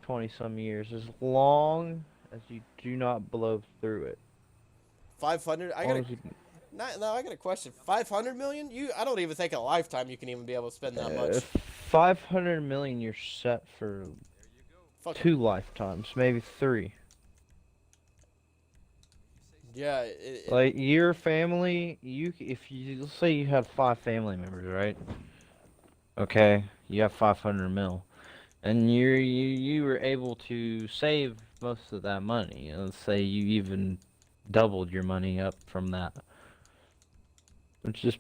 Speaker 6: 20 some years, as long as you do not blow through it.
Speaker 1: 500. I got a question. 500 million? I don't even think a lifetime you can even be able to spend that much.
Speaker 6: 500 million, you're set for
Speaker 1: Fuck.
Speaker 6: 2 lifetimes, maybe 3.
Speaker 1: Yeah.
Speaker 6: Like your family, let's say you had 5 family members, right? Okay, you have 500 mil, and you were able to save most of that money. Let's say you even doubled your money up from that, which is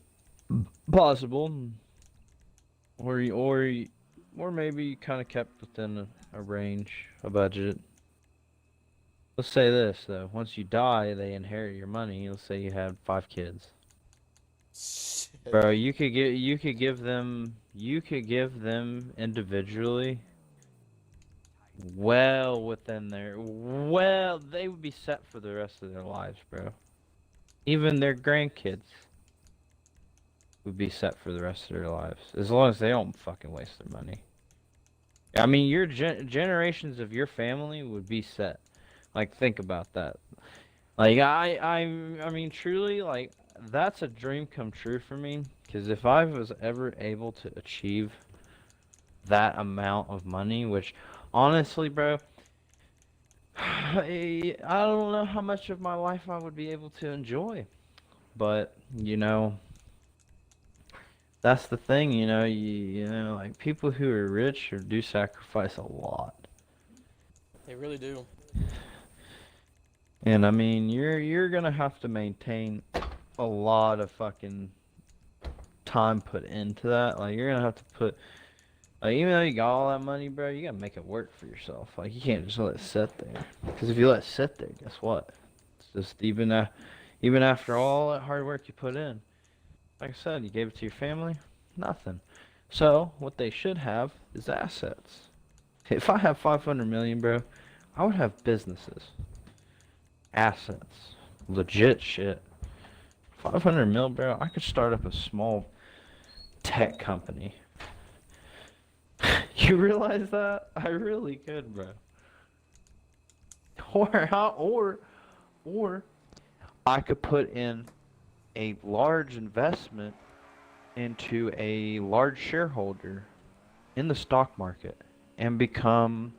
Speaker 6: possible, or maybe you kind of kept within a range, a budget. Let's say this though: once you die, they inherit your money. Let's say you had 5 kids, bro. You could give them individually. They would be set for the rest of their lives, bro. Even their grandkids. would be set for the rest of their lives, as long as they don't fucking waste their money. I mean, your generations of your family would be set. Like, think about that. Like, I mean, truly, like, that's a dream come true for me. Because if I was ever able to achieve that amount of money, which, honestly, bro, I don't know how much of my life I would be able to enjoy. But, you know, that's the thing, you know, like, people who are rich or do sacrifice a lot.
Speaker 1: They really do.
Speaker 6: And I mean, you're gonna have to maintain a lot of fucking time put into that. Like, you're gonna have to put, like, even though you got all that money, bro, you gotta make it work for yourself. Like, you can't just let it sit there. Because if you let it sit there, guess what? It's just even after all that hard work you put in, like I said, you gave it to your family, nothing. So what they should have is assets. If I have 500 million, bro, I would have businesses, assets, legit shit. 500 mil, bro, I could start up a small tech company. You realize that? I really could, bro. Or I could put in a large investment into a large shareholder in the stock market and become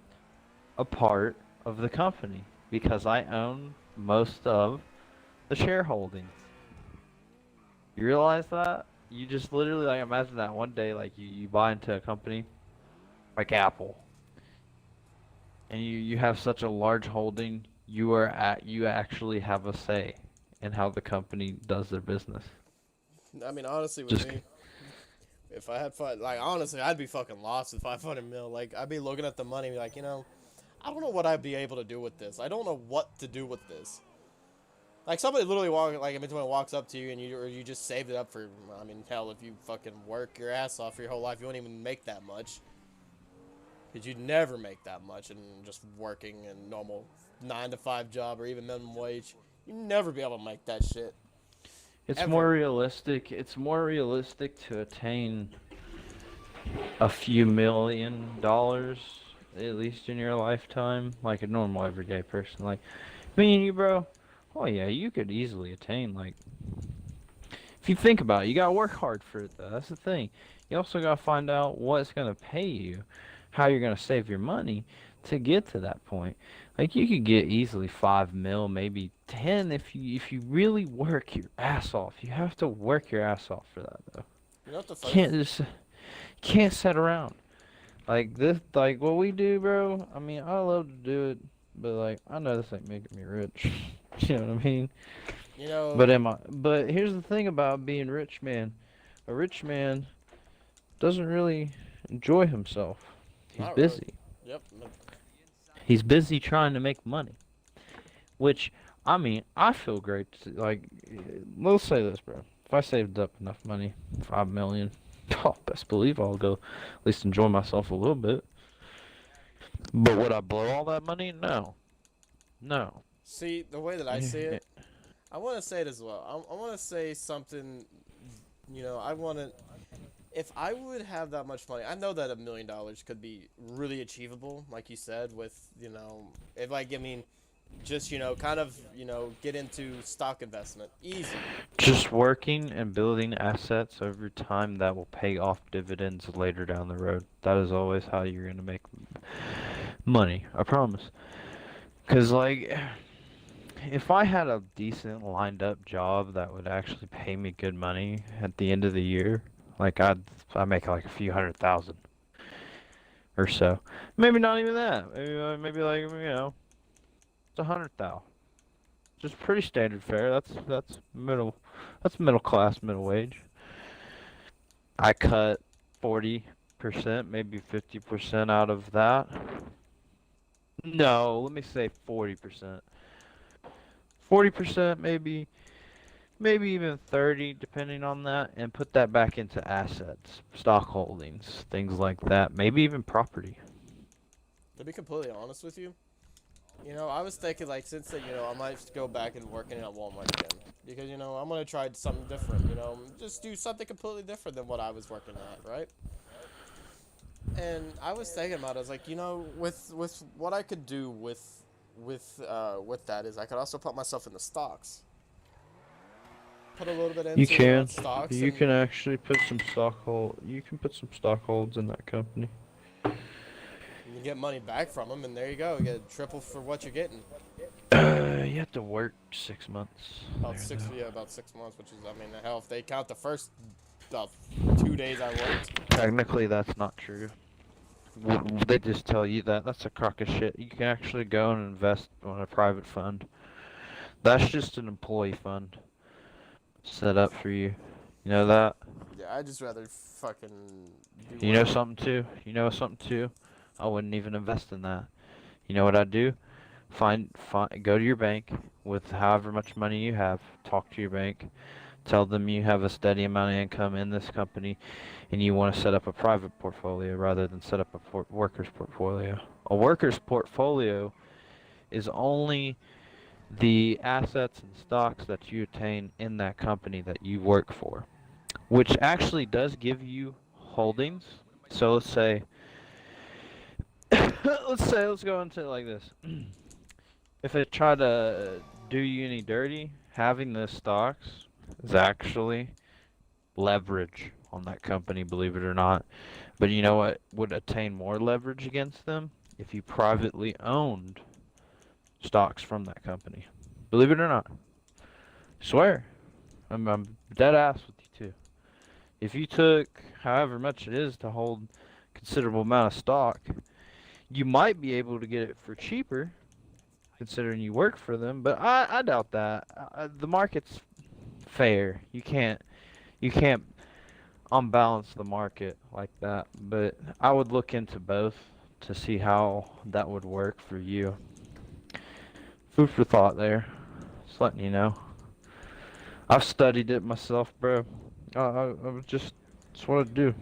Speaker 6: a part of the company because I own most of the shareholdings. You realize that? You just literally, like, imagine that one day, like, you buy into a company like Apple and you have such a large holding, you actually have a say in how the company does their business.
Speaker 1: I mean, honestly, with
Speaker 6: Just
Speaker 1: me, if I had honestly, I'd be fucking lost with 500 mil. Like, I'd be looking at the money and be like, I don't know what I'd be able to do with this. I don't know what to do with this. Like, somebody literally in between walks up to you and you just saved it up for, I mean, hell, if you fucking work your ass off for your whole life, you won't even make that much. Because you'd never make that much in just working a normal 9-to-5 job or even minimum wage. You'd never be able to make that shit.
Speaker 6: It's
Speaker 1: Ever.
Speaker 6: more realistic. It's more realistic to attain a few $1 million, at least in your lifetime, like a normal everyday person. Like me and you, bro. Oh yeah, you could easily attain, like, if you think about it, you gotta work hard for it though. That's the thing. You also gotta find out what's gonna pay you, how you're gonna save your money to get to that point. Like, you could get easily 5 mil, maybe 10 if you really work your ass off. You have to work your ass off for that though.
Speaker 1: You know what the
Speaker 6: You
Speaker 1: funny
Speaker 6: can't sit around. Like this, like what we do, bro. I mean, I love to do it, but like I know this ain't making me rich. You know what I mean?
Speaker 1: You know,
Speaker 6: But here's the thing about being rich, man. A rich man doesn't really enjoy himself. He's
Speaker 1: not really.
Speaker 6: busy.
Speaker 1: Yep.
Speaker 6: He's busy trying to make money. Which, I mean, I feel great. Like, let's say this, bro. If I saved up enough money, 5 million, oh, best believe I'll go at least enjoy myself a little bit. But would I blow all that money? No. No.
Speaker 1: See, the way that I see it, I want to say it as well. I want to say something, I want to, if I would have that much money, I know that $1 million could be really achievable, like you said, with, if just, kind of, get into stock investment. Easy.
Speaker 6: Just working and building assets over time that will pay off dividends later down the road. That is always how you're going to make money. I promise. Because, like, if I had a decent lined up job that would actually pay me good money at the end of the year, like, I'd make like a few $100,000 or so. Maybe not even that. Maybe like, it's 100,000. Just pretty standard fare. That's middle class, middle wage. I cut 40%, maybe 50% out of that. No, let me say 40%. 40%, maybe even 30, depending on that, and put that back into assets, stock holdings, things like that. Maybe even property.
Speaker 1: To be completely honest with you, You know, I was thinking like since then, I might go back and working at Walmart again because I'm gonna try something different. Just do something completely different than what I was working at, right? And I was thinking about it. I was like, with what I could do with that is I could also put myself in the stocks. Put a little bit
Speaker 6: You
Speaker 1: into
Speaker 6: can.
Speaker 1: stocks.
Speaker 6: You
Speaker 1: And
Speaker 6: can actually put some You can put some stock holds in that company.
Speaker 1: you get money back from them, and there you go. You get triple for what you're getting.
Speaker 6: You have to work 6 months.
Speaker 1: About
Speaker 6: there, though.
Speaker 1: about 6 months, which is, I mean, hell, if they count the first 2 days I worked.
Speaker 6: Technically, that's not true. They just tell you that. That's a crock of shit. You can actually go and invest on a private fund. That's just an employee fund set up for you. You know that?
Speaker 1: Yeah, I'd just rather fucking do
Speaker 6: You know
Speaker 1: whatever.
Speaker 6: something too? You know something too? I wouldn't even invest in that. You know what I'd do? Go to your bank with however much money you have. Talk to your bank. Tell them you have a steady amount of income in this company, and you want to set up a private portfolio rather than set up a worker's portfolio. A worker's portfolio is only the assets and stocks that you attain in that company that you work for, which actually does give you holdings. So let's go into it like this. If it try to do you any dirty, having the stocks is actually leverage on that company, believe it or not. But you know what would attain more leverage against them? If you privately owned stocks from that company. Believe it or not. Swear. I'm dead ass with you too. If you took however much it is to hold considerable amount of stock, you might be able to get it for cheaper, considering you work for them. But I doubt that. The market's fair. You can't unbalance the market like that. But I would look into both to see how that would work for you. Food for thought there. Just letting you know. I've studied it myself, bro. I just, it's what I do.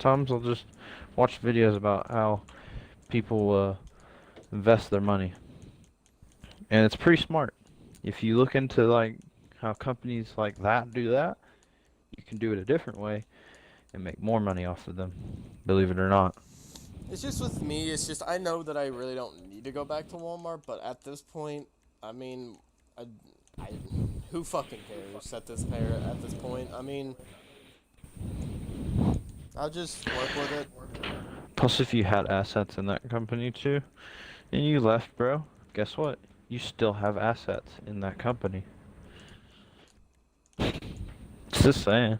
Speaker 6: Sometimes I'll just watch videos about how people invest their money. And it's pretty smart. If you look into like how companies like that do that, you can do it a different way and make more money off of them. Believe it or not.
Speaker 1: It's just with me, it's just, I know that I really don't need to go back to Walmart, but at this point, I mean, I who fucking cares at this point? I mean, I'll just work with it.
Speaker 6: Plus, if you had assets in that company too, and you left, bro, guess what? You still have assets in that company. Just saying.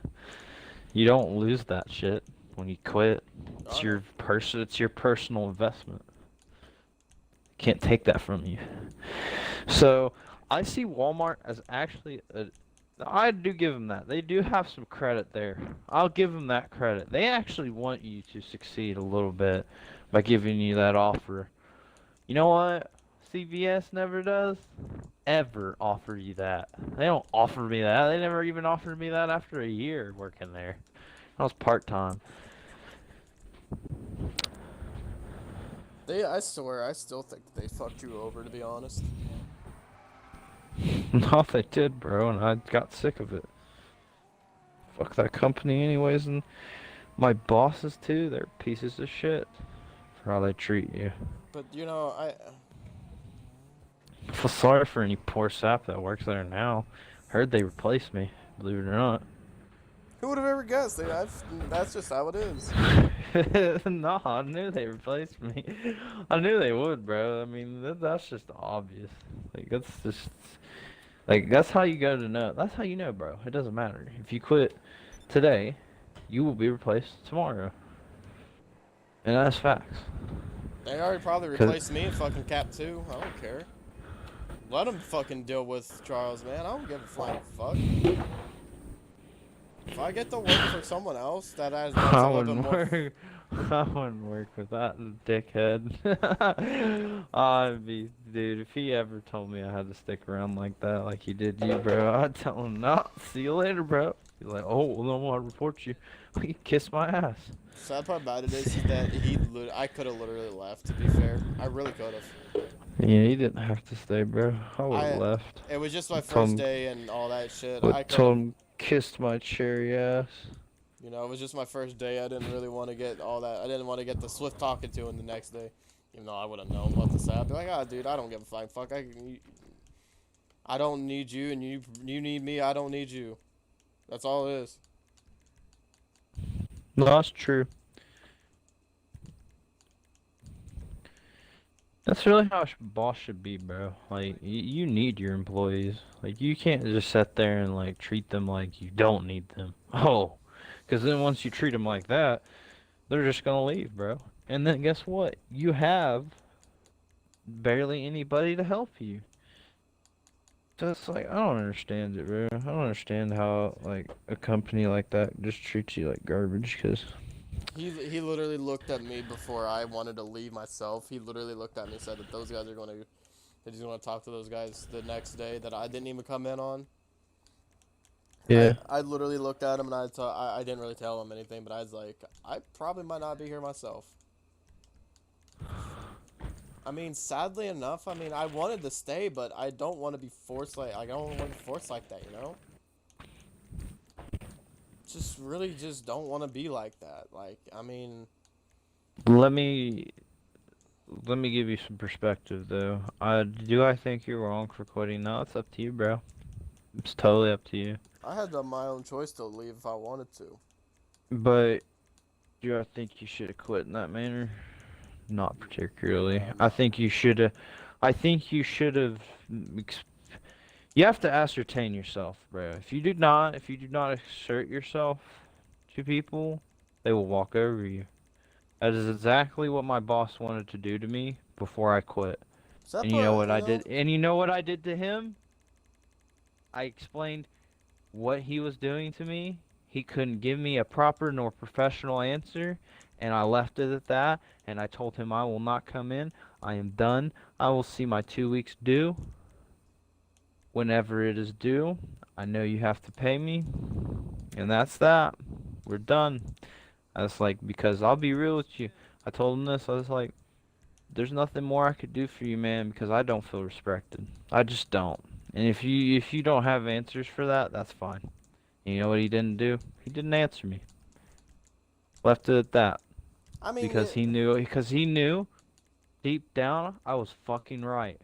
Speaker 6: You don't lose that shit when you quit. It's your personal investment. Can't take that from you. So, I see Walmart as actually I do give them that. They do have some credit there. I'll give them that credit. They actually want you to succeed a little bit by giving you that offer. You know what? CVS never does ever offer you that. They don't offer me that. They never even offered me that after a year working there. I was part-time.
Speaker 1: I swear, I still think they fucked you over, to be honest.
Speaker 6: No, they did, bro, and I got sick of it. Fuck that company anyways, and my bosses too, they're pieces of shit for how they treat you.
Speaker 1: But,
Speaker 6: I feel sorry for any poor sap that works there now. Heard they replaced me, believe it or not.
Speaker 1: who would have ever guessed? That's just how it is.
Speaker 6: No, I knew they replaced me. I knew they would, bro. I mean, that's just obvious. Like, that's how you go to know. That's how you know, bro. It doesn't matter. If you quit today, you will be replaced tomorrow. And that's facts.
Speaker 1: They already probably replaced me in fucking Cap 2. I don't care. Let them fucking deal with Charles, man. I don't give a flying fuck. If I get to work for someone else that has a
Speaker 6: I
Speaker 1: little bit
Speaker 6: wouldn't
Speaker 1: more...
Speaker 6: work. I wouldn't work with that dickhead. Dude, if he ever told me I had to stick around like that, like he did you, bro, I'd tell him, nah, see you later, bro. He's like, oh, well, then I'll report you. He kiss my ass.
Speaker 1: Sad part about it is that I could have literally left, to be fair. I really could have.
Speaker 6: Yeah, you didn't have to stay, bro. I would have
Speaker 1: I
Speaker 6: left.
Speaker 1: it was just my
Speaker 6: Told
Speaker 1: first
Speaker 6: him,
Speaker 1: day and all that shit. I
Speaker 6: would told
Speaker 1: couldn't,
Speaker 6: him kissed my cherry ass.
Speaker 1: you know, it was just my first day. I didn't really want to get all that. I didn't want to get the swift talking to him the next day, even though I would have known what to say. I'd be like, ah, dude, I don't give a flying fuck. I don't need you, and you need me. I don't need you. That's all it is.
Speaker 6: No, that's true. That's really how a boss should be, bro. Like, you need your employees. Like, you can't just sit there and, like, treat them like you don't need them. Oh, because then once you treat them like that, they're just gonna leave, bro. And then guess what? You have barely anybody to help you. So it's like, I don't understand it, bro. I don't understand how, like, a company like that just treats you like garbage, because...
Speaker 1: He literally looked at me before I wanted to leave myself. He literally looked at me and said that those guys are going to, that he's going to talk to those guys the next day that I didn't even come in on.
Speaker 6: Yeah.
Speaker 1: I literally looked at him and I didn't really tell him anything, but I was like, I probably might not be here myself. I mean, sadly enough, I mean, I wanted to stay, but I don't want to be forced like, I don't want to be forced like that, you know? Just really just don't want to be like that. Like, I mean,
Speaker 6: Let me give you some perspective, though. Do I think you're wrong for quitting? No, it's up to you, bro. It's totally up to you.
Speaker 1: I had my own choice to leave if I wanted to.
Speaker 6: But do I think you should have quit in that manner? Not particularly. I think you should have. I think you should have. You have to ascertain yourself, bro. If you do not assert yourself to people, they will walk over you. That is exactly what my boss wanted to do to me before I quit. And you know what I did? And you know what I did to him? I explained what he was doing to me. He couldn't give me a proper nor professional answer, and I left it at that, and I told him I will not come in. I am done. I will see my 2 weeks due. Whenever it is due, I know you have to pay me, and that's that. We're done. I was like, because I'll be real with you. I told him this. I was like, there's nothing more I could do for you, man, because I don't feel respected. I just don't. And if you don't have answers for that, that's fine. And you know what he didn't do? He didn't answer me. Left it at that.
Speaker 1: I mean,
Speaker 6: Because he knew deep down I was fucking right.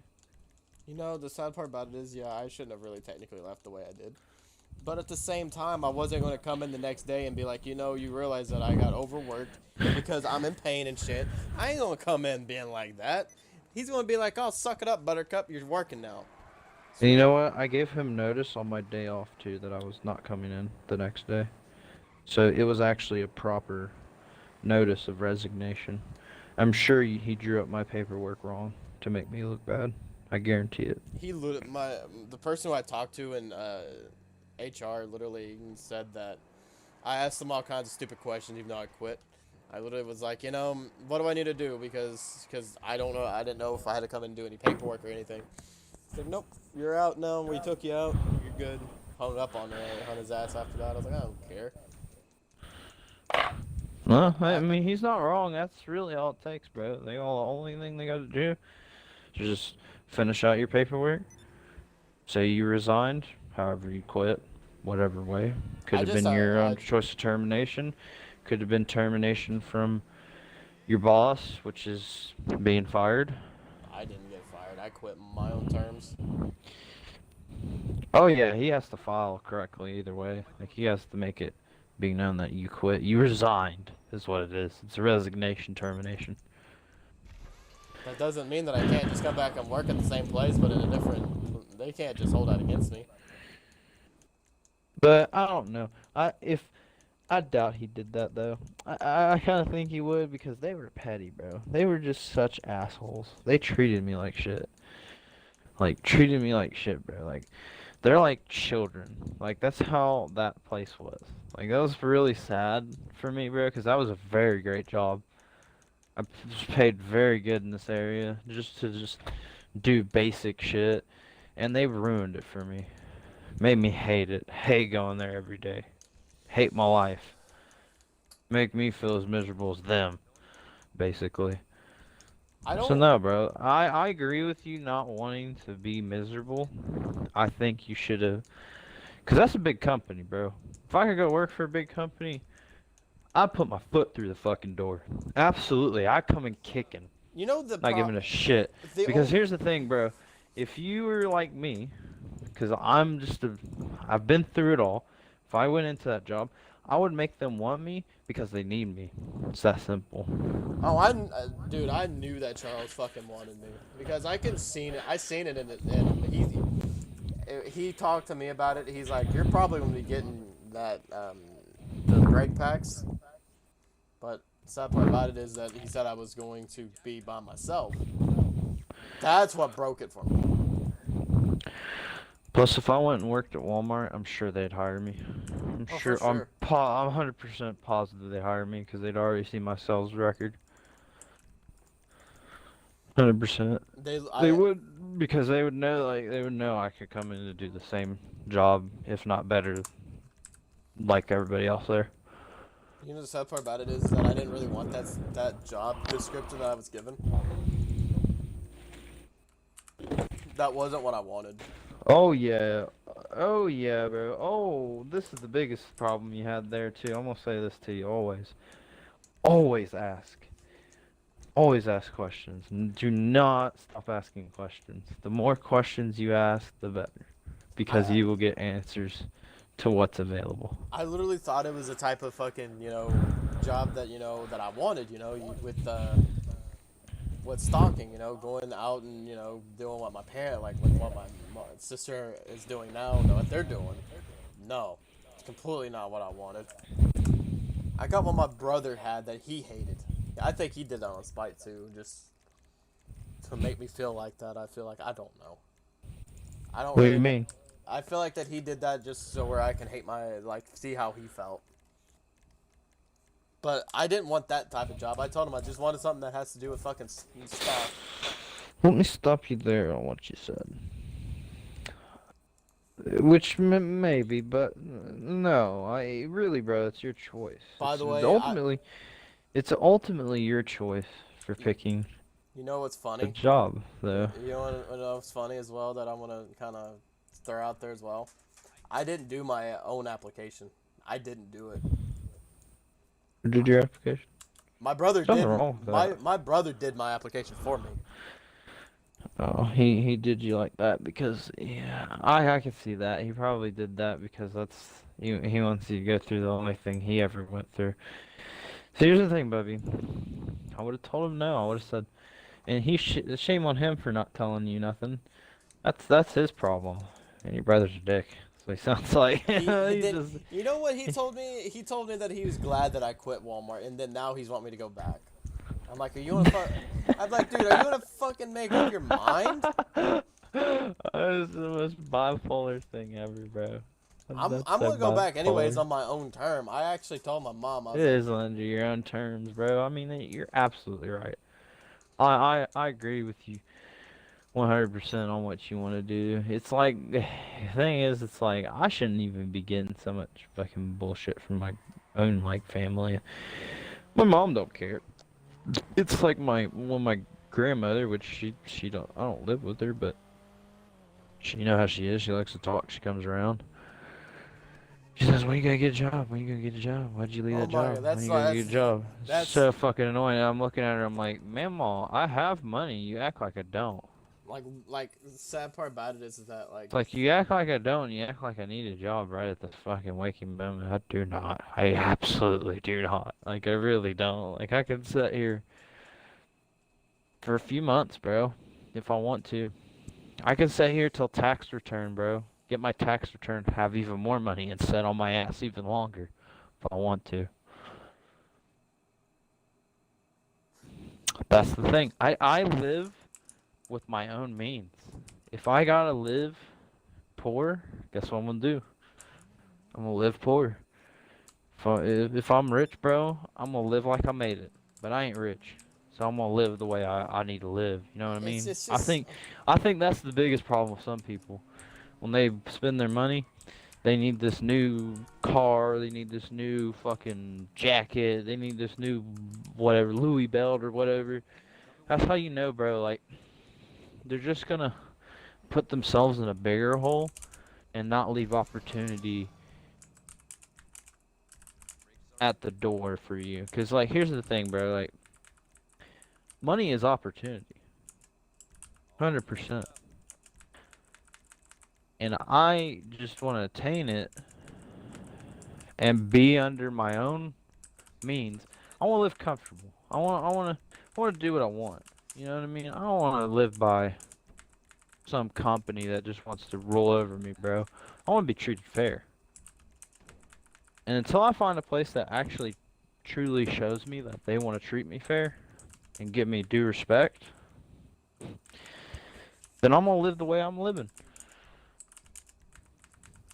Speaker 1: you know, the sad part about it is, yeah, I shouldn't have really technically left the way I did. But at the same time, I wasn't going to come in the next day and be like, you know, you realize that I got overworked because I'm in pain and shit. I ain't going to come in being like that. He's going to be like, oh, suck it up, Buttercup. You're working now.
Speaker 6: And you know what? I gave him notice on my day off, too, that I was not coming in the next day. So it was actually a proper notice of resignation. I'm sure he drew up my paperwork wrong to make me look bad. I guarantee it.
Speaker 1: The person who I talked to in HR literally said that I asked them all kinds of stupid questions even though I quit. I literally was like, you know, what do I need to do? Because I don't know. I didn't know if I had to come and do any paperwork or anything. He's like, nope, you're out now. We took you out. You're good. Hung up on his ass after that. I was like, I don't care.
Speaker 6: Well, I mean, he's not wrong. That's really all it takes, bro. The only thing they got to do is just finish out your paperwork. Say you resigned, however you quit, whatever way. Could have been your own choice of termination. Could have been termination from your boss, which is being fired.
Speaker 1: I didn't get fired. I quit on my own terms.
Speaker 6: Oh yeah, he has to file correctly either way. Like, he has to make it being known that you quit. You resigned is what it is. It's a resignation termination.
Speaker 1: That doesn't mean that I can't just come back and work at the same place, but in a different... They can't just hold that against me.
Speaker 6: But I don't know. I doubt he did that though. I kind of think he would, because they were petty, bro. They were just such assholes. They treated me like shit. Like, treated me like shit, bro. Like, they're like children. Like, that's how that place was. Like, that was really sad for me, bro, because that was a very great job. I was paid very good in this area just to do basic shit, and they ruined it for me. Made me hate it. Hate going there every day. Hate my life. Make me feel as miserable as them, basically.
Speaker 1: I
Speaker 6: So
Speaker 1: don't.
Speaker 6: no, bro. I agree with you not wanting to be miserable. I think you should have, cause that's a big company, bro. If I could go work for a big company, I'd put my foot through the fucking door. Absolutely, I come in kicking,
Speaker 1: You know the
Speaker 6: not giving a shit.
Speaker 1: the
Speaker 6: Because
Speaker 1: only,
Speaker 6: here's the thing, bro. If you were like me, cause I've been through it all. If I went into that job, I would make them want me because they need me. It's that simple.
Speaker 1: oh, dude, I knew that Charles fucking wanted me because I can seen it. I seen it in him. He talked to me about it. He's like, you're probably gonna be getting that the brake packs, but sad part about it is that he said I was going to be by myself. That's what broke it for me.
Speaker 6: Plus, if I went and worked at Walmart, I'm sure they'd hire me. I'm
Speaker 1: Oh,
Speaker 6: sure.
Speaker 1: for sure.
Speaker 6: I'm 100% positive they'd hire me because they'd already see my sales record. 100%. They would, because they would know, I could come in to do the same job, if not better, like everybody else there.
Speaker 1: You know the sad part about it is that I didn't really want that job description that I was given. That wasn't what I wanted.
Speaker 6: Oh yeah, bro. Oh, this is the biggest problem you had there too. I'm gonna say this to you always. Always ask. Always ask questions. Do not stop asking questions. The more questions you ask, the better. Because you will get answers to what's available.
Speaker 1: I literally thought it was a type of fucking, job that, that I wanted, with stalking, going out and, doing what my parent, like what my sister is doing now, what they're doing. No, it's completely not what I wanted. I got what my brother had that he hated. I think he did that on spite too, just to make me feel like that. I feel like I don't know. I don't.
Speaker 6: What do
Speaker 1: really
Speaker 6: you mean?
Speaker 1: I feel like that he did that just so where I can hate see how he felt. But I didn't want that type of job. I told him I just wanted something that has to do with fucking stuff.
Speaker 6: Let me stop you there on what you said. Which maybe, but no. I really, bro, it's your choice.
Speaker 1: By the way,
Speaker 6: It's ultimately your choice for picking
Speaker 1: you know what's
Speaker 6: a
Speaker 1: funny?
Speaker 6: job, though.
Speaker 1: You know what's funny as well that I want to kind of throw out there as well? I didn't do my own application. I didn't do it.
Speaker 6: Who did your application?
Speaker 1: My brother
Speaker 6: Something
Speaker 1: did.
Speaker 6: wrong with that.
Speaker 1: My brother did my application for me.
Speaker 6: Oh, he did you like that because yeah, I can see that. He probably did that because he wants you to go through the only thing he ever went through. So here's the thing, Bubby. I would have told him no. I would have said, and shame on him for not telling you nothing. That's his problem. And your brother's a dick. So he sounds like
Speaker 1: He
Speaker 6: he
Speaker 1: did,
Speaker 6: just.
Speaker 1: you know what he told me? He told me that he was glad that I quit Walmart, and then now he's wanting me to go back. I'm like, are you gonna fuck? I'm like, dude, are you gonna fucking make up your mind?
Speaker 6: That's the most bipolar thing ever, bro.
Speaker 1: I'm
Speaker 6: That's
Speaker 1: gonna
Speaker 6: so
Speaker 1: go back anyways
Speaker 6: bipolar.
Speaker 1: on my own term. I actually told my mom. I
Speaker 6: It
Speaker 1: was like,
Speaker 6: is under your own terms, bro. I mean, you're absolutely right. I agree with you 100% on what you want to do. It's like, the thing is, it's like, I shouldn't even be getting so much fucking bullshit from my own, like, family. My mom don't care. It's like my grandmother, which I don't live with her, but you know how she is. She likes to talk. She comes around. She says, "When you gonna get a job? When you gonna get a job? Why'd you leave
Speaker 1: Oh
Speaker 6: that
Speaker 1: my
Speaker 6: job?
Speaker 1: God, that's
Speaker 6: When you gonna
Speaker 1: like-
Speaker 6: get a job?"
Speaker 1: that's-
Speaker 6: So fucking annoying. I'm looking at her. I'm like, "Mama, I have money. You act like I don't.
Speaker 1: like the sad part about it is that like
Speaker 6: It's like you act like I don't. You act like I need a job right at this fucking waking moment. I do not. I absolutely do not. Like I really don't. Like I could sit here for a few months, bro, if I want to. I can sit here till tax return, bro. Get my tax return, have even more money, and sit on my ass even longer if I want to. That's the thing. I live with my own means. If I gotta live poor, guess what I'm gonna do? I'm gonna live poor. If I'm rich, bro, I'm gonna live like I made it. But I ain't rich. So I'm gonna live the way I need to live. You know what I mean?
Speaker 1: it's
Speaker 6: I
Speaker 1: just-
Speaker 6: think that's the biggest problem with some people. When they spend their money, they need this new car, they need this new fucking jacket, they need this new whatever, Louis belt or whatever. That's how you know, bro. Like, they're just gonna put themselves in a bigger hole and not leave opportunity at the door for you. Cause like, here's the thing, bro. Like, money is opportunity, 100%. And I just want to attain it and be under my own means. I want to live comfortable. I want to do what I want. You know what I mean? I don't want to live by some company that just wants to roll over me, bro. I want to be treated fair. And until I find a place that actually truly shows me that they want to treat me fair and give me due respect, then I'm gonna live the way I'm living.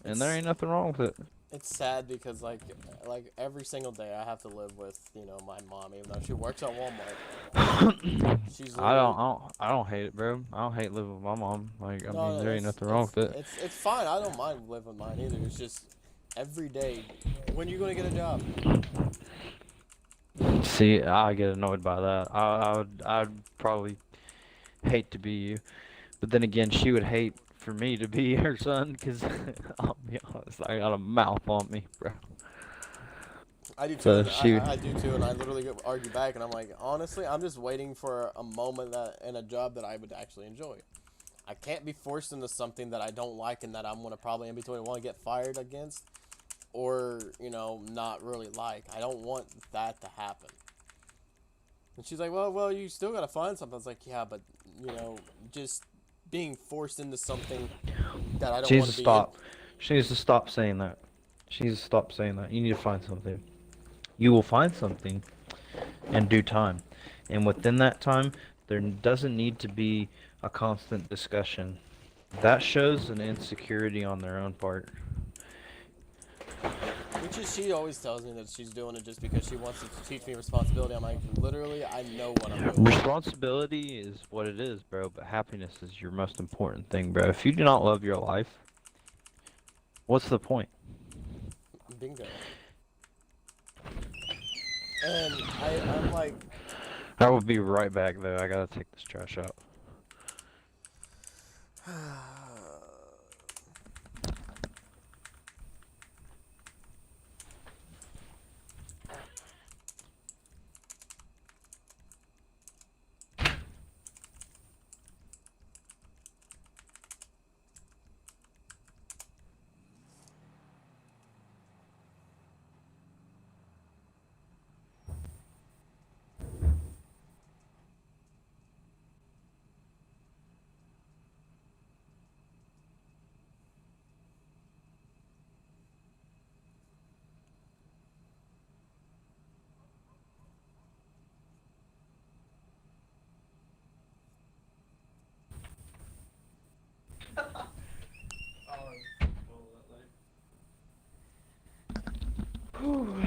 Speaker 6: And there ain't nothing wrong with it.
Speaker 1: It's sad because like every single day I have to live with, you know, my mom, even though she works at Walmart. She's
Speaker 6: I don't hate it, bro. I don't hate living with my mom. Like, I
Speaker 1: no,
Speaker 6: mean, there ain't
Speaker 1: it's,
Speaker 6: nothing wrong with it.
Speaker 1: it's fine. I don't mind living with mine either. It's just every day. When you gonna get a job?
Speaker 6: See, I get annoyed by that. I'd probably hate to be you, but then again, she would hate for me to be her son, because I'll be honest, I got a mouth on me, bro.
Speaker 1: I do too.
Speaker 6: So
Speaker 1: And
Speaker 6: she-
Speaker 1: I do too, and I literally argue back, and I'm like, honestly, I'm just waiting for a moment that in a job that I would actually enjoy. I can't be forced into something that I don't like and that I'm gonna probably in between want to get fired against, or you know, not really like. I don't want that to happen. And she's like, well, you still gotta find something. I was like, yeah, but you know, just being forced into something that I don't
Speaker 6: She
Speaker 1: want
Speaker 6: needs
Speaker 1: to
Speaker 6: to
Speaker 1: be in.
Speaker 6: stop. She needs to stop saying that. She needs to stop saying that. You need to find something. You will find something in due time. And within that time, there doesn't need to be a constant discussion. That shows an insecurity on their own part.
Speaker 1: Which is, she always tells me that she's doing it just because she wants to teach me responsibility. I'm like, literally, I know what I'm doing.
Speaker 6: Responsibility is what it is, bro, but happiness is your most important thing, bro. If you do not love your life, what's the point?
Speaker 1: Bingo. And I'm like,
Speaker 6: I will be right back, though. I gotta take this trash out.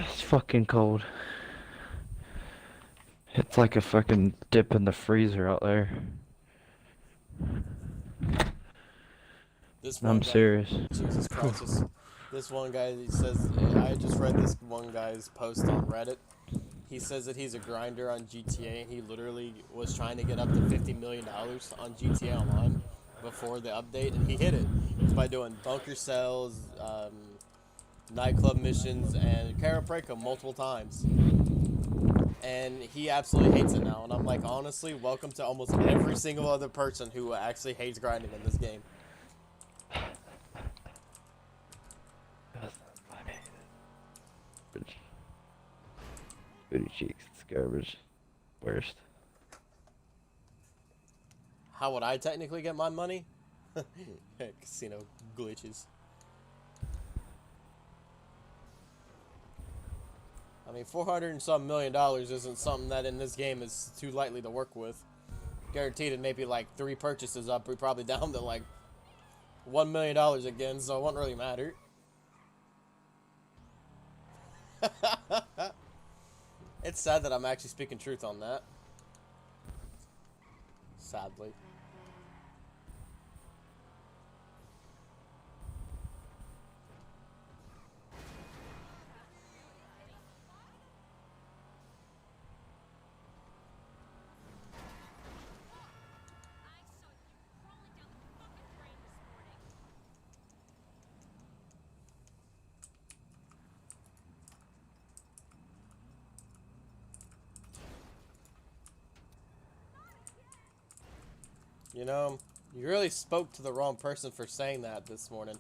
Speaker 6: It's fucking cold. It's like a fucking dip in the freezer out there.
Speaker 1: this one
Speaker 6: I'm
Speaker 1: guy,
Speaker 6: serious.
Speaker 1: Jesus Christ. This one guy, he says, I just read this one guy's post on Reddit. He says that he's a grinder on GTA, and he literally was trying to get up to $50 million on GTA Online before the update, and he hit it. It's by doing bunker cells, nightclub missions, and Karapreka multiple times. And he absolutely hates it now, and I'm like, honestly, welcome to almost every single other person who actually hates grinding in this game.
Speaker 6: Booty cheeks, it's garbage. Worst.
Speaker 1: How would I technically get my money? Casino glitches. I mean, $400 and some million isn't something that in this game is too lightly to work with. Guaranteed, it maybe like 3 purchases up, we're probably down to like $1 million again, so it won't really matter. It's sad that I'm actually speaking truth on that. Sadly. You know, you really spoke to the wrong person for saying that this morning.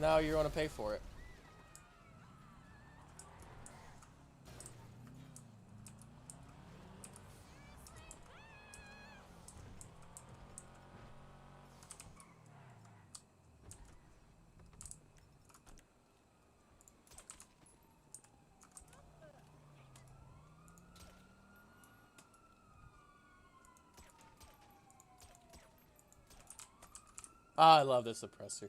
Speaker 1: Now you're gonna pay for it. Ah, I love this suppressor.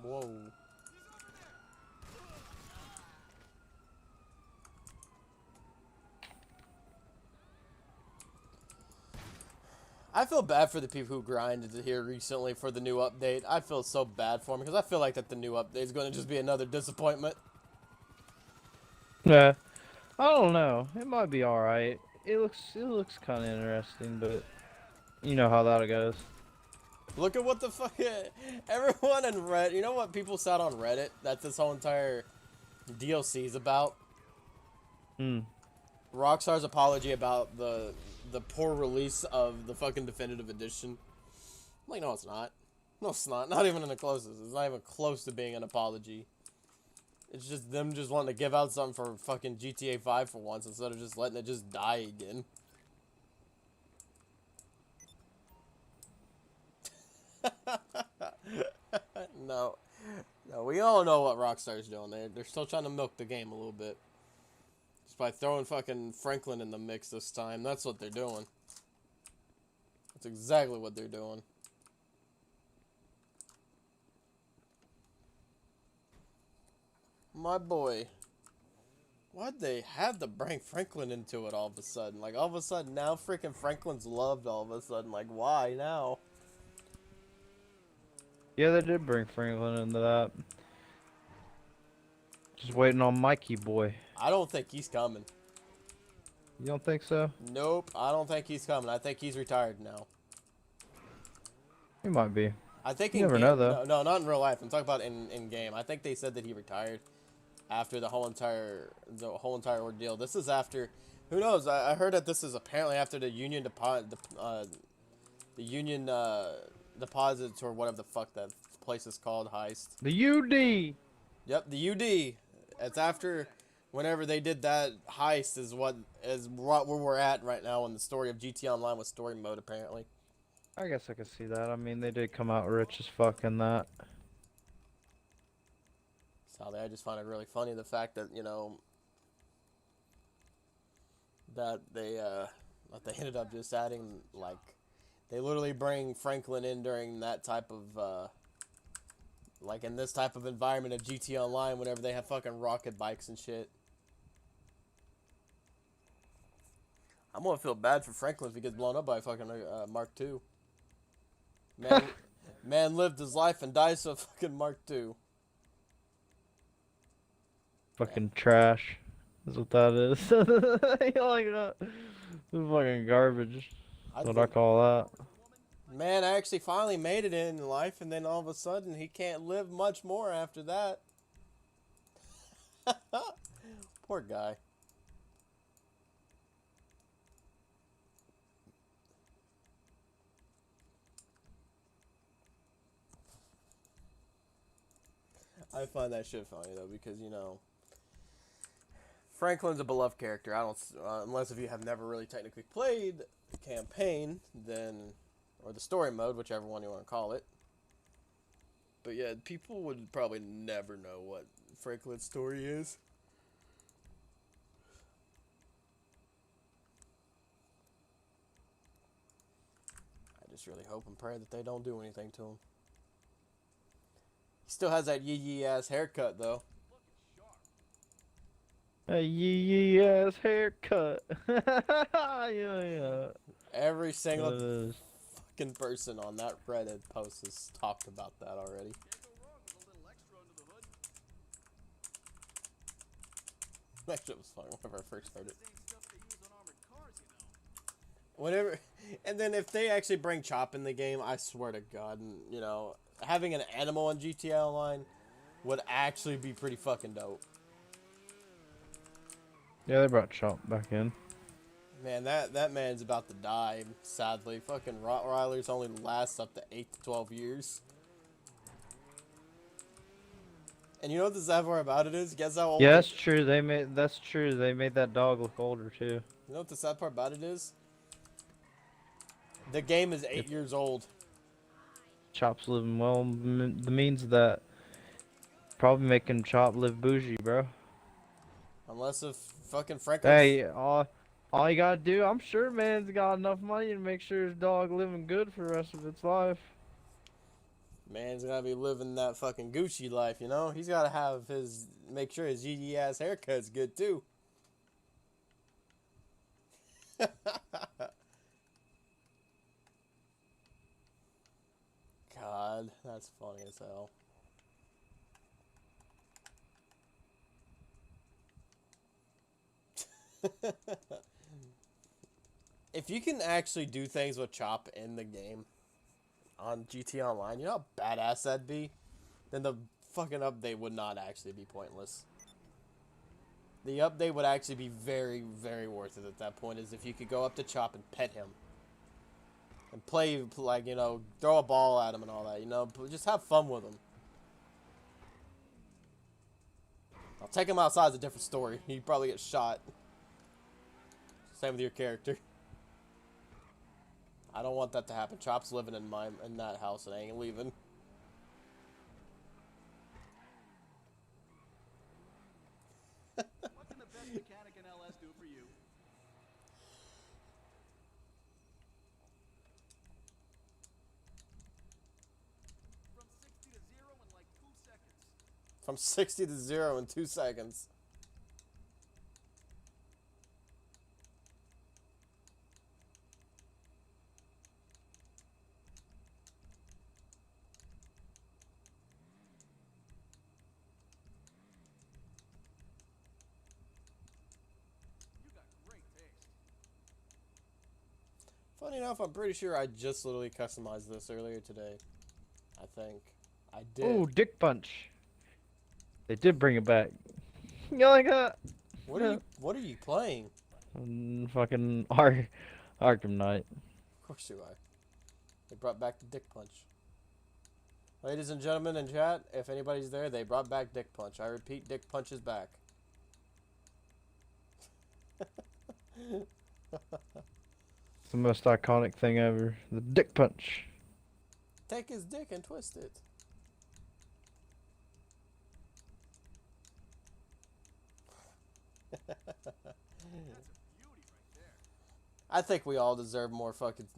Speaker 1: Whoa. I feel bad for the people who grinded here recently for the new update. I feel so bad for them because I feel like that the new update is going to just be another disappointment.
Speaker 6: Yeah, I don't know. It might be all right. It looks kind of interesting, but you know how that goes.
Speaker 1: Look at what the fuck everyone in Reddit. You know what people said on Reddit that this whole entire DLC is about?
Speaker 6: Hmm.
Speaker 1: Rockstar's apology about the poor release of the fucking definitive edition. I'm like, no, it's not. No, it's not. Not even in the closest. It's not even close to being an apology. It's just them just wanting to give out something for fucking GTA 5 for once instead of just letting it just die again. No. No, we all know what Rockstar's doing. They're still trying to milk the game a little bit. Just by throwing fucking Franklin in the mix this time. That's what they're doing. That's exactly what they're doing. My boy. Why'd they have to bring Franklin into it all of a sudden? Like, all of a sudden, now freaking Franklin's loved all of a sudden. Like, why now?
Speaker 6: Yeah, they did bring Franklin into that. Just waiting on Mikey boy.
Speaker 1: I don't think he's coming.
Speaker 6: You don't think so?
Speaker 1: Nope, I don't think he's coming. I think he's retired now.
Speaker 6: He might be.
Speaker 1: I think
Speaker 6: You
Speaker 1: in
Speaker 6: never
Speaker 1: game,
Speaker 6: know, though.
Speaker 1: No, not in real life. I'm talking about in game. I think they said that he retired after the whole entire ordeal. This is after, who knows? I heard that this is apparently after the Union deposits or whatever the fuck that place is called heist.
Speaker 6: The UD.
Speaker 1: Yep, the UD. It's after whenever they did that heist is what where we're at right now in the story of GT Online with story mode apparently.
Speaker 6: I guess I could see that. I mean, they did come out rich as fuck in that.
Speaker 1: Sadly, I just find it really funny the fact that, you know, that they ended up just adding, like, they literally bring Franklin in during that type of, like, in this type of environment of GT Online whenever they have fucking rocket bikes and shit. I'm gonna feel bad for Franklin if he gets blown up by fucking Mark II. Man lived his life and died so fucking Mark II.
Speaker 6: Fucking trash. That's what that is. You like that? This fucking garbage. That's what I call that.
Speaker 1: Man actually finally made it in life, and then all of a sudden he can't live much more after that. Poor guy. I find that shit funny though because, you know, Franklin's a beloved character. I don't unless if you have never really technically played the campaign, then or the story mode, whichever one you want to call it. But yeah, people would probably never know what Franklin's story is. I just really hope and pray that they don't do anything to him. He still has that yee ass haircut though.
Speaker 6: A yee ass haircut. Yeah.
Speaker 1: Every single fucking person on that Reddit post has talked about that already. That shit was fun whenever I first heard it. Whenever, and then if they actually bring Chop in the game, I swear to God, you know, having an animal in GTA Online would actually be pretty fucking dope.
Speaker 6: Yeah, they brought Chomp back in.
Speaker 1: Man, that man's about to die, sadly. Fucking Rottweilers only last up to 8 to 12 years. And you know what the sad part about it is? Guess how old
Speaker 6: Yeah,
Speaker 1: the,
Speaker 6: that's true. That's true. They made that dog look older too.
Speaker 1: you know what the sad part about it is? The game is 8 years old.
Speaker 6: Chop's living well. The means that probably making Chop live bougie, bro.
Speaker 1: Unless if fucking Franco...
Speaker 6: Hey, all you gotta do, I'm sure man's got enough money to make sure his dog living good for the rest of its life.
Speaker 1: Man's gotta be living that fucking Gucci life, you know? He's gotta have his... Make sure his GG ass haircut's good, too. God, that's funny as hell. If you can actually do things with Chop in the game on GT Online, you know how badass that'd be? Then the fucking update would not actually be pointless. The update would actually be very, very worth it at that point, is if you could go up to Chop and pet him. And play, like, you know, throw a ball at him and all that, you know? Just have fun with him. I'll take him outside is a different story. He'd probably get shot. Same with your character. I don't want that to happen. Chop's living in that house and I ain't leaving.
Speaker 4: What can the best mechanic in LS do for you? From 60 to 0 in like 2 seconds.
Speaker 1: From 60 to 0 in 2 seconds.
Speaker 4: You got great taste.
Speaker 1: Funny enough, I'm pretty sure I just literally customized this earlier today. I think. I did.
Speaker 6: Oh, Dick Punch. They did bring it back. You like that?
Speaker 1: What are you playing?
Speaker 6: Fucking Arkham Knight.
Speaker 1: Of course you are. They brought back the Dick Punch. Ladies and gentlemen in chat, if anybody's there, they brought back Dick Punch. I repeat, Dick Punch is back.
Speaker 6: It's the most iconic thing ever. The Dick Punch.
Speaker 1: Take his dick and twist it.
Speaker 4: That's a beauty right there.
Speaker 1: I think we all deserve more fucking,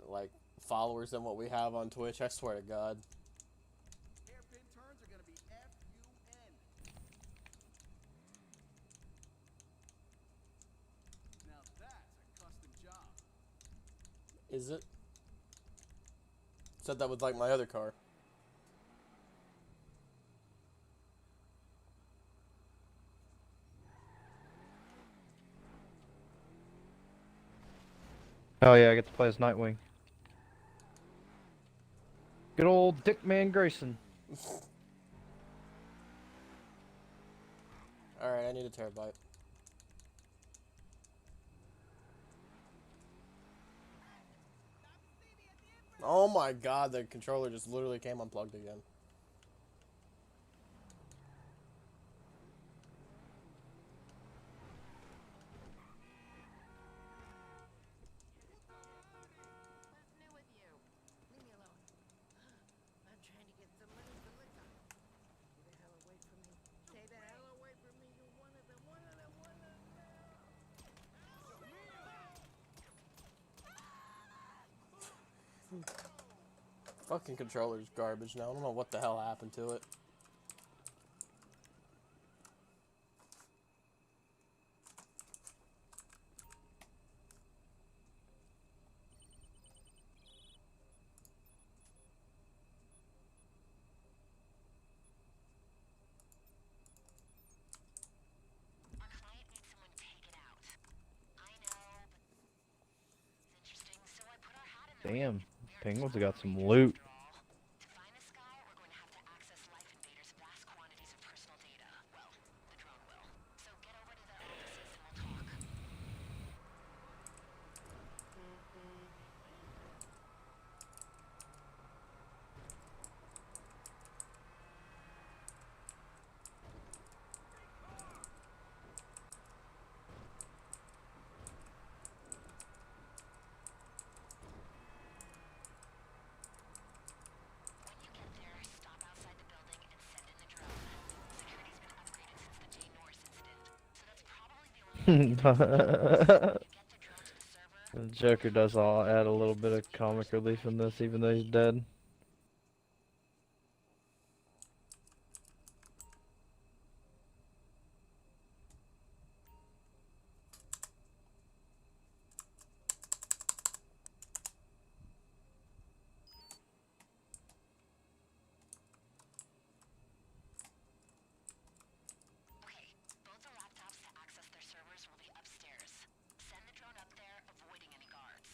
Speaker 1: like, followers than what we have on Twitch. I swear to God.
Speaker 4: Hairpin turns are gonna be F-U-N. Now that's a custom job.
Speaker 1: Is it? Said that with, like, my other car.
Speaker 6: Oh yeah, I get to play as Nightwing. Good old Dickman Grayson.
Speaker 1: Alright, I need a terabyte. Oh my God, the controller just literally came unplugged again.
Speaker 2: What's new with you? Leave me alone. I'm trying to get some money for liquor. Stay the hell away from me. Stay the hell away from me. You're one of them.
Speaker 1: Fucking controller's garbage now. I don't know what the hell happened to it.
Speaker 2: Our client needs someone to take it out. I know, but
Speaker 6: Damn, Penguins have got some loot.
Speaker 3: To find this guy, we're going to have to access Life Invader's vast quantities of personal data. Well, the drone will. So get over to their offices and we'll talk. When you get there, stop outside the building and send in the drone. Security's been upgraded since the Jay Norris incident, so that's probably the only way to get the drone to the server.
Speaker 6: The Joker does all add a little bit of comic relief in this, even though he's dead.
Speaker 3: Okay, both the laptops to access their servers will be upstairs. Send the drone up there, avoiding any guards.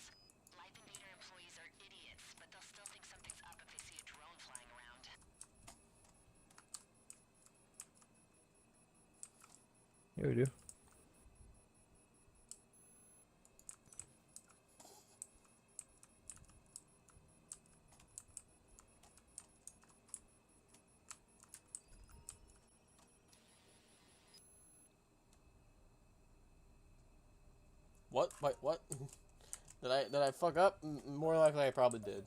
Speaker 3: Life Invader employees are idiots, but they'll still think something's up if they see a drone flying around.
Speaker 6: Yeah, we do.
Speaker 1: What? Wait, what? Did I fuck up? More likely I probably did.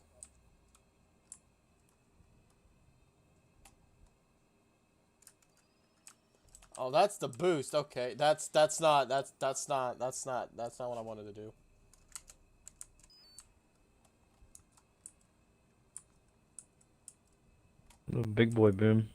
Speaker 1: Oh, that's the boost. Okay. That's not what I wanted to do.
Speaker 6: The big boy boom.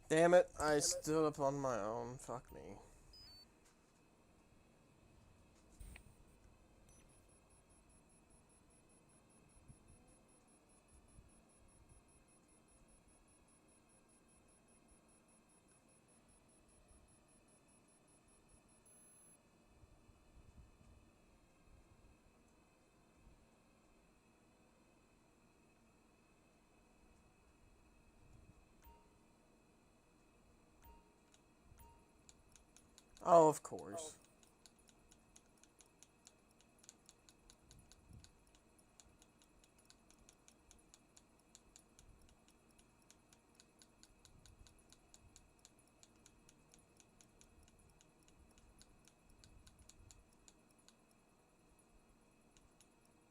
Speaker 1: Damn it, I stood up on my own. Fuck me. Oh, of course.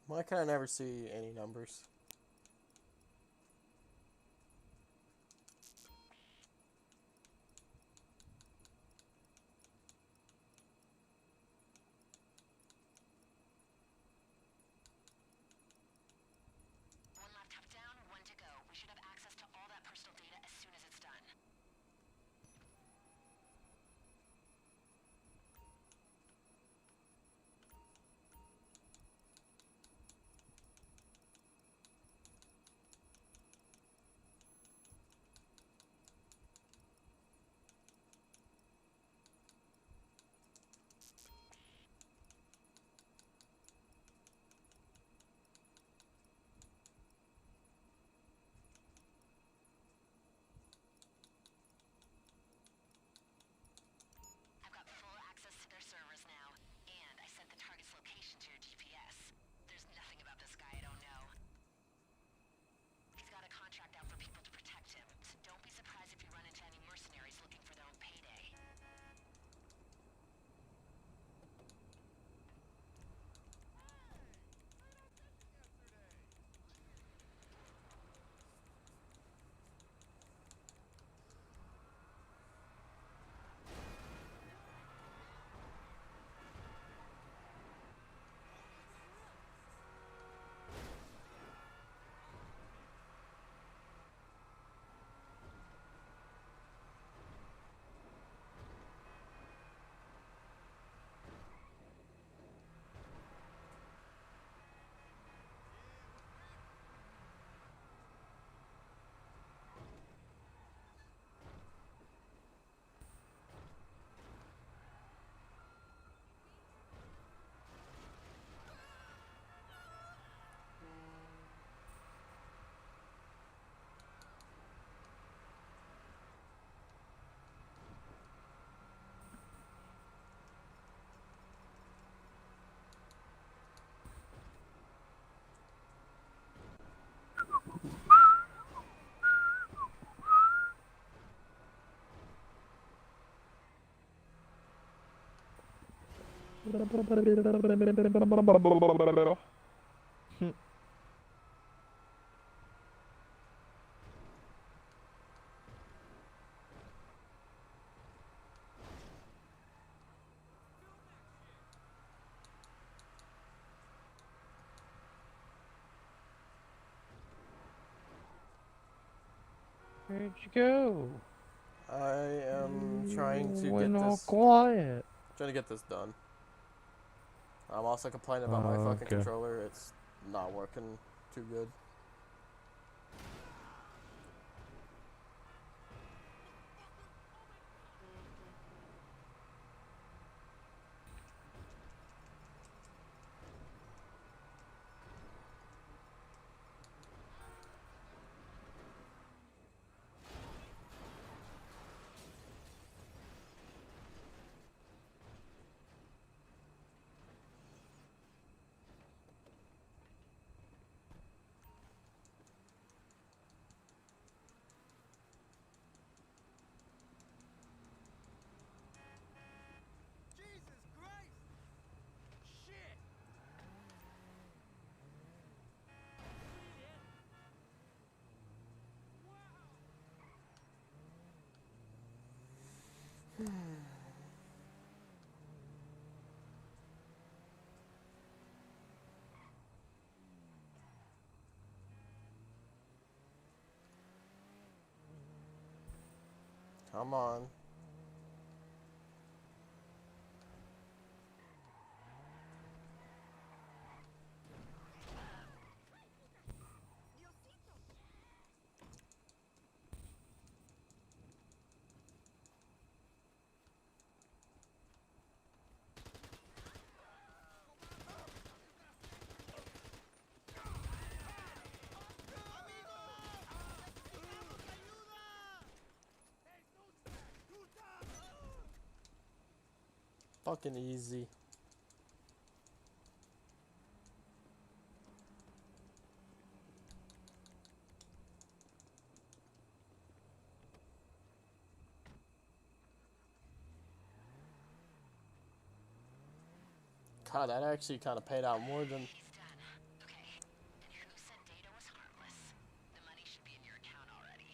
Speaker 1: Why can I never see any numbers?
Speaker 3: One laptop down, one to go. We should have access to all that personal data as soon as it's done.
Speaker 6: Where'd you go?
Speaker 1: I am trying to
Speaker 6: Went
Speaker 1: get
Speaker 6: all
Speaker 1: this
Speaker 6: quiet.
Speaker 1: done. I'm also complaining about my fucking
Speaker 6: Okay.
Speaker 1: controller. It's not working too good.
Speaker 4: Jesus Christ! Shit!
Speaker 1: Come on. Fucking easy. God, that actually kind of paid out more than...
Speaker 3: He's done. Okay. And who said data was harmless? The money should be in your account already.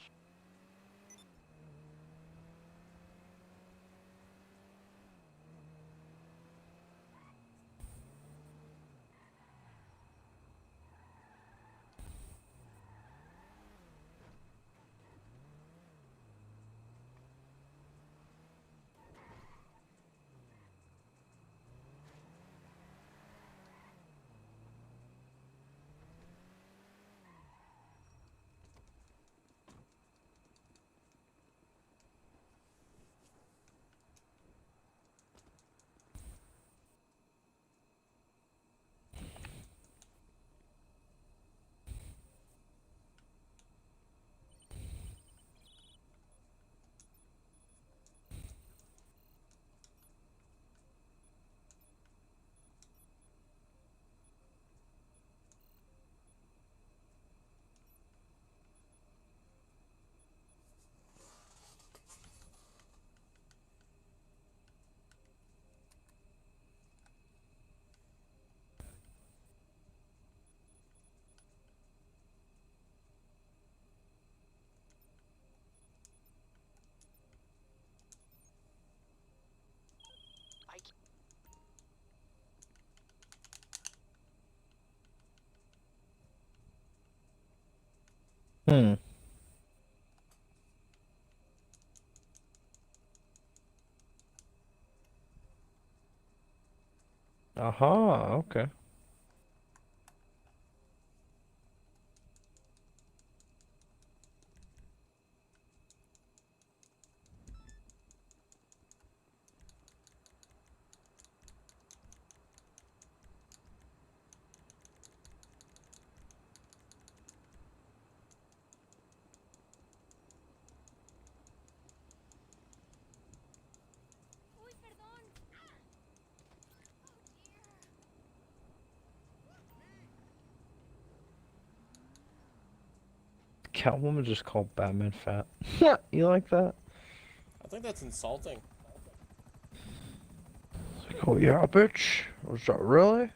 Speaker 5: Hmm. Aha, okay. Catwoman just called Batman fat. You like that?
Speaker 1: I think that's insulting.
Speaker 6: Oh yeah, bitch. Was that really?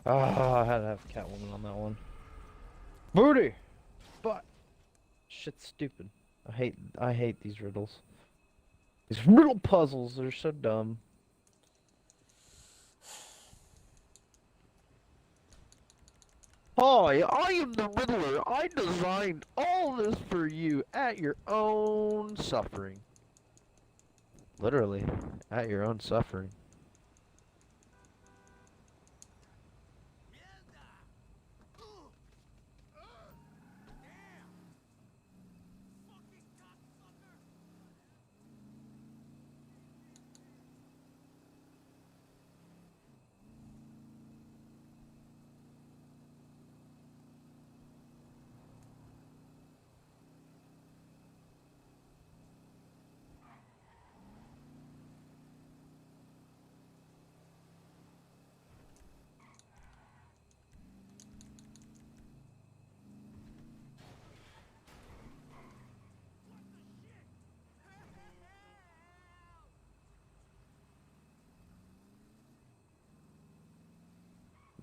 Speaker 6: Ah, I had to have Catwoman on that one. Booty! But shit's stupid. I hate these riddles. These riddle puzzles, they're so dumb. Hi, I am the Riddler. I designed all this for you at your own suffering. Literally, at your own suffering.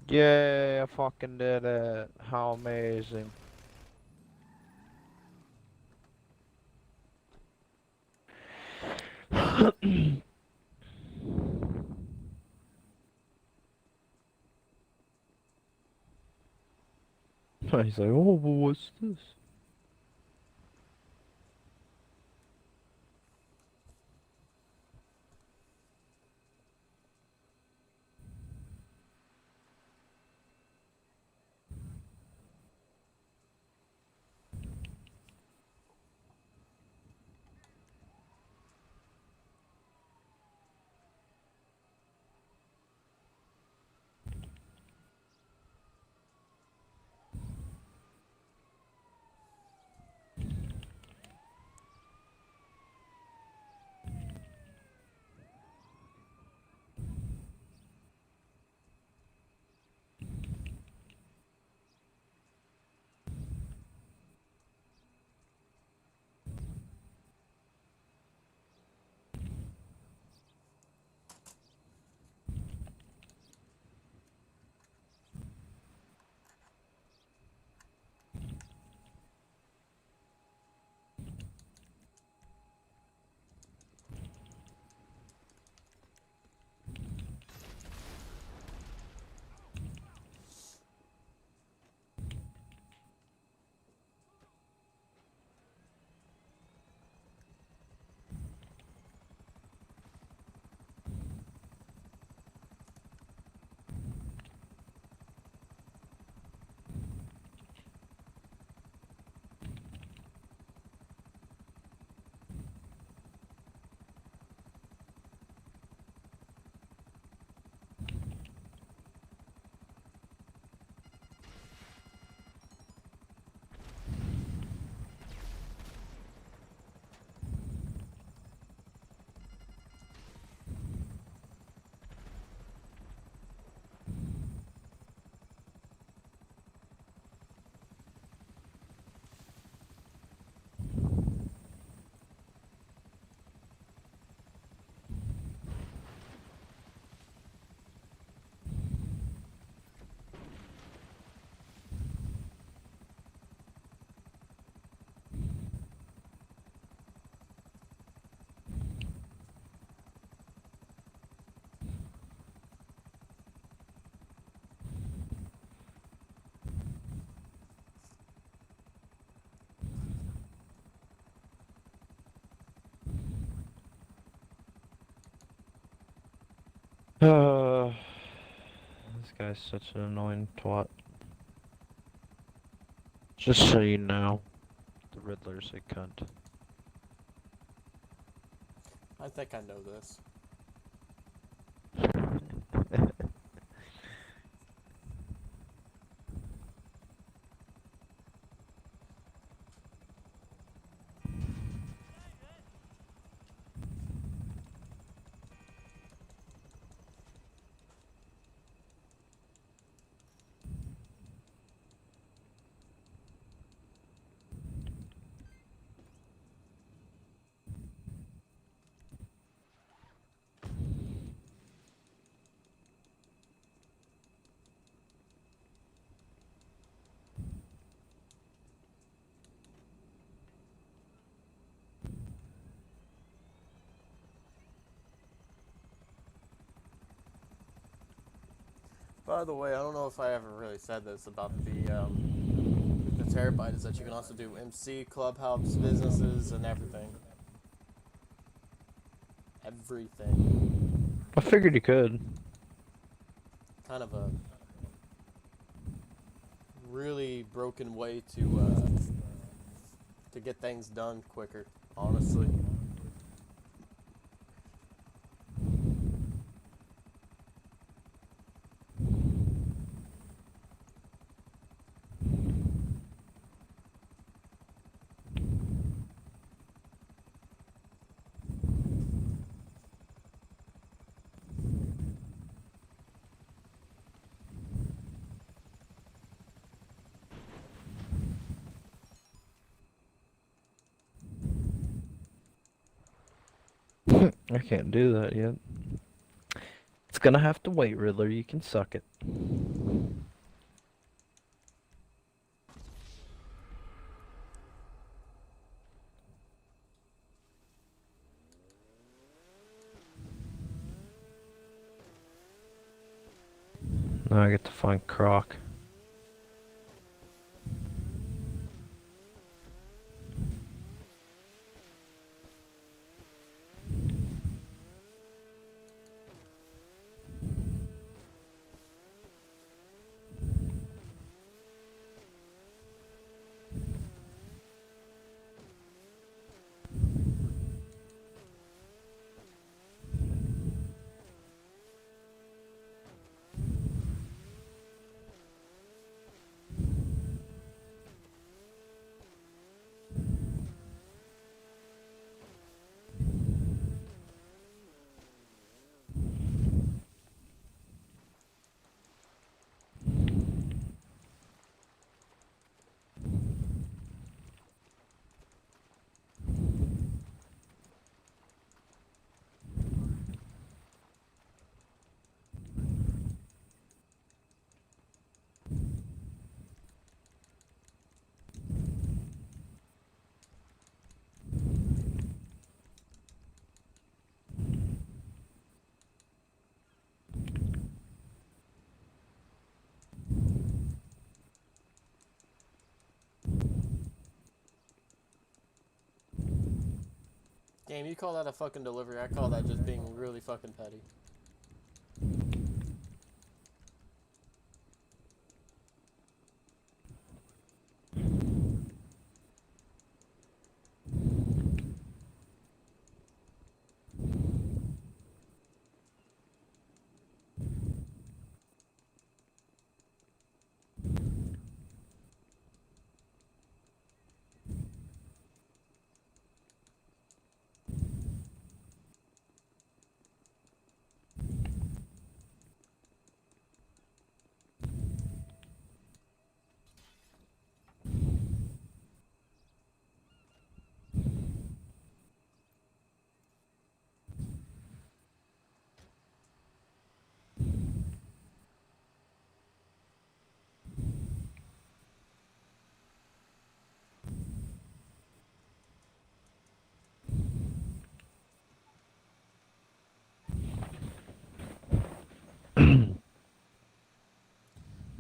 Speaker 6: Yay, I fucking did it. How amazing. He's like, oh, but what's this? This guy's such an annoying twat. Just so you know, the Riddler's a cunt.
Speaker 1: I think I know this. By the way, I don't know if I ever really said this about the terabyte is that you can also do MC, clubhouse, businesses, and everything. Everything.
Speaker 6: I figured you could.
Speaker 1: Kind of a really broken way to get things done quicker, honestly.
Speaker 6: I can't do that yet. It's gonna have to wait, Riddler. You can suck it. Now I get to find Croc.
Speaker 1: Game, you call that a fucking delivery? I call that just being really fucking petty.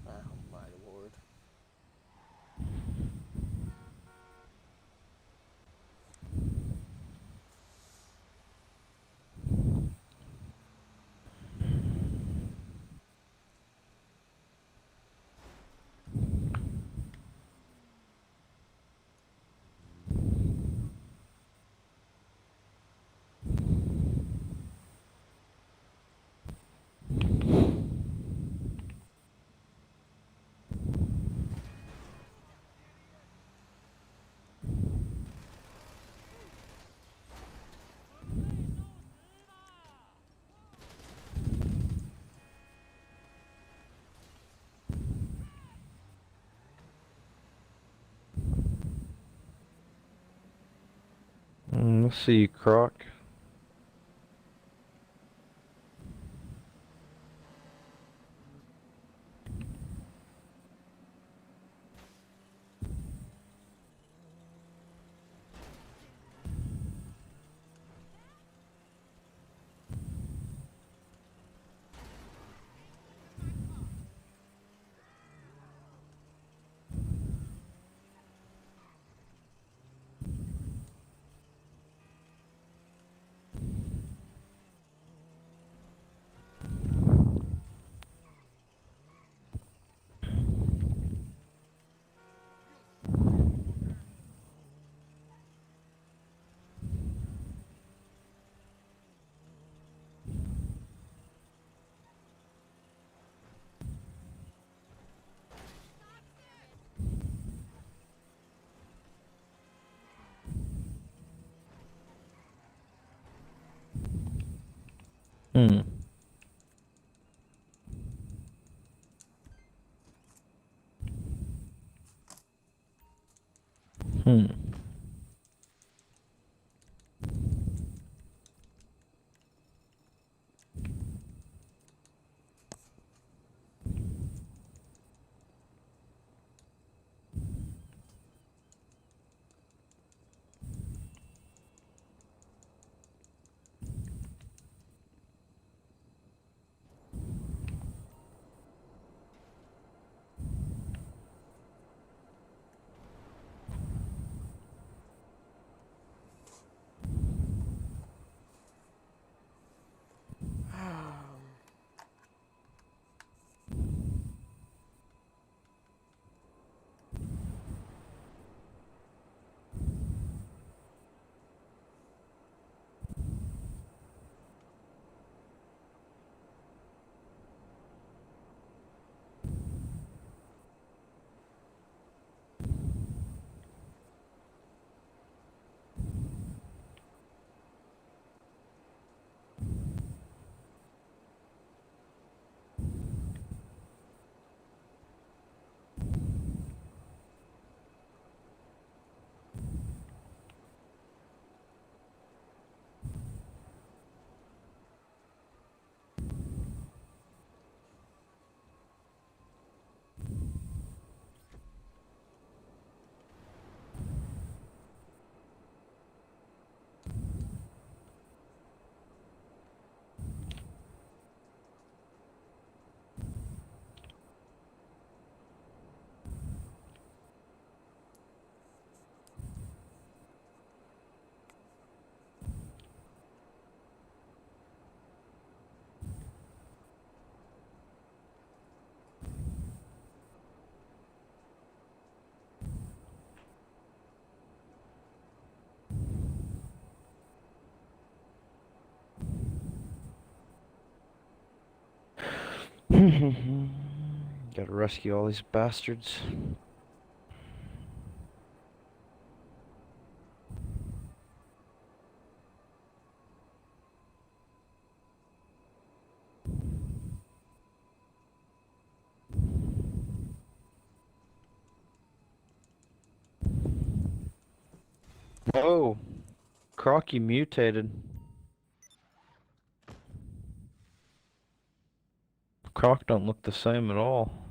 Speaker 1: Oh my lord.
Speaker 6: Let's see, Croc. Hmm. Hmm. Gotta rescue all these bastards. Oh, Crocky mutated. Croc don't look the same at all.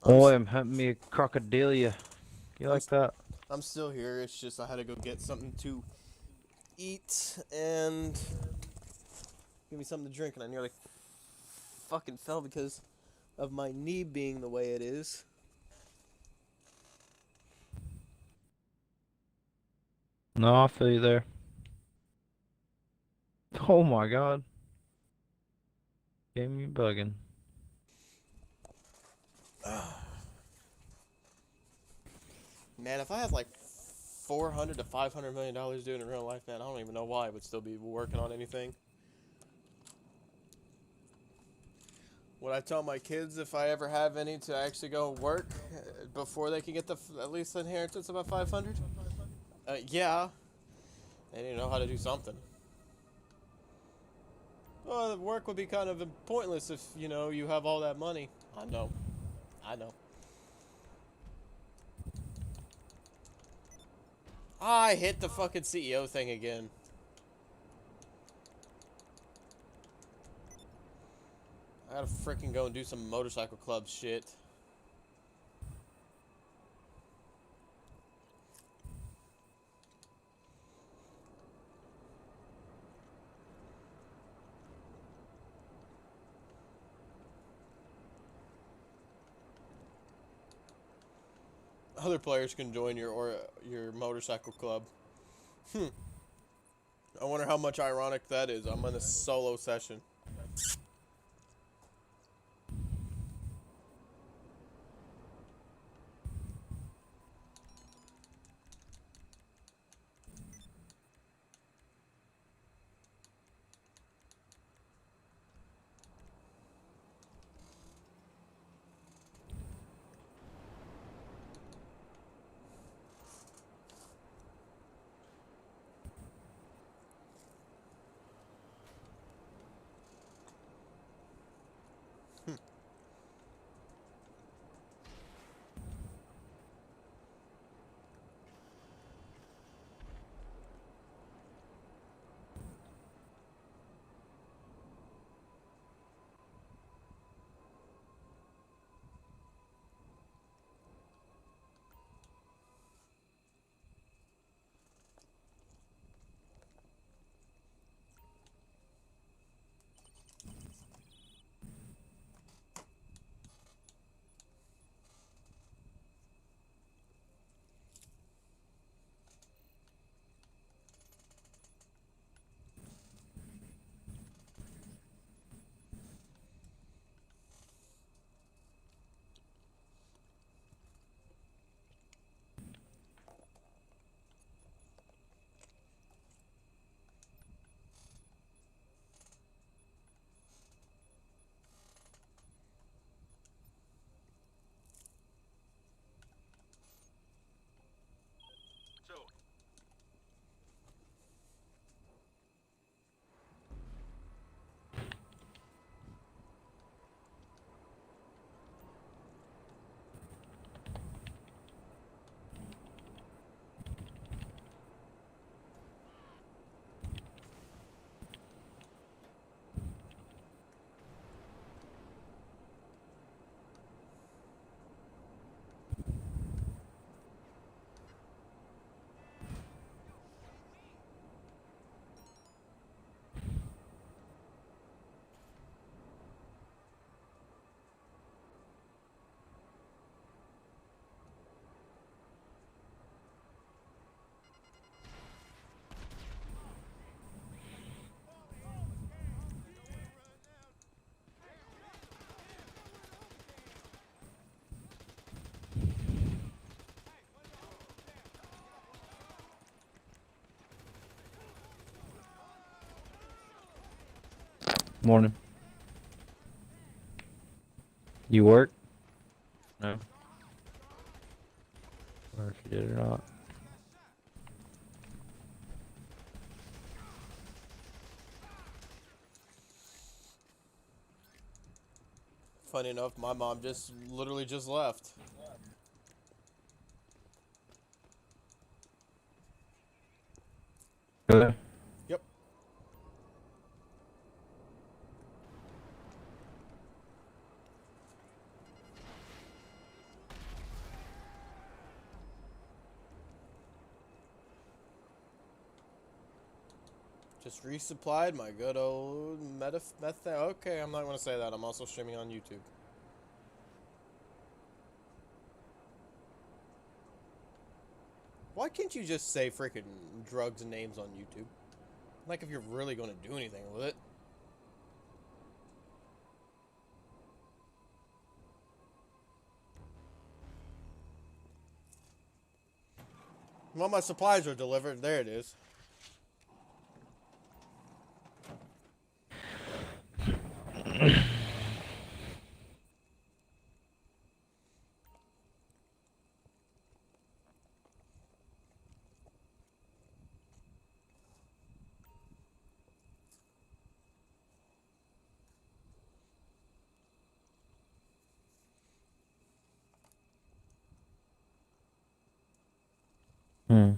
Speaker 1: I'm,
Speaker 6: Boy,
Speaker 1: s-
Speaker 6: I'm hunting me a crocodilia. You
Speaker 1: I'm,
Speaker 6: like
Speaker 1: s-
Speaker 6: that?
Speaker 1: I'm still here. It's just I had to go get something to eat and give me something to drink, and I nearly fucking fell because of my knee being the way it is.
Speaker 6: No, I feel you there. Oh my god. Game me bugging.
Speaker 1: Man, if I had like 400 to 500 million dollars doing it in real life, man, I don't even know why I would still be working on anything. Would I tell my kids if I ever have any to actually go work before they can get at least the inheritance of about 500? Yeah, they need to know how to do something. Well, the work would be kind of pointless if, you know, you have all that money. I know. I know. I hit the fucking CEO thing again. I gotta freaking go and do some motorcycle club shit. Other players can join your motorcycle club. I wonder how much ironic that is. I'm in a solo session.
Speaker 6: Morning. You work? No. Or if you did or not.
Speaker 1: Funny enough, my mom just literally just left.
Speaker 6: Really?
Speaker 1: Yep. Just resupplied my good old methane. Okay, I'm not going to say that. I'm also streaming on YouTube. Why can't you just say freaking drugs and names on YouTube? Like if you're really going to do anything with it. Well, my supplies are delivered. There it is.
Speaker 6: Hmm.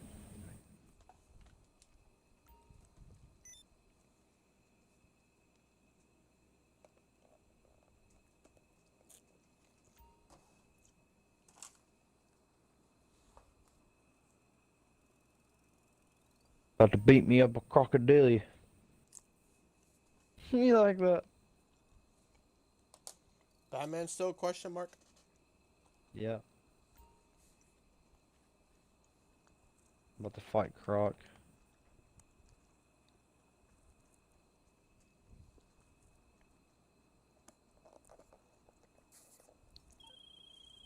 Speaker 6: About to beat me up a crocodile. You like that?
Speaker 1: Batman still question mark?
Speaker 6: Yeah. About to fight Croc.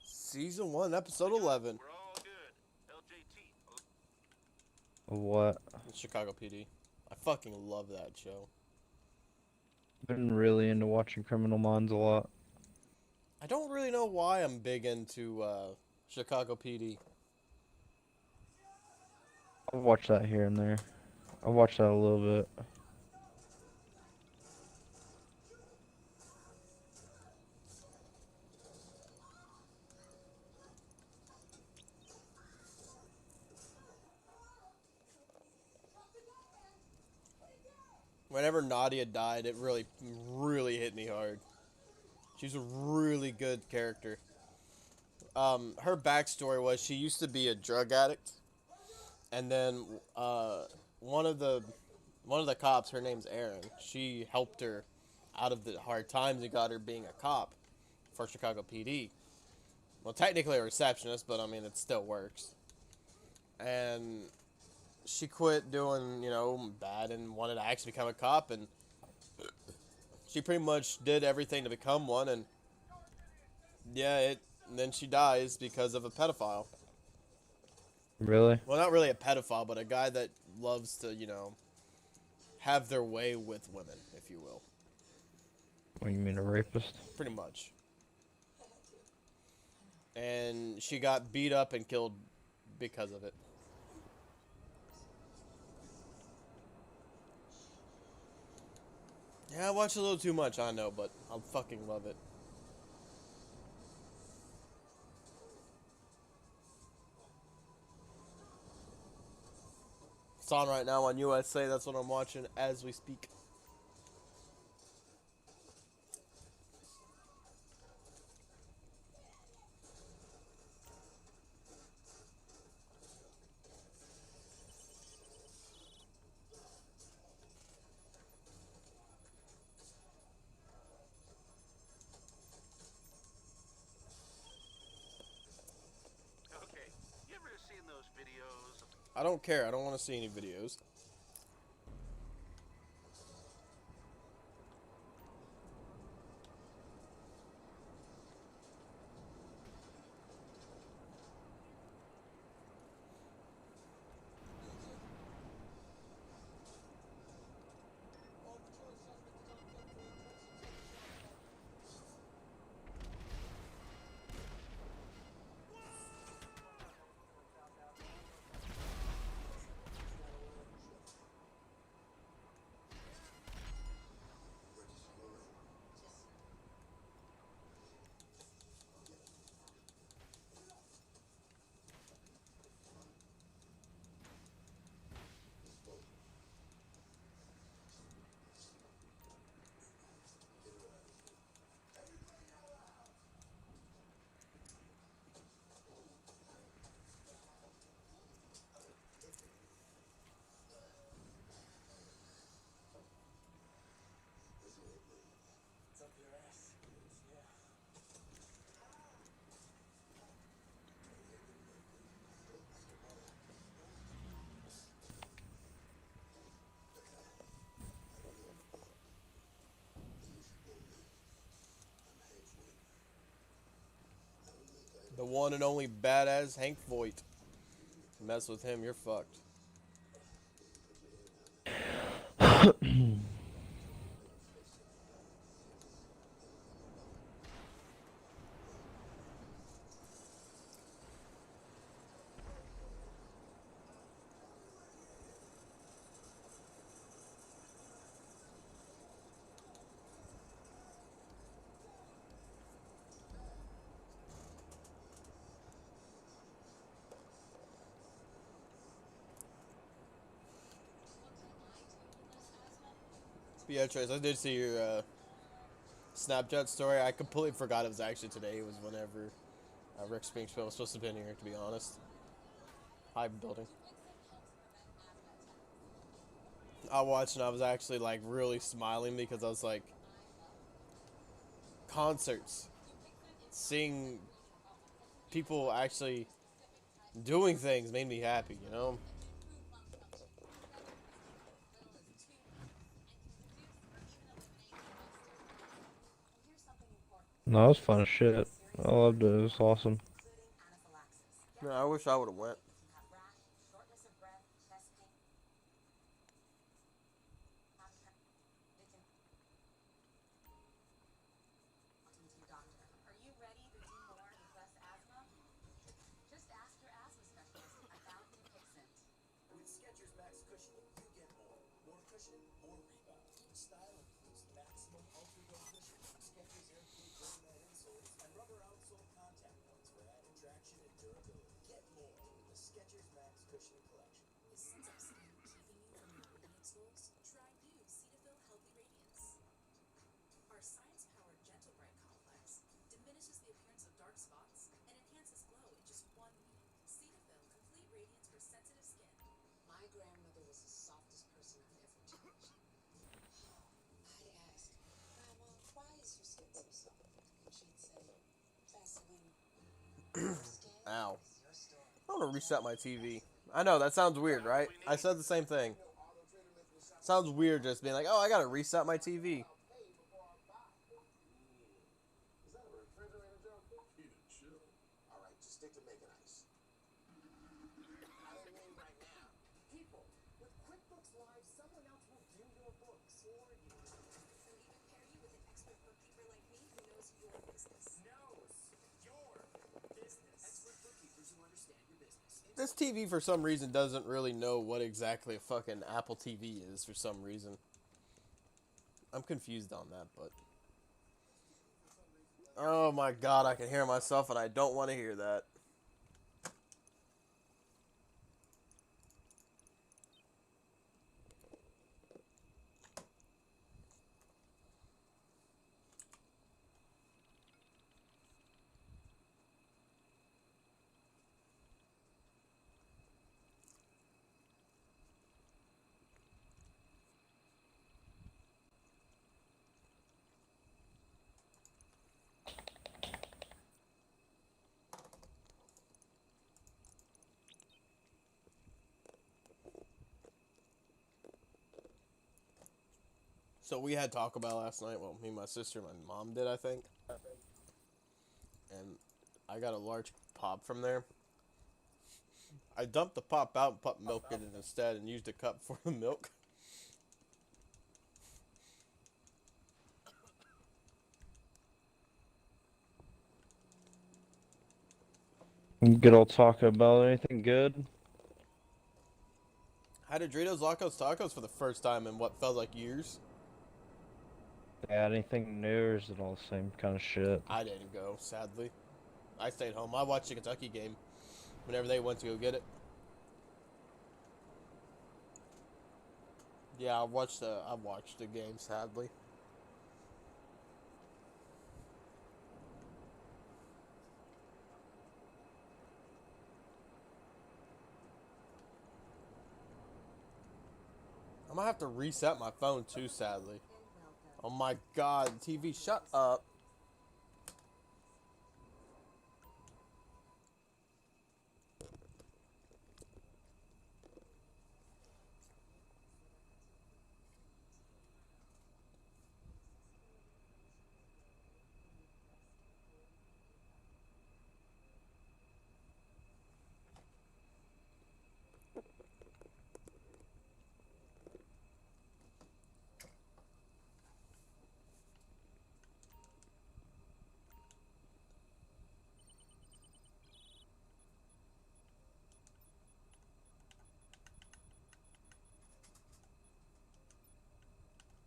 Speaker 1: Season 1, episode 11.
Speaker 4: We're all good. LJT.
Speaker 6: What?
Speaker 1: Chicago PD. I fucking love that show.
Speaker 6: Been really into watching Criminal Minds a lot.
Speaker 1: I don't really know why I'm big into Chicago PD.
Speaker 6: I've watched that here and there. I've watched that a little bit.
Speaker 1: Whenever Nadia died, it really, really hit me hard. She's a really good character. Her backstory was she used to be a drug addict, and then one of the cops, her name's Erin. She helped her out of the hard times and got her being a cop for Chicago PD. Well, technically a receptionist, but I mean it still works. And she quit doing, bad and wanted to actually become a cop, and she pretty much did everything to become one, and and then she dies because of a pedophile.
Speaker 6: Really?
Speaker 1: Well, not really a pedophile, but a guy that loves to, have their way with women, if you will.
Speaker 6: What, you mean a rapist?
Speaker 1: Pretty much. And she got beat up and killed because of it. Yeah, I watch a little too much, I know, but I fucking love it. It's on right now on USA, that's what I'm watching as we speak.
Speaker 4: Okay. You ever seen those videos?
Speaker 1: I don't care, I don't want to see any videos. one and only badass Hank Voigt. Mess with him, you're fucked. Beatrice, I did see your Snapchat story. I completely forgot it was actually today. It was whenever Rick Springfield was supposed to be in here, to be honest. Hi, building. I watched and I was actually like really smiling because I was like, concerts, seeing people actually doing things made me happy, you know?
Speaker 6: No, it was fun as shit. I loved it. It was awesome.
Speaker 1: Man, I wish I would have went.
Speaker 4: With Skechers Max Cushioning, you get more. More cushioning, more rebound. Style includes maximum ultra-low cushion, Skechers Air-Free Vertimat insoles, and rubber outsole contact points for added traction and durability. Get more with the Skechers Max Cushioning Collection.
Speaker 7: Is sensitive skin keeping you from your radiance goals? Try new Cetaphil Healthy Radiance. Our science-powered Gentle Bright Complex diminishes the appearance of dark spots and enhances glow in just 1 week. Cetaphil Complete Radiance for sensitive skin. My grandmother was the softest person I've ever touched. I'd ask, Grandma, why is your skin so soft? And she'd say, Vaseline.
Speaker 1: Ow. I want to reset my TV. I know, that sounds weird, right? I said the same thing. Sounds weird just being like, oh, I gotta reset my TV.
Speaker 4: Is that a refrigerator joke? Keep it chill. All right, just stick to making ice. I don't mean right now. People, with QuickBooks Live, someone else will view your books for you.
Speaker 7: Or even pair you with an expert bookkeeper like me who knows your business.
Speaker 4: Knows your business. Expert bookkeepers who understand your business.
Speaker 1: This TV, for some reason, doesn't really know what exactly a fucking Apple TV is, for some reason. I'm confused on that, but... Oh my god, I can hear myself, and I don't want to hear that. So we had Taco Bell last night. Well, me, my sister, and my mom did, I think. And I got a large pop from there. I dumped the pop out and put milk in it instead and used a cup for the milk.
Speaker 6: Good old Taco Bell. Anything good?
Speaker 1: I had a Doritos Locos Tacos for the first time in what felt like years.
Speaker 6: Yeah, anything new, or is it all the same kind of shit?
Speaker 1: I didn't go, sadly. I stayed home. I watched the Kentucky game whenever they went to go get it. Yeah, I watched the game, sadly. I'm gonna have to reset my phone too, sadly. Oh my god, TV, shut up.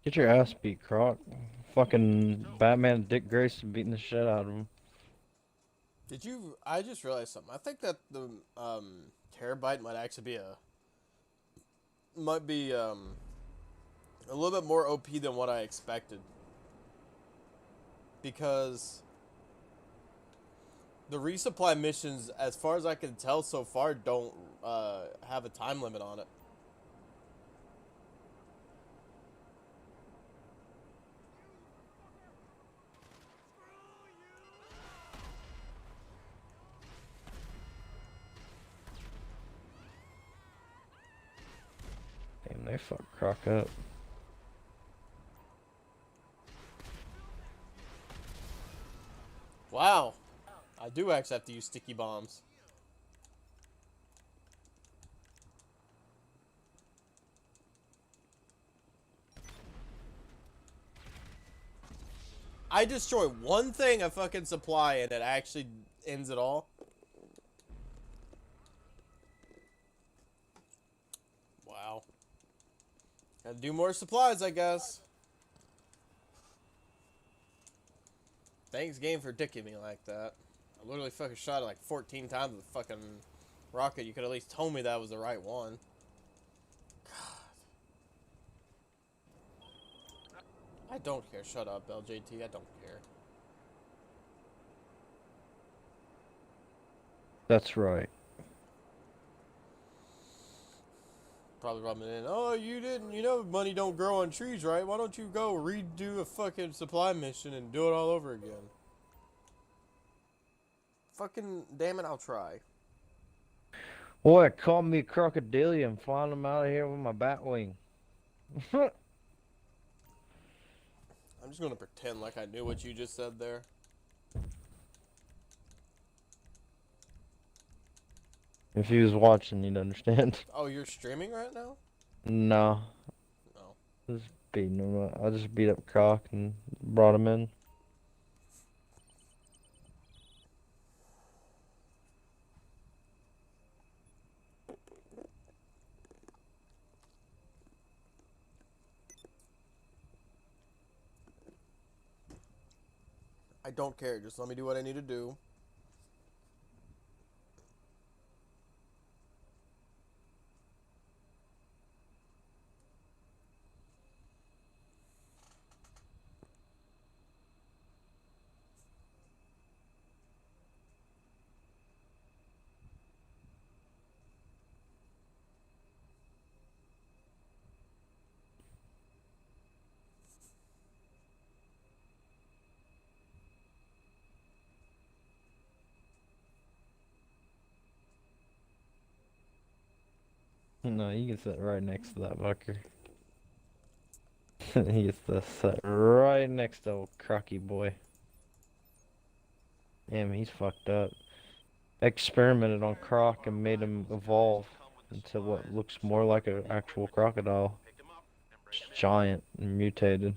Speaker 6: Get your ass beat, Croc. Fucking Batman Dick Grayson beating the shit out of him.
Speaker 1: Did you? I just realized something. I think that the Terabyte might actually be a little bit more OP than what I expected. Because the resupply missions, as far as I can tell so far, don't have a time limit on it.
Speaker 6: Damn, they fuck Croc up.
Speaker 1: Wow. I do actually have to use sticky bombs. I destroy one thing of fucking supply and it actually ends it all. Wow. Gotta do more supplies, I guess. Thanks, game, for dicking me like that. I literally fucking shot it like 14 times with a fucking rocket. You could at least told me that was the right one. I don't care. Shut up, LJT. I don't care.
Speaker 6: That's right.
Speaker 1: Probably rubbing in. Oh, you didn't. You know money don't grow on trees, right? Why don't you go redo a fucking supply mission and do it all over again? Fucking damn it, I'll try.
Speaker 6: Boy, it called me a crocodilian flying him out of here with my bat wing.
Speaker 1: I'm just gonna pretend like I knew what you just said there.
Speaker 6: If he was watching, you'd understand.
Speaker 1: Oh, you're streaming right now?
Speaker 6: No.
Speaker 1: No.
Speaker 6: Just beating him up. I just beat up Croc and brought him in.
Speaker 1: I don't care. Just let me do what I need to do.
Speaker 6: No, he can sit right next to that fucker. He gets to sit right next to old Crocky boy. Damn, he's fucked up. Experimented on Croc and made him evolve into what looks more like an actual crocodile. It's giant and mutated.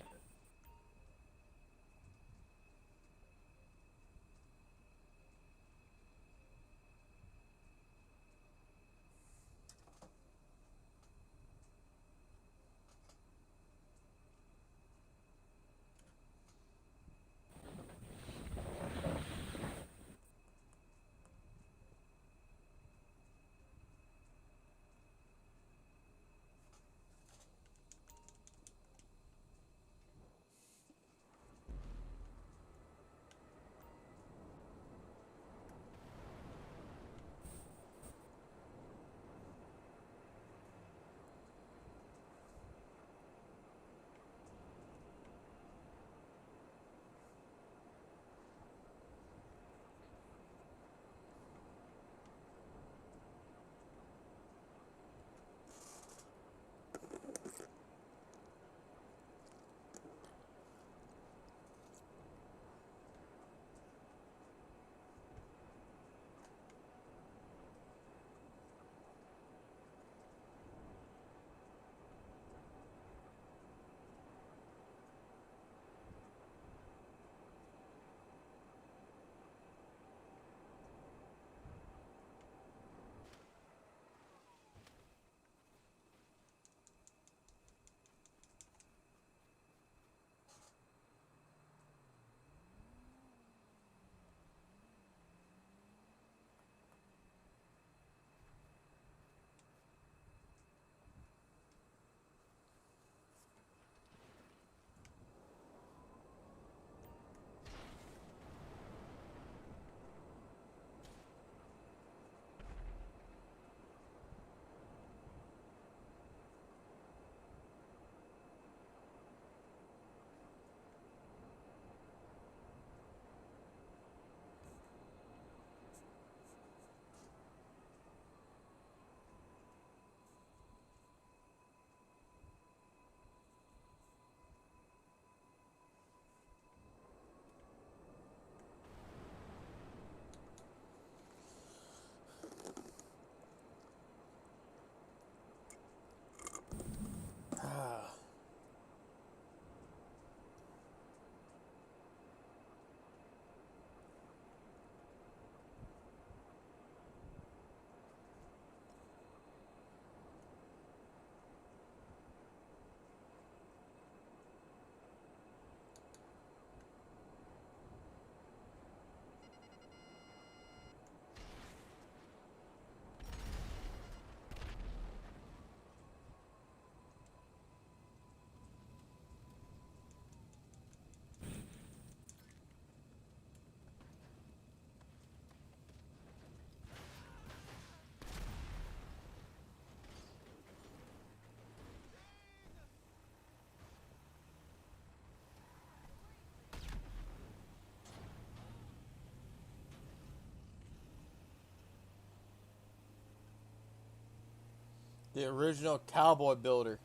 Speaker 1: The original cowboy builder.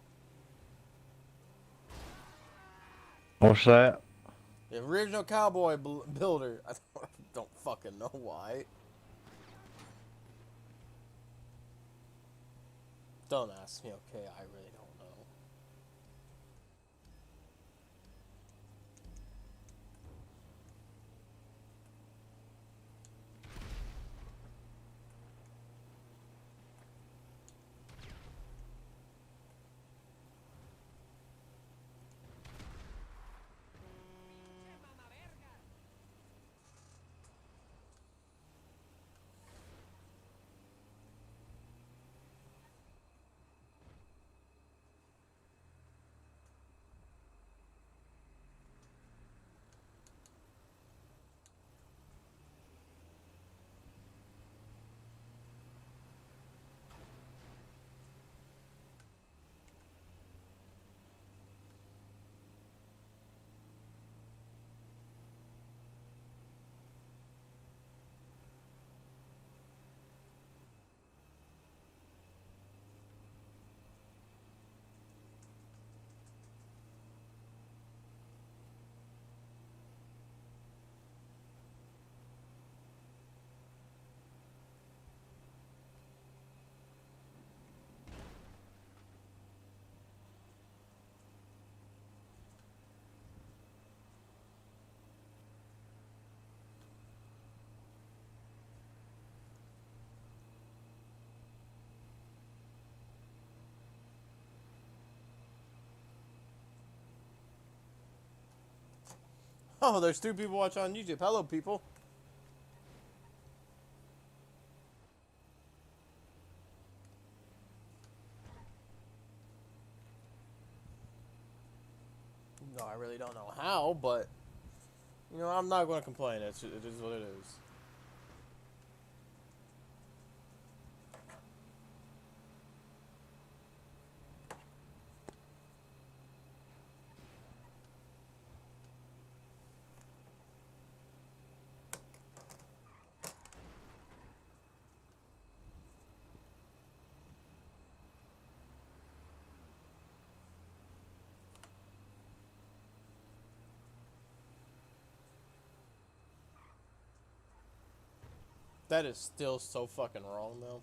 Speaker 6: What's that?
Speaker 1: The original cowboy builder. I don't fucking know why. Don't ask me, okay? I really don't know. Oh, there's 2 people watching on YouTube. Hello, people. No, I really don't know how, but you know, I'm not going to complain. It is what it is. That is still so fucking wrong, though.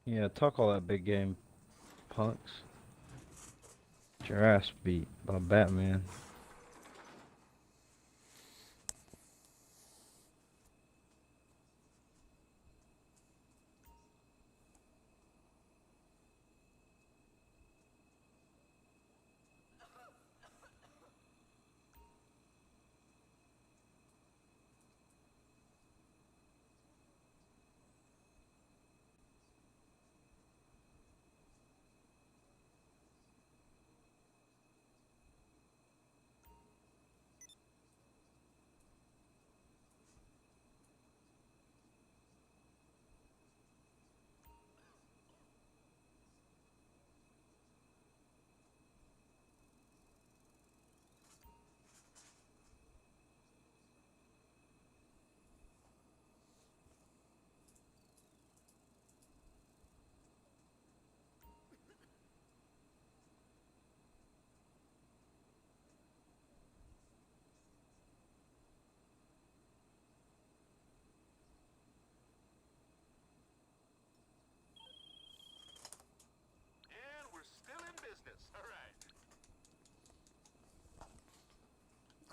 Speaker 6: Yeah, talk all that big game, punks. Get your ass beat by Batman.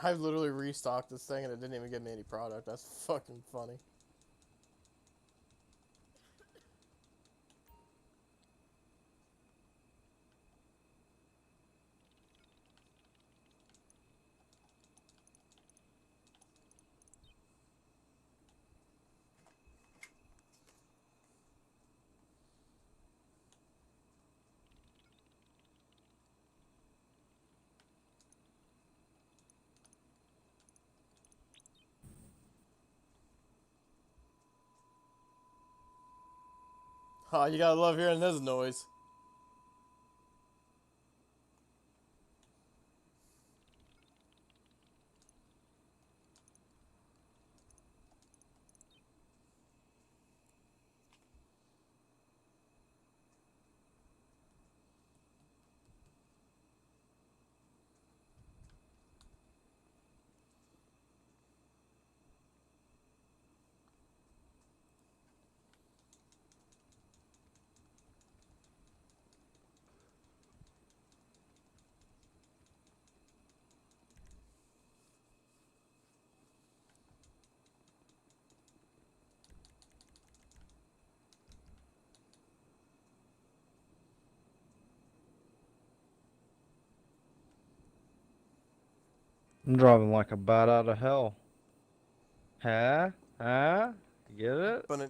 Speaker 1: I literally restocked this thing and it didn't even give me any product. That's fucking funny. Oh, you gotta love hearing this noise.
Speaker 6: I'm driving like a bat out of hell. Huh? Huh? You get it?
Speaker 1: But